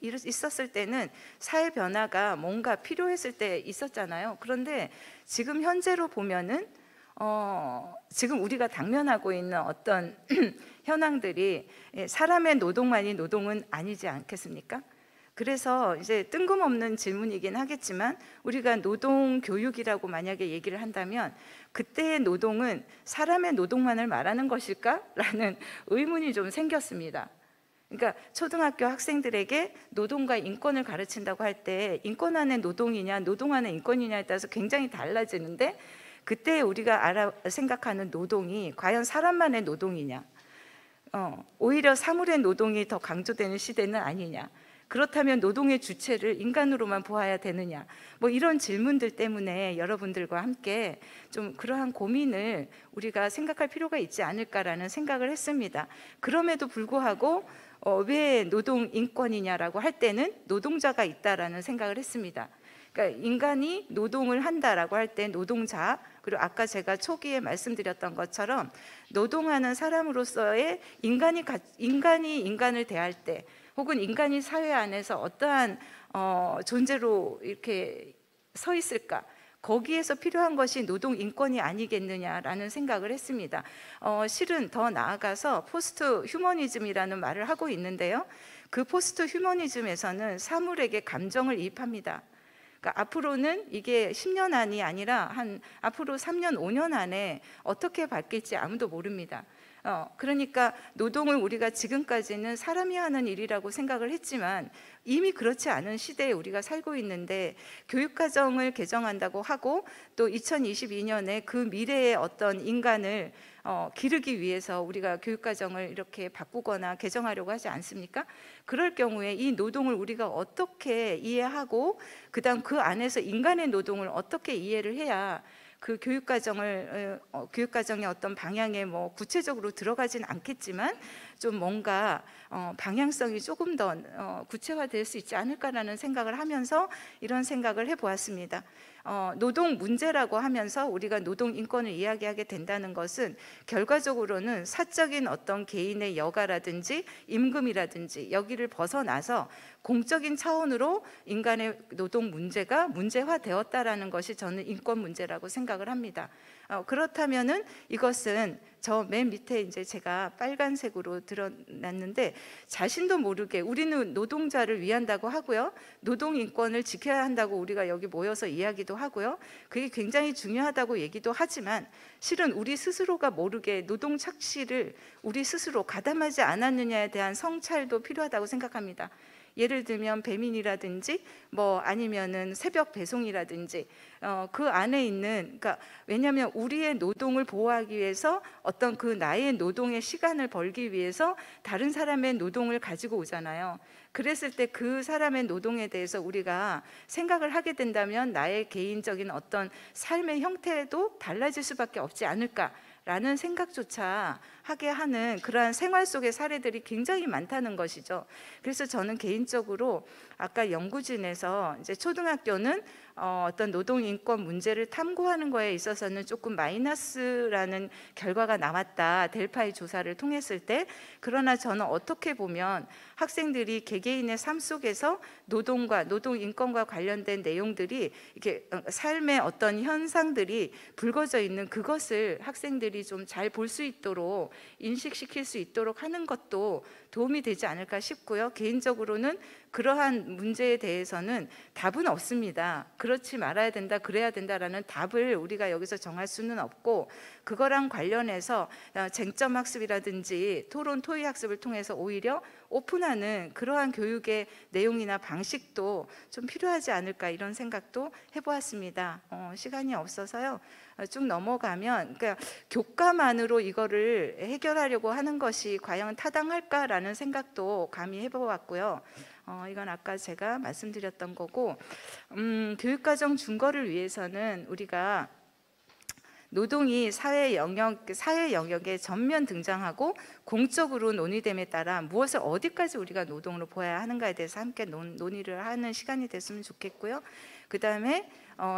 Speaker 11: 있었을 때는 사회 변화가 뭔가 필요했을 때 있었잖아요. 그런데 지금 현재로 보면은 지금 우리가 당면하고 있는 어떤 현황들이 사람의 노동만이 노동은 아니지 않겠습니까? 그래서 이제 뜬금없는 질문이긴 하겠지만 우리가 노동 교육이라고 만약에 얘기를 한다면 그때의 노동은 사람의 노동만을 말하는 것일까라는 의문이 좀 생겼습니다. 그러니까 초등학교 학생들에게 노동과 인권을 가르친다고 할 때 인권 안에 노동이냐 노동 안에 인권이냐에 따라서 굉장히 달라지는데 그때 우리가 생각하는 노동이 과연 사람만의 노동이냐 오히려 사물의 노동이 더 강조되는 시대는 아니냐 그렇다면 노동의 주체를 인간으로만 보아야 되느냐 뭐 이런 질문들 때문에 여러분들과 함께 좀 그러한 고민을 우리가 생각할 필요가 있지 않을까라는 생각을 했습니다. 그럼에도 불구하고 왜 노동 인권이냐라고 할 때는 노동자가 있다라는 생각을 했습니다. 그러니까 인간이 노동을 한다라고 할 때 노동자 그리고 아까 제가 초기에 말씀드렸던 것처럼 노동하는 사람으로서의 인간이 인간을 대할 때 혹은 인간이 사회 안에서 어떠한 존재로 이렇게 서 있을까 거기에서 필요한 것이 노동 인권이 아니겠느냐라는 생각을 했습니다. 실은 더 나아가서 포스트 휴머니즘이라는 말을 하고 있는데요. 그 포스트 휴머니즘에서는 사물에게 감정을 이입합니다. 그러니까 앞으로는 이게 10년 안이 아니라 한 앞으로 3년, 5년 안에 어떻게 바뀔지 아무도 모릅니다. 그러니까 노동을 우리가 지금까지는 사람이 하는 일이라고 생각을 했지만 이미 그렇지 않은 시대에 우리가 살고 있는데 교육과정을 개정한다고 하고 또 2022년에 그 미래의 어떤 인간을 기르기 위해서 우리가 교육과정을 이렇게 바꾸거나 개정하려고 하지 않습니까? 그럴 경우에 이 노동을 우리가 어떻게 이해하고 그다음 그 안에서 인간의 노동을 어떻게 이해를 해야 그 교육과정의 어떤 방향에 뭐 구체적으로 들어가진 않겠지만 좀 뭔가 방향성이 조금 더 구체화될 수 있지 않을까라는 생각을 하면서 이런 생각을 해보았습니다. 노동 문제라고 하면서 우리가 노동 인권을 이야기하게 된다는 것은 결과적으로는 사적인 어떤 개인의 여가라든지 임금이라든지 여기를 벗어나서 공적인 차원으로 인간의 노동 문제가 문제화되었다라는 것이 저는 인권 문제라고 생각을 합니다. 그렇다면은 이것은 저 맨 밑에 이제 제가 빨간색으로 드러났는데 자신도 모르게 우리는 노동자를 위한다고 하고요. 노동 인권을 지켜야 한다고 우리가 여기 모여서 이야기도 하고요. 그게 굉장히 중요하다고 얘기도 하지만 실은 우리 스스로가 모르게 노동 착취를 우리 스스로 가담하지 않았느냐에 대한 성찰도 필요하다고 생각합니다. 예를 들면 배민이라든지 뭐 아니면은 새벽 배송이라든지 그 안에 있는 그러니까 왜냐하면 우리의 노동을 보호하기 위해서 어떤 그 나의 노동의 시간을 벌기 위해서 다른 사람의 노동을 가지고 오잖아요. 그랬을 때 그 사람의 노동에 대해서 우리가 생각을 하게 된다면 나의 개인적인 어떤 삶의 형태도 달라질 수밖에 없지 않을까라는 생각조차 하게 하는 그러한 생활 속의 사례들이 굉장히 많다는 것이죠. 그래서 저는 개인적으로 아까 연구진에서 이제 초등학교는 어떤 노동 인권 문제를 탐구하는 거에 있어서는 조금 마이너스라는 결과가 나왔다. 델파이 조사를 통했을 때. 그러나 저는 어떻게 보면 학생들이 개개인의 삶 속에서 노동과 노동 인권과 관련된 내용들이 이렇게 삶의 어떤 현상들이 불거져 있는 그것을 학생들이 좀 잘 볼 수 있도록 인식시킬 수 있도록 하는 것도
Speaker 12: 도움이 되지 않을까 싶고요. 개인적으로는 그러한 문제에 대해서는 답은 없습니다. 그렇지 말아야 된다, 그래야 된다라는 답을 우리가 여기서 정할 수는 없고, 그거랑 관련해서 쟁점 학습이라든지 토론, 토의 학습을 통해서 오히려 오픈하는 그러한 교육의 내용이나 방식도 좀 필요하지 않을까, 이런 생각도 해보았습니다. 시간이 없어서요. 쭉 넘어가면, 그러니까 교과만으로 이거를 해결하려고 하는 것이 과연 타당할까라는 생각도 감히 해보았고요. 이건 아까 제가 말씀드렸던 거고, 교육과정 준거를 위해서는 우리가 노동이 사회 영역에 전면 등장하고 공적으로 논의됨에 따라 무엇을 어디까지 우리가 노동으로 보아야 하는가에 대해서 함께 논의를 하는 시간이 됐으면 좋겠고요. 그 다음에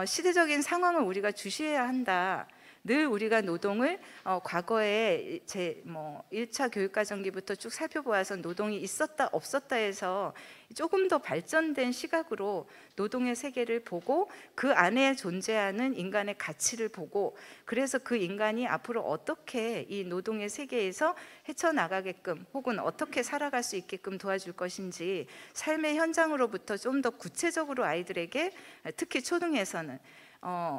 Speaker 12: 시대적인 상황을 우리가 주시해야 한다. 늘 우리가 노동을 과거에 1차 교육과정기부터 쭉 살펴보아서 노동이 있었다 없었다 해서 조금 더 발전된 시각으로 노동의 세계를 보고 그 안에 존재하는 인간의 가치를 보고, 그래서 그 인간이 앞으로 어떻게 이 노동의 세계에서 헤쳐나가게끔 혹은 어떻게 살아갈 수 있게끔 도와줄 것인지 삶의 현장으로부터 좀 더 구체적으로 아이들에게, 특히 초등에서는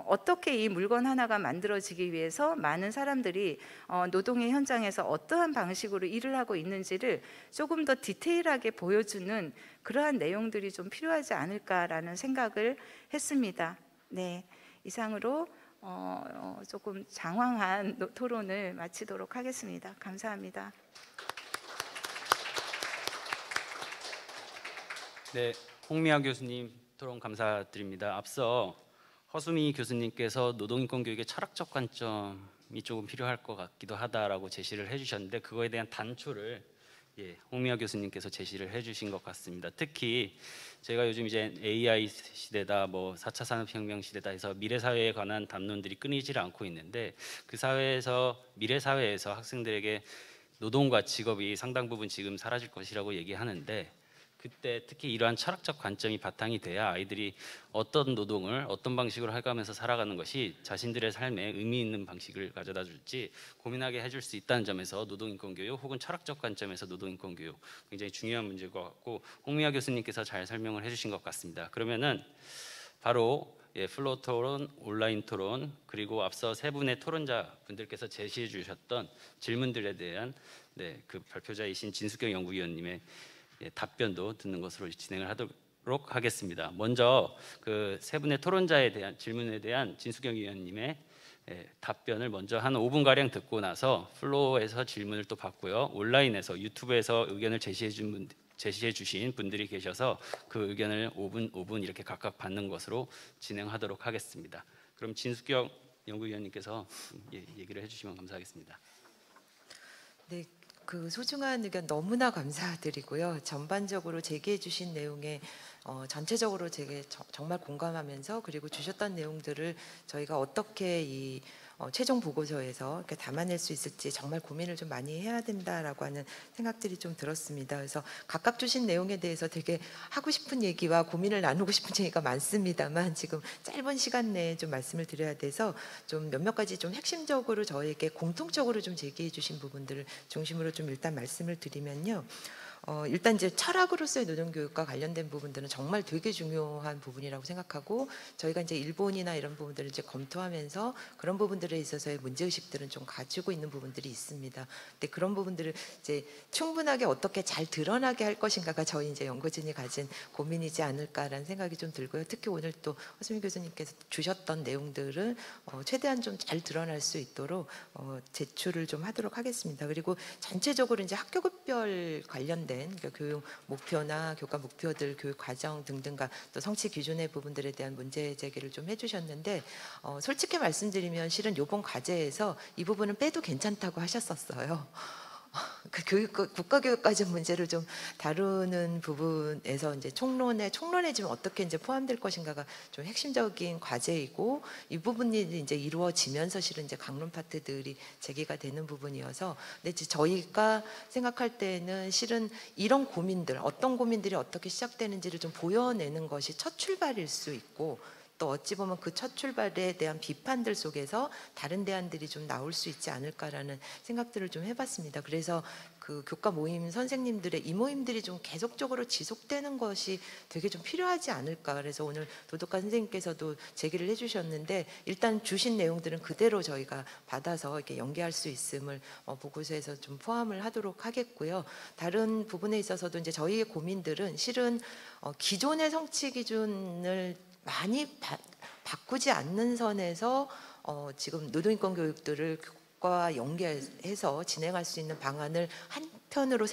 Speaker 12: 어떻게 이 물건 하나가 만들어지기 위해서 많은 사람들이 노동의 현장에서 어떠한 방식으로 일을 하고 있는지를 조금 더 디테일하게 보여주는 그러한 내용들이 좀 필요하지 않을까라는 생각을 했습니다. 네, 이상으로 조금 장황한 토론을 마치도록 하겠습니다. 감사합니다.
Speaker 7: 네, 홍미아 교수님 토론 감사드립니다. 앞서 허수미 교수님께서 노동인권 교육의 철학적 관점이 조금 필요할 것 같기도 하다라고 제시를 해주셨는데, 그거에 대한 단초를 홍미아 교수님께서 제시를 해주신 것 같습니다. 특히 제가 요즘 이제 AI 시대다, 4차 산업혁명 시대다 해서 미래 사회에 관한 담론들이 끊이질 않고 있는데, 그 사회에서, 미래 사회에서 학생들에게 노동과 직업이 상당 부분 지금 사라질 것이라고 얘기하는데, 그때 특히 이러한 철학적 관점이 바탕이 돼야 아이들이 어떤 노동을 어떤 방식으로 해가면서 살아가는 것이 자신들의 삶에 의미 있는 방식을 가져다 줄지 고민하게 해줄 수 있다는 점에서 노동인권 교육 혹은 철학적 관점에서 노동인권 교육 굉장히 중요한 문제일 것 같고, 홍미아 교수님께서 잘 설명을 해주신 것 같습니다. 그러면은 바로 플로어 토론, 온라인 토론, 그리고 앞서 세 분의 토론자 분들께서 제시해 주셨던 질문들에 대한 그 발표자이신 진숙경 연구위원님의 답변도 듣는 것으로 진행을 하도록 하겠습니다. 먼저 그 세 분의 토론자에 대한 질문에 대한 진수경 위원님의 답변을 먼저 한 5분가량 듣고 나서 플로어에서 질문을 또 받고요. 온라인에서 유튜브에서 의견을 제시해 주신 분들이 계셔서 그 의견을 5분 이렇게 각각 받는 것으로 진행하도록 하겠습니다. 그럼 진수경 연구위원님께서 얘기를 해주시면 감사하겠습니다.
Speaker 8: 네. 그 소중한 의견 너무나 감사드리고요. 전반적으로 제기해 주신 내용에 전체적으로 제게 정말 공감하면서, 그리고 주셨던 내용들을 저희가 어떻게 이 최종 보고서에서 이렇게 담아낼 수 있을지 정말 고민을 좀 많이 해야 된다라고 하는 생각들이 좀 들었습니다. 그래서 각각 주신 내용에 대해서 되게 하고 싶은 얘기와 고민을 나누고 싶은 얘기가 많습니다만, 지금 짧은 시간 내에 좀 말씀을 드려야 돼서 좀 몇몇 가지 좀 핵심적으로 저에게 공통적으로 좀 제기해 주신 부분들을 중심으로 좀 일단 말씀을 드리면요. 일단 이제 철학으로서의 노동교육과 관련된 부분들은 정말 되게 중요한 부분이라고 생각하고, 저희가 이제 일본이나 이런 부분들을 이제 검토하면서 그런 부분들에 있어서의 문제의식들은 좀 가지고 있는 부분들이 있습니다. 근데 그런 부분들을 이제 충분하게 어떻게 잘 드러나게 할 것인가가 저희 이제 연구진이 가진 고민이지 않을까라는 생각이 좀 들고요. 특히 오늘 또 허수미 교수님께서 주셨던 내용들을 최대한 좀 잘 드러날 수 있도록 제출을 좀 하도록 하겠습니다. 그리고 전체적으로 이제 학교급별 관련된 그러니까 교육 목표나 교과 목표들, 교육 과정 등등과 또 성취 기준의 부분들에 대한 문제 제기를 좀 해주셨는데, 솔직히 말씀드리면 실은 이번 과제에서 이 부분은 빼도 괜찮다고 하셨었어요. 그 국가교육과정 문제를 좀 다루는 부분에서 이제 총론에 지금 어떻게 이제 포함될 것인가가 좀 핵심적인 과제이고, 이 부분이 이제 이루어지면서 실은 이제 강론 파트들이 제기가 되는 부분이어서, 근데 저희가 생각할 때는 실은 이런 고민들, 어떤 고민들이 어떻게 시작되는지를 좀 보여내는 것이 첫 출발일 수 있고, 또 어찌 보면 그 첫 출발에 대한 비판들 속에서 다른 대안들이 좀 나올 수 있지 않을까라는 생각들을 좀 해봤습니다. 그래서 그 교과 모임 선생님들의 이 모임들이 좀 계속적으로 지속되는 것이 되게 좀 필요하지 않을까. 그래서 오늘 도덕과 선생님께서도 제기를 해주셨는데 일단 주신 내용들은 그대로 저희가 받아서 이렇게 연계할 수 있음을 보고서에서 좀 포함을 하도록 하겠고요. 다른 부분에 있어서도 이제 저희의 고민들은 실은 기존의 성취 기준을 많이 바꾸지 않는 선에서 지금 노동인권 교육들을 과 연계해서 진행할 수 있는 방안을 한편으로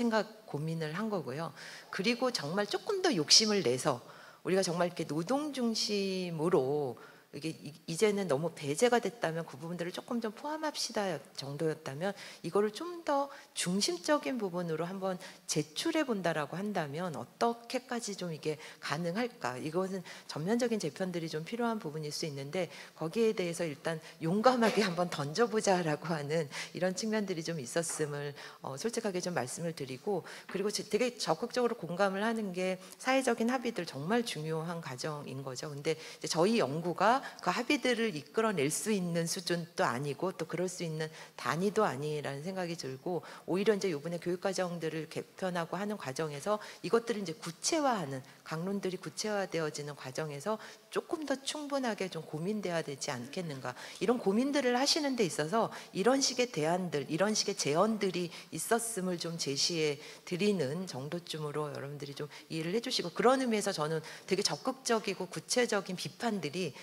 Speaker 8: 고민을 한 거고요. 그리고 정말 조금 더 욕심을 내서 우리가 정말 이렇게 노동 중심으로 이게 이제는 너무 배제가 됐다면 그 부분들을 조금 좀 포함합시다 정도였다면 이거를 좀 더 중심적인 부분으로 한번 제출해 본다라고 한다면 어떻게까지 좀 이게 가능할까? 이것은 전면적인 재편들이 좀 필요한 부분일 수 있는데 거기에 대해서 일단 용감하게 한번 던져보자라고 하는 이런 측면들이 좀 있었음을 솔직하게 좀 말씀을 드리고 그리고 되게 적극적으로 공감을 하는 게 사회적인 합의들 정말 중요한 과정인 거죠. 근데 이제 저희 연구가 그 합의들을 이끌어낼 수 있는 수준도 아니고 또 그럴 수 있는 단위도 아니라는 생각이 들고 오히려 이제 이번에 교육과정들을 개편하고 하는 과정에서 이것들을 이제 구체화하는 강론들이 구체화되어지는 과정에서 조금 더 충분하게 좀 고민돼야 되지 않겠는가. 이런 고민들을 하시는 데 있어서 이런 식의 대안들, 이런 식의 제언들이 있었음을 좀 제시해 드리는 정도쯤으로 여러분들이 좀 이해를 해주시고 그런 의미에서 저는 되게 적극적이고 구체적인 비판들이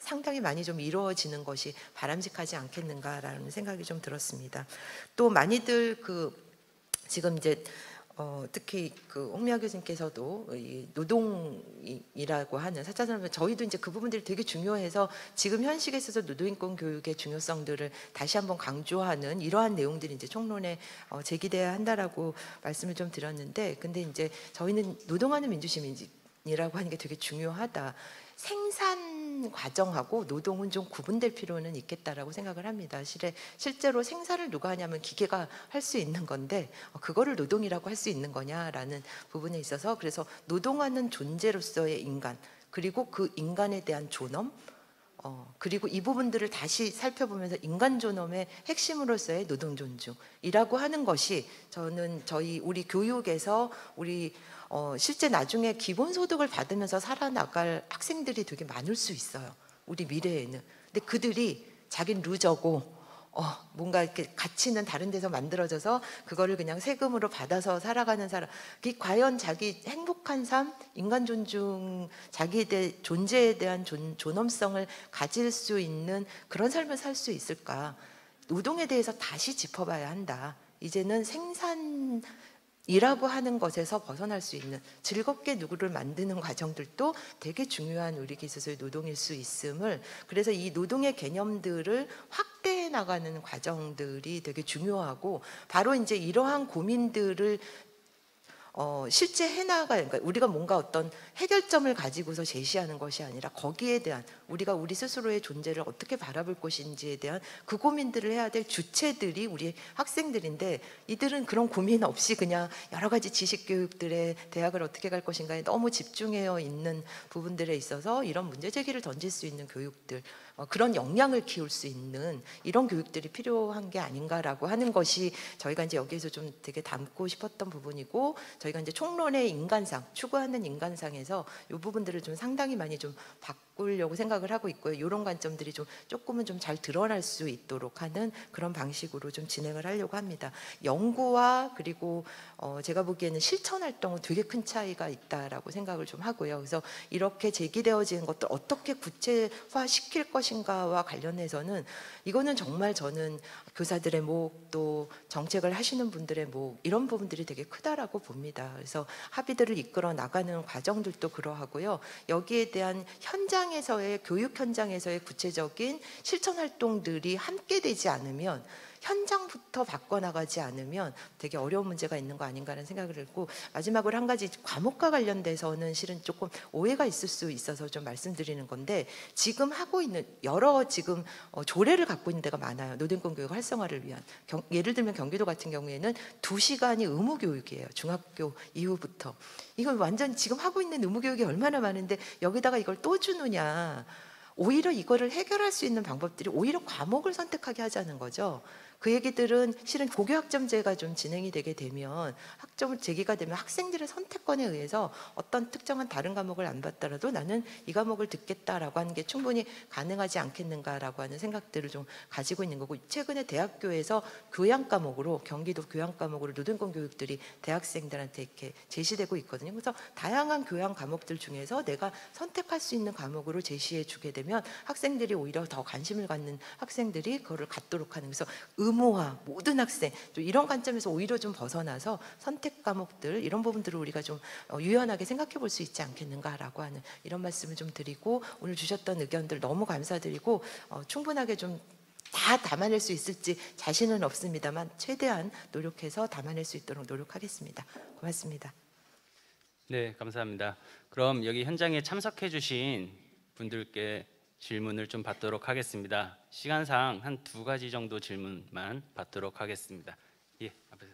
Speaker 8: 상당히 많이 좀 이루어지는 것이 바람직하지 않겠는가라는 생각이 좀 들었습니다. 또 많이들 지금 이제 특히 홍미화 교수님께서도 이 노동이라고 하는 4차 산업은 저희도 이제 그 부분들이 되게 중요해서 지금 현실에 있어서 노동인권 교육의 중요성들을 다시 한번 강조하는 이러한 내용들이 이제 총론에 제기돼야 한다라고 말씀을 좀 드렸는데 근데 이제 저희는 노동하는 민주시민이라고 하는 게 되게 중요하다. 생산 과정하고 노동은 좀 구분될 필요는 있겠다라고 생각을 합니다. 실제로 생산을 누가 하냐면 기계가 할 수 있는 건데 그거를 노동이라고 할 수 있는 거냐라는 부분에 있어서 그래서 노동하는 존재로서의 인간 그리고 그 인간에 대한 존엄 그리고 이 부분들을 다시 살펴보면서 인간 존엄의 핵심으로서의 노동 존중이라고 하는 것이 저는 우리 교육에서 우리 실제 나중에 기본소득을 받으면서 살아나갈 학생들이 되게 많을 수 있어요. 우리 미래에는. 근데 그들이 자기는 루저고 뭔가 이렇게 가치는 다른 데서 만들어져서 그거를 그냥 세금으로 받아서 살아가는 사람. 그게 과연 자기 행복한 삶, 인간 존중, 자기의 존재에 대한 존엄성을 가질 수 있는 그런 삶을 살 수 있을까? 노동에 대해서 다시 짚어봐야 한다. 이제는 생산이라고 하는 것에서 벗어날 수 있는 즐겁게 누구를 만드는 과정들도 되게 중요한 우리 기술의 노동일 수 있음을 그래서 이 노동의 개념들을 확대해 나가는 과정들이 되게 중요하고 바로 이제 이러한 고민들을 실제 그러니까 우리가 뭔가 어떤 해결점을 가지고서 제시하는 것이 아니라 거기에 대한 우리가 우리 스스로의 존재를 어떻게 바라볼 것인지에 대한 그 고민들을 해야 될 주체들이 우리 학생들인데 이들은 그런 고민 없이 그냥 여러 가지 지식 교육들의 대학을 어떻게 갈 것인가에 너무 집중해 있는 부분들에 있어서 이런 문제 제기를 던질 수 있는 교육들 그런 역량을 키울 수 있는 이런 교육들이 필요한 게 아닌가라고 하는 것이 저희가 이제 여기에서 좀 되게 담고 싶었던 부분이고 저희가 이제 총론의 인간상 추구하는 인간상에서 이 부분들을 좀 상당히 많이 좀 바꾸려고 생각을 하고 있고요. 이런 관점들이 조금은 좀 잘 드러날 수 있도록 하는 그런 방식으로 좀 진행을 하려고 합니다. 연구와 그리고 제가 보기에는 실천 활동은 되게 큰 차이가 있다라고 생각을 좀 하고요. 그래서 이렇게 제기되어지는 것들 어떻게 구체화 시킬 것인가와 관련해서는 이거는 정말 저는 교사들의 목 또 정책을 하시는 분들의 목 이런 부분들이 되게 크다라고 봅니다. 그래서 합의들을 이끌어 나가는 과정들도 그러하고요. 여기에 대한 현장에서의 교육 현장에서의 구체적인 실천 활동들이 함께 되지 않으면 현장부터 바꿔나가지 않으면 되게 어려운 문제가 있는 거 아닌가라는 생각을 했고, 마지막으로 한 가지 과목과 관련돼서는 실은 조금 오해가 있을 수 있어서 좀 말씀드리는 건데, 지금 하고 있는 여러 지금 조례를 갖고 있는 데가 많아요. 노동인권 교육 활성화를 위한. 예를 들면 경기도 같은 경우에는 2시간이 의무 교육이에요. 중학교 이후부터. 이건 완전 지금 하고 있는 의무 교육이 얼마나 많은데 여기다가 이걸 또 주느냐. 오히려 이거를 해결할 수 있는 방법들이 오히려 과목을 선택하게 하자는 거죠. 그 얘기들은 실은 고교학점제가 좀 진행이 되게 되면, 학점을 제기가 되면 학생들의 선택권에 의해서 어떤 특정한 다른 과목을 안 받더라도 나는 이 과목을 듣겠다라고 하는 게 충분히 가능하지 않겠는가라고 하는 생각들을 좀 가지고 있는 거고, 최근에 대학교에서 교양 과목으로, 경기도 교양 과목으로 노동인권 교육들이 대학생들한테 이렇게 제시되고 있거든요. 그래서 다양한 교양 과목들 중에서 내가 선택할 수 있는 과목으로 제시해 주게 되면 학생들이 오히려 더 관심을 갖는 학생들이 그거를 갖도록 하는, 그래서 의무화, 모든 학생, 좀 이런 관점에서 오히려 좀 벗어나서 선택 과목들, 이런 부분들을 우리가 좀 유연하게 생각해 볼 수 있지 않겠는가라고 하는 이런 말씀을 좀 드리고, 오늘 주셨던 의견들 너무 감사드리고, 충분하게 좀 다 담아낼 수 있을지 자신은 없습니다만 최대한 노력해서 담아낼 수 있도록 노력하겠습니다. 고맙습니다.
Speaker 7: 네, 감사합니다. 그럼 여기 현장에 참석해 주신 분들께 질문을 좀 받도록 하겠습니다. 시간상 한 2가지 정도 질문만 받도록 하겠습니다. 예, 앞에서.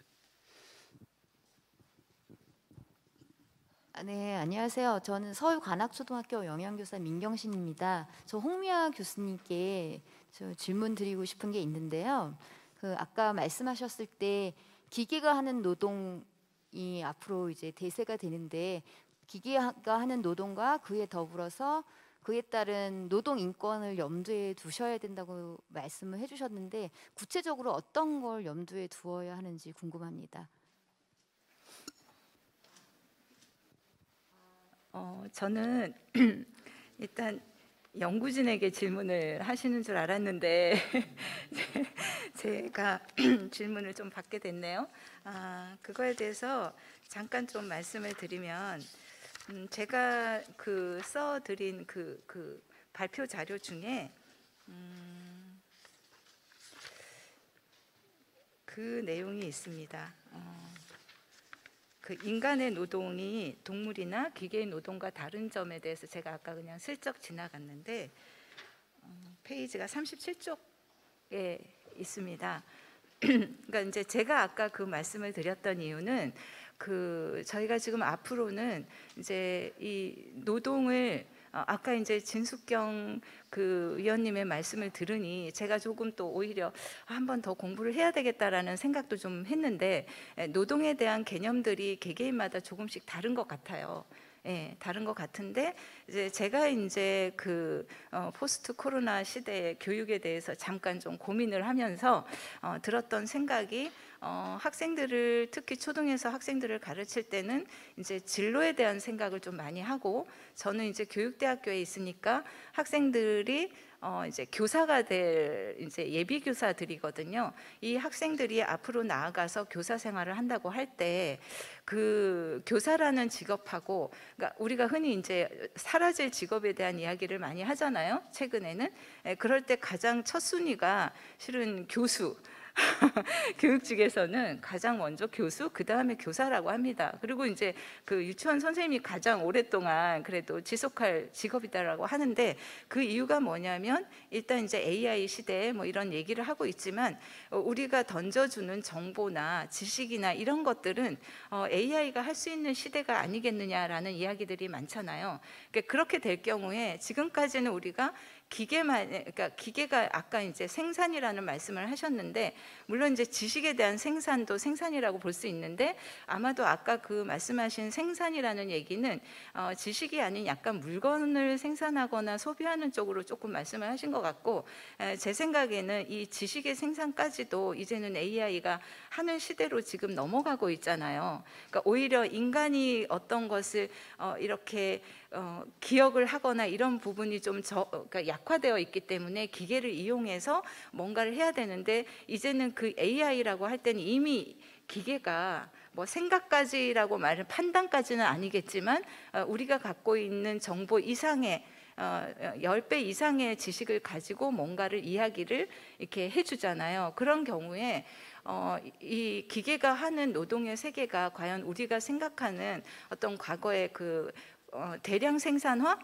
Speaker 13: 네, 안녕하세요. 저는 서울관악초등학교 영양교사 민경신입니다. 저 홍미아 교수님께 저 질문 드리고 싶은 게 있는데요. 아까 말씀하셨을 때 기계가 하는 노동이 앞으로 이제 대세가 되는데, 기계가 하는 노동과 그에 더불어서 그에 따른 노동 인권을 염두에 두셔야 된다고 말씀을 해주셨는데, 구체적으로 어떤 걸 염두에 두어야 하는지 궁금합니다.
Speaker 9: 저는 일단 연구진에게 질문을 하시는 줄 알았는데 제가 질문을 좀 받게 됐네요. 그거에 대해서 잠깐 좀 말씀을 드리면, 제가 써드린 그 발표 자료 중에 그 내용이 있습니다. 그 인간의 노동이 동물이나 기계의 노동과 다른 점에 대해서 제가 아까 그냥 슬쩍 지나갔는데, 페이지가 37쪽에 있습니다. 그러니까 이제 제가 아까 그 말씀을 드렸던 이유는, 저희가 지금 앞으로는 이제 이 노동을, 아까 이제 진숙경 의원님의 말씀을 들으니 제가 조금 또 오히려 한 번 더 공부를 해야 되겠다라는 생각도 좀 했는데, 노동에 대한 개념들이 개개인마다 조금씩 다른 것 같아요. 예, 다른 것 같은데, 이제 제가 이제 포스트 코로나 시대의 교육에 대해서 잠깐 좀 고민을 하면서 들었던 생각이, 학생들을, 특히 초등에서 학생들을 가르칠 때는 이제 진로에 대한 생각을 좀 많이 하고, 저는 이제 교육대학교에 있으니까 학생들이 이제 교사가 될 이제 예비 교사들이거든요. 이 학생들이 앞으로 나아가서 교사 생활을 한다고 할 때 그 교사라는 직업하고, 그러니까 우리가 흔히 이제 사라질 직업에 대한 이야기를 많이 하잖아요. 최근에는. 그럴 때 가장 첫 순위가 실은 교수. 교육직에서는 가장 먼저 교수, 그 다음에 교사라고 합니다. 그리고 이제 유치원 선생님이 가장 오랫동안 그래도 지속할 직업이다라고 하는데, 그 이유가 뭐냐면, 일단 이제 AI 시대에 뭐 이런 얘기를 하고 있지만, 우리가 던져주는 정보나 지식이나 이런 것들은 AI가 할 수 있는 시대가 아니겠느냐라는 이야기들이 많잖아요. 그러니까 그렇게 될 경우에 지금까지는 우리가 그러니까 기계가 아까 이제 생산이라는 말씀을 하셨는데, 물론 이제 지식에 대한 생산도 생산이라고 볼 수 있는데, 아마도 아까 말씀하신 생산이라는 얘기는 지식이 아닌 약간 물건을 생산하거나 소비하는 쪽으로 조금 말씀을 하신 것 같고, 제 생각에는 이 지식의 생산까지도 이제는 AI가 하는 시대로 지금 넘어가고 있잖아요. 그러니까 오히려 인간이 어떤 것을 이렇게 기억을 하거나 이런 부분이 좀 그러니까 약화되어 있기 때문에 기계를 이용해서 뭔가를 해야 되는데, 이제는 그 AI라고 할 때는 이미 기계가 뭐 생각까지라고 말은 판단까지는 아니겠지만, 우리가 갖고 있는 정보 이상의
Speaker 12: 10배 이상의 지식을 가지고 뭔가를 이야기를 이렇게 해주잖아요. 그런 경우에 이 기계가 하는 노동의 세계가 과연 우리가 생각하는 어떤 과거의 그 대량 생산화?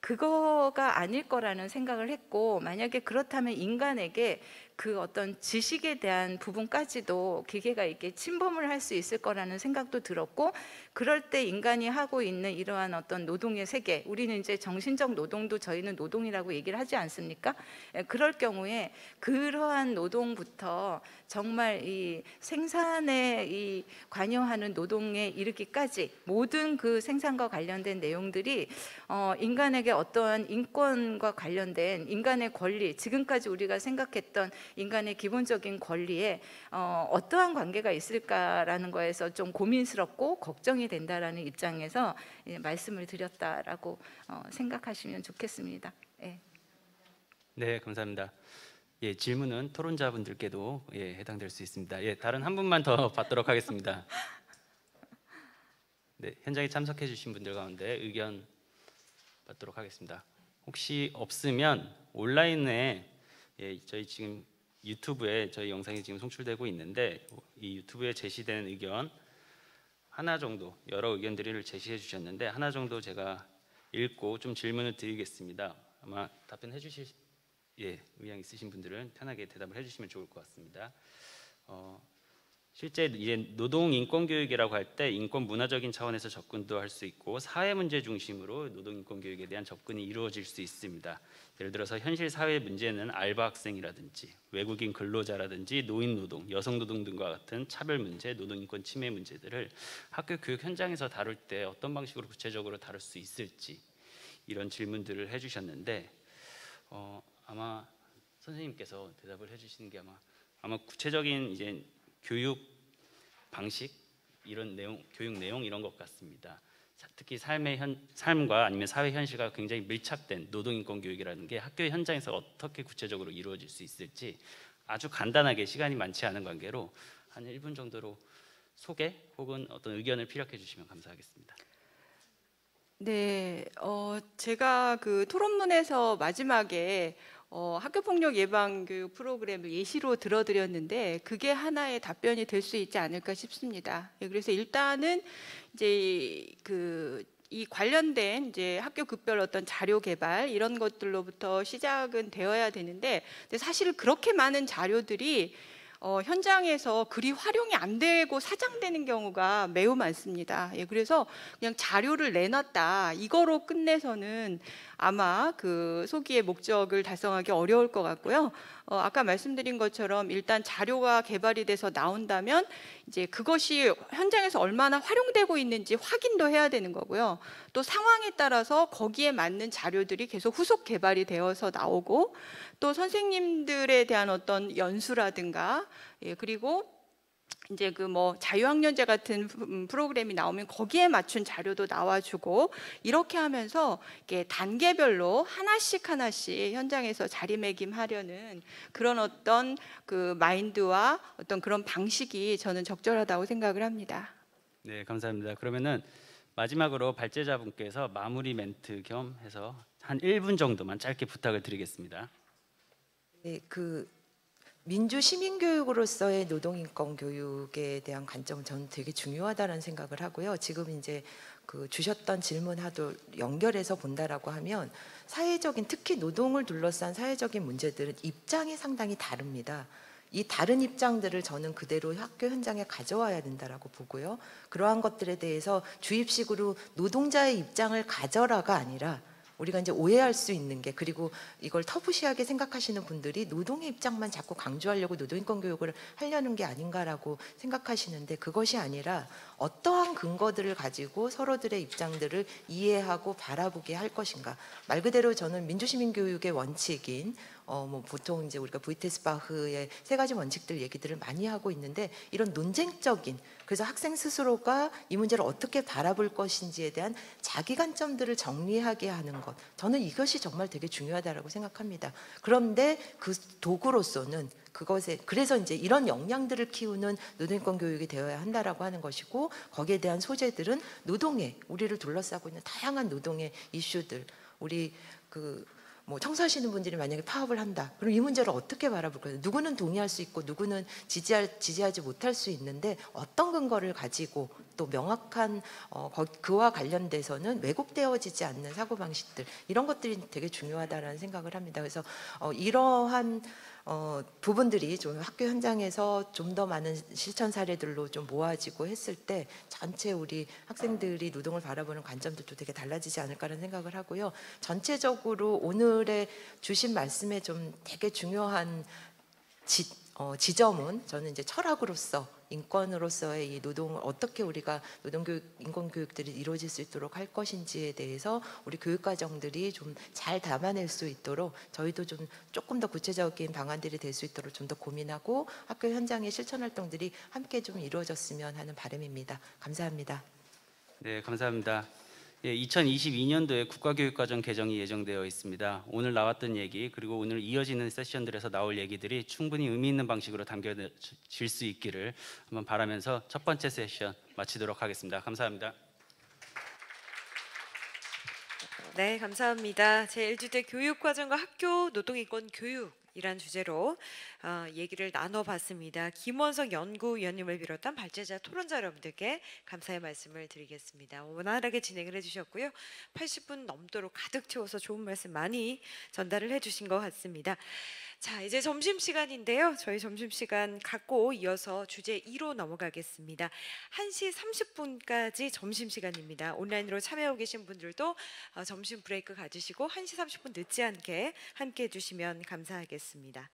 Speaker 12: 그거가 아닐 거라는 생각을 했고, 만약에 그렇다면 인간에게 그 어떤 지식에 대한 부분까지도 기계가 이렇게 침범을 할 수 있을 거라는 생각도 들었고, 그럴 때 인간이 하고 있는 이러한 어떤 노동의 세계, 우리는 이제 정신적 노동도 저희는 노동이라고 얘기를 하지 않습니까? 그럴 경우에 그러한 노동부터 정말 이 생산에 이 관여하는 노동에 이르기까지 모든 그 생산과 관련된 내용들이 인간에게 어떠한 인권과 관련된 인간의 권리, 지금까지 우리가 생각했던 인간의 기본적인 권리에 어떠한 관계가 있을까라는 거에서 좀 고민스럽고 걱정이 된다라는 입장에서 말씀을 드렸다라고 생각하시면 좋겠습니다. 네.
Speaker 7: 네, 감사합니다. 예, 질문은 토론자분들께도 해당될 수 있습니다. 예, 다른 한 분만 더 받도록 하겠습니다. 네, 현장에 참석해 주신 분들 가운데 의견 받도록 하겠습니다. 혹시 없으면 온라인에 저희 지금 유튜브에 저희 영상이 지금 송출되고 있는데, 이 유튜브에 제시된 의견 하나 정도, 여러 의견들을 제시해 주셨는데 하나 정도 제가 읽고 좀 질문을 드리겠습니다. 아마 답변해 주실 의향 있으신 분들은 편하게 대답을 해주시면 좋을 것 같습니다. 실제 이제 노동 인권 교육이라고 할 때 인권 문화적인 차원에서 접근도 할 수 있고 사회 문제 중심으로 노동 인권 교육에 대한 접근이 이루어질 수 있습니다. 예를 들어서 현실 사회 문제는 알바 학생이라든지 외국인 근로자라든지 노인 노동, 여성 노동 등과 같은 차별 문제, 노동 인권 침해 문제들을 학교 교육 현장에서 다룰 때 어떤 방식으로 구체적으로 다룰 수 있을지 이런 질문들을 해주셨는데 아마 선생님께서 대답을 해주시는 게 아마 구체적인 이제 교육 방식 이런 내용, 교육 내용 이런 것 같습니다. 특히 삶과 아니면 사회 현실과 굉장히 밀착된 노동인권 교육이라는 게 학교 현장에서 어떻게 구체적으로 이루어질 수 있을지 아주 간단하게 시간이 많지 않은 관계로 한 1분 정도로 소개 혹은 어떤 의견을 피력해 주시면 감사하겠습니다.
Speaker 9: 네, 제가 그 토론문에서 마지막에 학교폭력 예방 교육 프로그램을 예시로 들어드렸는데 그게 하나의 답변이 될 수 있지 않을까 싶습니다. 그래서 일단은 이제 이 관련된 이제 학교 급별 어떤 자료 개발 이런 것들로부터 시작은 되어야 되는데 사실 그렇게 많은 자료들이 현장에서 그리 활용이 안 되고 사장되는 경우가 매우 많습니다. 그래서 그냥 자료를 내놨다 이거로 끝내서는 아마 그 소기의 목적을 달성하기 어려울 것 같고요. 아까 말씀드린 것처럼 일단 자료가 개발이 돼서 나온다면 이제 그것이 현장에서 얼마나 활용되고 있는지 확인도 해야 되는 거고요. 또 상황에 따라서 거기에 맞는 자료들이 계속 후속 개발이 되어서 나오고 또 선생님들에 대한 어떤 연수라든가 그리고 이제 그 뭐 자유학년제 같은 프로그램이 나오면 거기에 맞춘 자료도 나와주고 이렇게 하면서 이게 단계별로 하나씩 현장에서 자리매김하려는 그런 어떤 그 마인드와 어떤 그런 방식이 저는 적절하다고 생각을 합니다.
Speaker 7: 네, 감사합니다. 그러면은 마지막으로 발제자분께서 마무리 멘트 겸 해서 한 1분 정도만 짧게 부탁을 드리겠습니다.
Speaker 8: 네, 민주 시민교육으로서의 노동인권 교육에 대한 관점은 저는 되게 중요하다는 생각을 하고요. 지금 이제 주셨던 질문하고 연결해서 본다라고 하면 사회적인 특히 노동을 둘러싼 사회적인 문제들은 입장이 상당히 다릅니다. 이 다른 입장들을 저는 그대로 학교 현장에 가져와야 된다라고 보고요. 그러한 것들에 대해서 주입식으로 노동자의 입장을 가져라가 아니라 우리가 이제 오해할 수 있는 게 그리고 이걸 터부시하게 생각하시는 분들이 노동의 입장만 자꾸 강조하려고 노동인권 교육을 하려는 게 아닌가라고 생각하시는데 그것이 아니라 어떠한 근거들을 가지고 서로들의 입장들을 이해하고 바라보게 할 것인가. 말 그대로 저는 민주시민교육의 원칙인 보통 이제 우리가 부이테스바흐의 3가지 원칙들 얘기들을 많이 하고 있는데 이런 논쟁적인 그래서 학생 스스로가 이 문제를 어떻게 바라볼 것인지에 대한 자기 관점들을 정리하게 하는 것 저는 이것이 정말 되게 중요하다고 생각합니다. 그런데 그 도구로서는 그것에 그래서 이제 이런 역량들을 키우는 노동인권 교육이 되어야 한다라고 하는 것이고 거기에 대한 소재들은 노동의 우리를 둘러싸고 있는 다양한 노동의 이슈들 우리 뭐 청소하시는 분들이 만약에 파업을 한다. 그럼 이 문제를 어떻게 바라볼 거예요? 누구는 동의할 수 있고 누구는 지지하지 못할 수 있는데 어떤 근거를 가지고 또 명확한 그와 관련돼서는 왜곡되어지지 않는 사고방식들 이런 것들이 되게 중요하다라는 생각을 합니다. 그래서 이러한 부분들이 좀 학교 현장에서 좀 더 많은 실천 사례들로 좀 모아지고 했을 때 전체 우리 학생들이 노동을 바라보는 관점도 좀 되게 달라지지 않을까라는 생각을 하고요. 전체적으로 오늘의 주신 말씀에 좀 되게 중요한 지점은 저는 이제 철학으로서 인권으로서의 이 노동을 어떻게 우리가 노동교육, 인권교육들이 이루어질 수 있도록 할 것인지에 대해서 우리 교육과정들이 좀 잘 담아낼 수 있도록 저희도 좀 조금 더 구체적인 방안들이 될 수 있도록 좀 더 고민하고 학교 현장의 실천 활동들이 함께 좀 이루어졌으면 하는 바람입니다. 감사합니다.
Speaker 7: 네, 감사합니다. 2022년도에 국가교육과정 개정이 예정되어 있습니다. 오늘 나왔던 얘기 그리고 오늘 이어지는 세션들에서 나올 얘기들이 충분히 의미 있는 방식으로 담겨질 수 있기를 한번 바라면서 첫 번째 세션 마치도록 하겠습니다. 감사합니다.
Speaker 1: 네, 감사합니다. 제1주제 교육과정과 학교 노동인권 교육이란 주제로 얘기를 나눠봤습니다. 김원석 연구위원님을 비롯한 발제자 토론자 여러분들께 감사의 말씀을 드리겠습니다. 원활하게 진행을 해주셨고요. 80분 넘도록 가득 채워서 좋은 말씀 많이 전달을 해주신 것 같습니다. 자, 이제 점심시간인데요. 저희 점심시간 갖고 이어서 주제 2로 넘어가겠습니다. 1시 30분까지 점심시간입니다. 온라인으로 참여하고 계신 분들도 점심 브레이크 가지시고 1시 30분 늦지 않게 함께 해주시면 감사하겠습니다.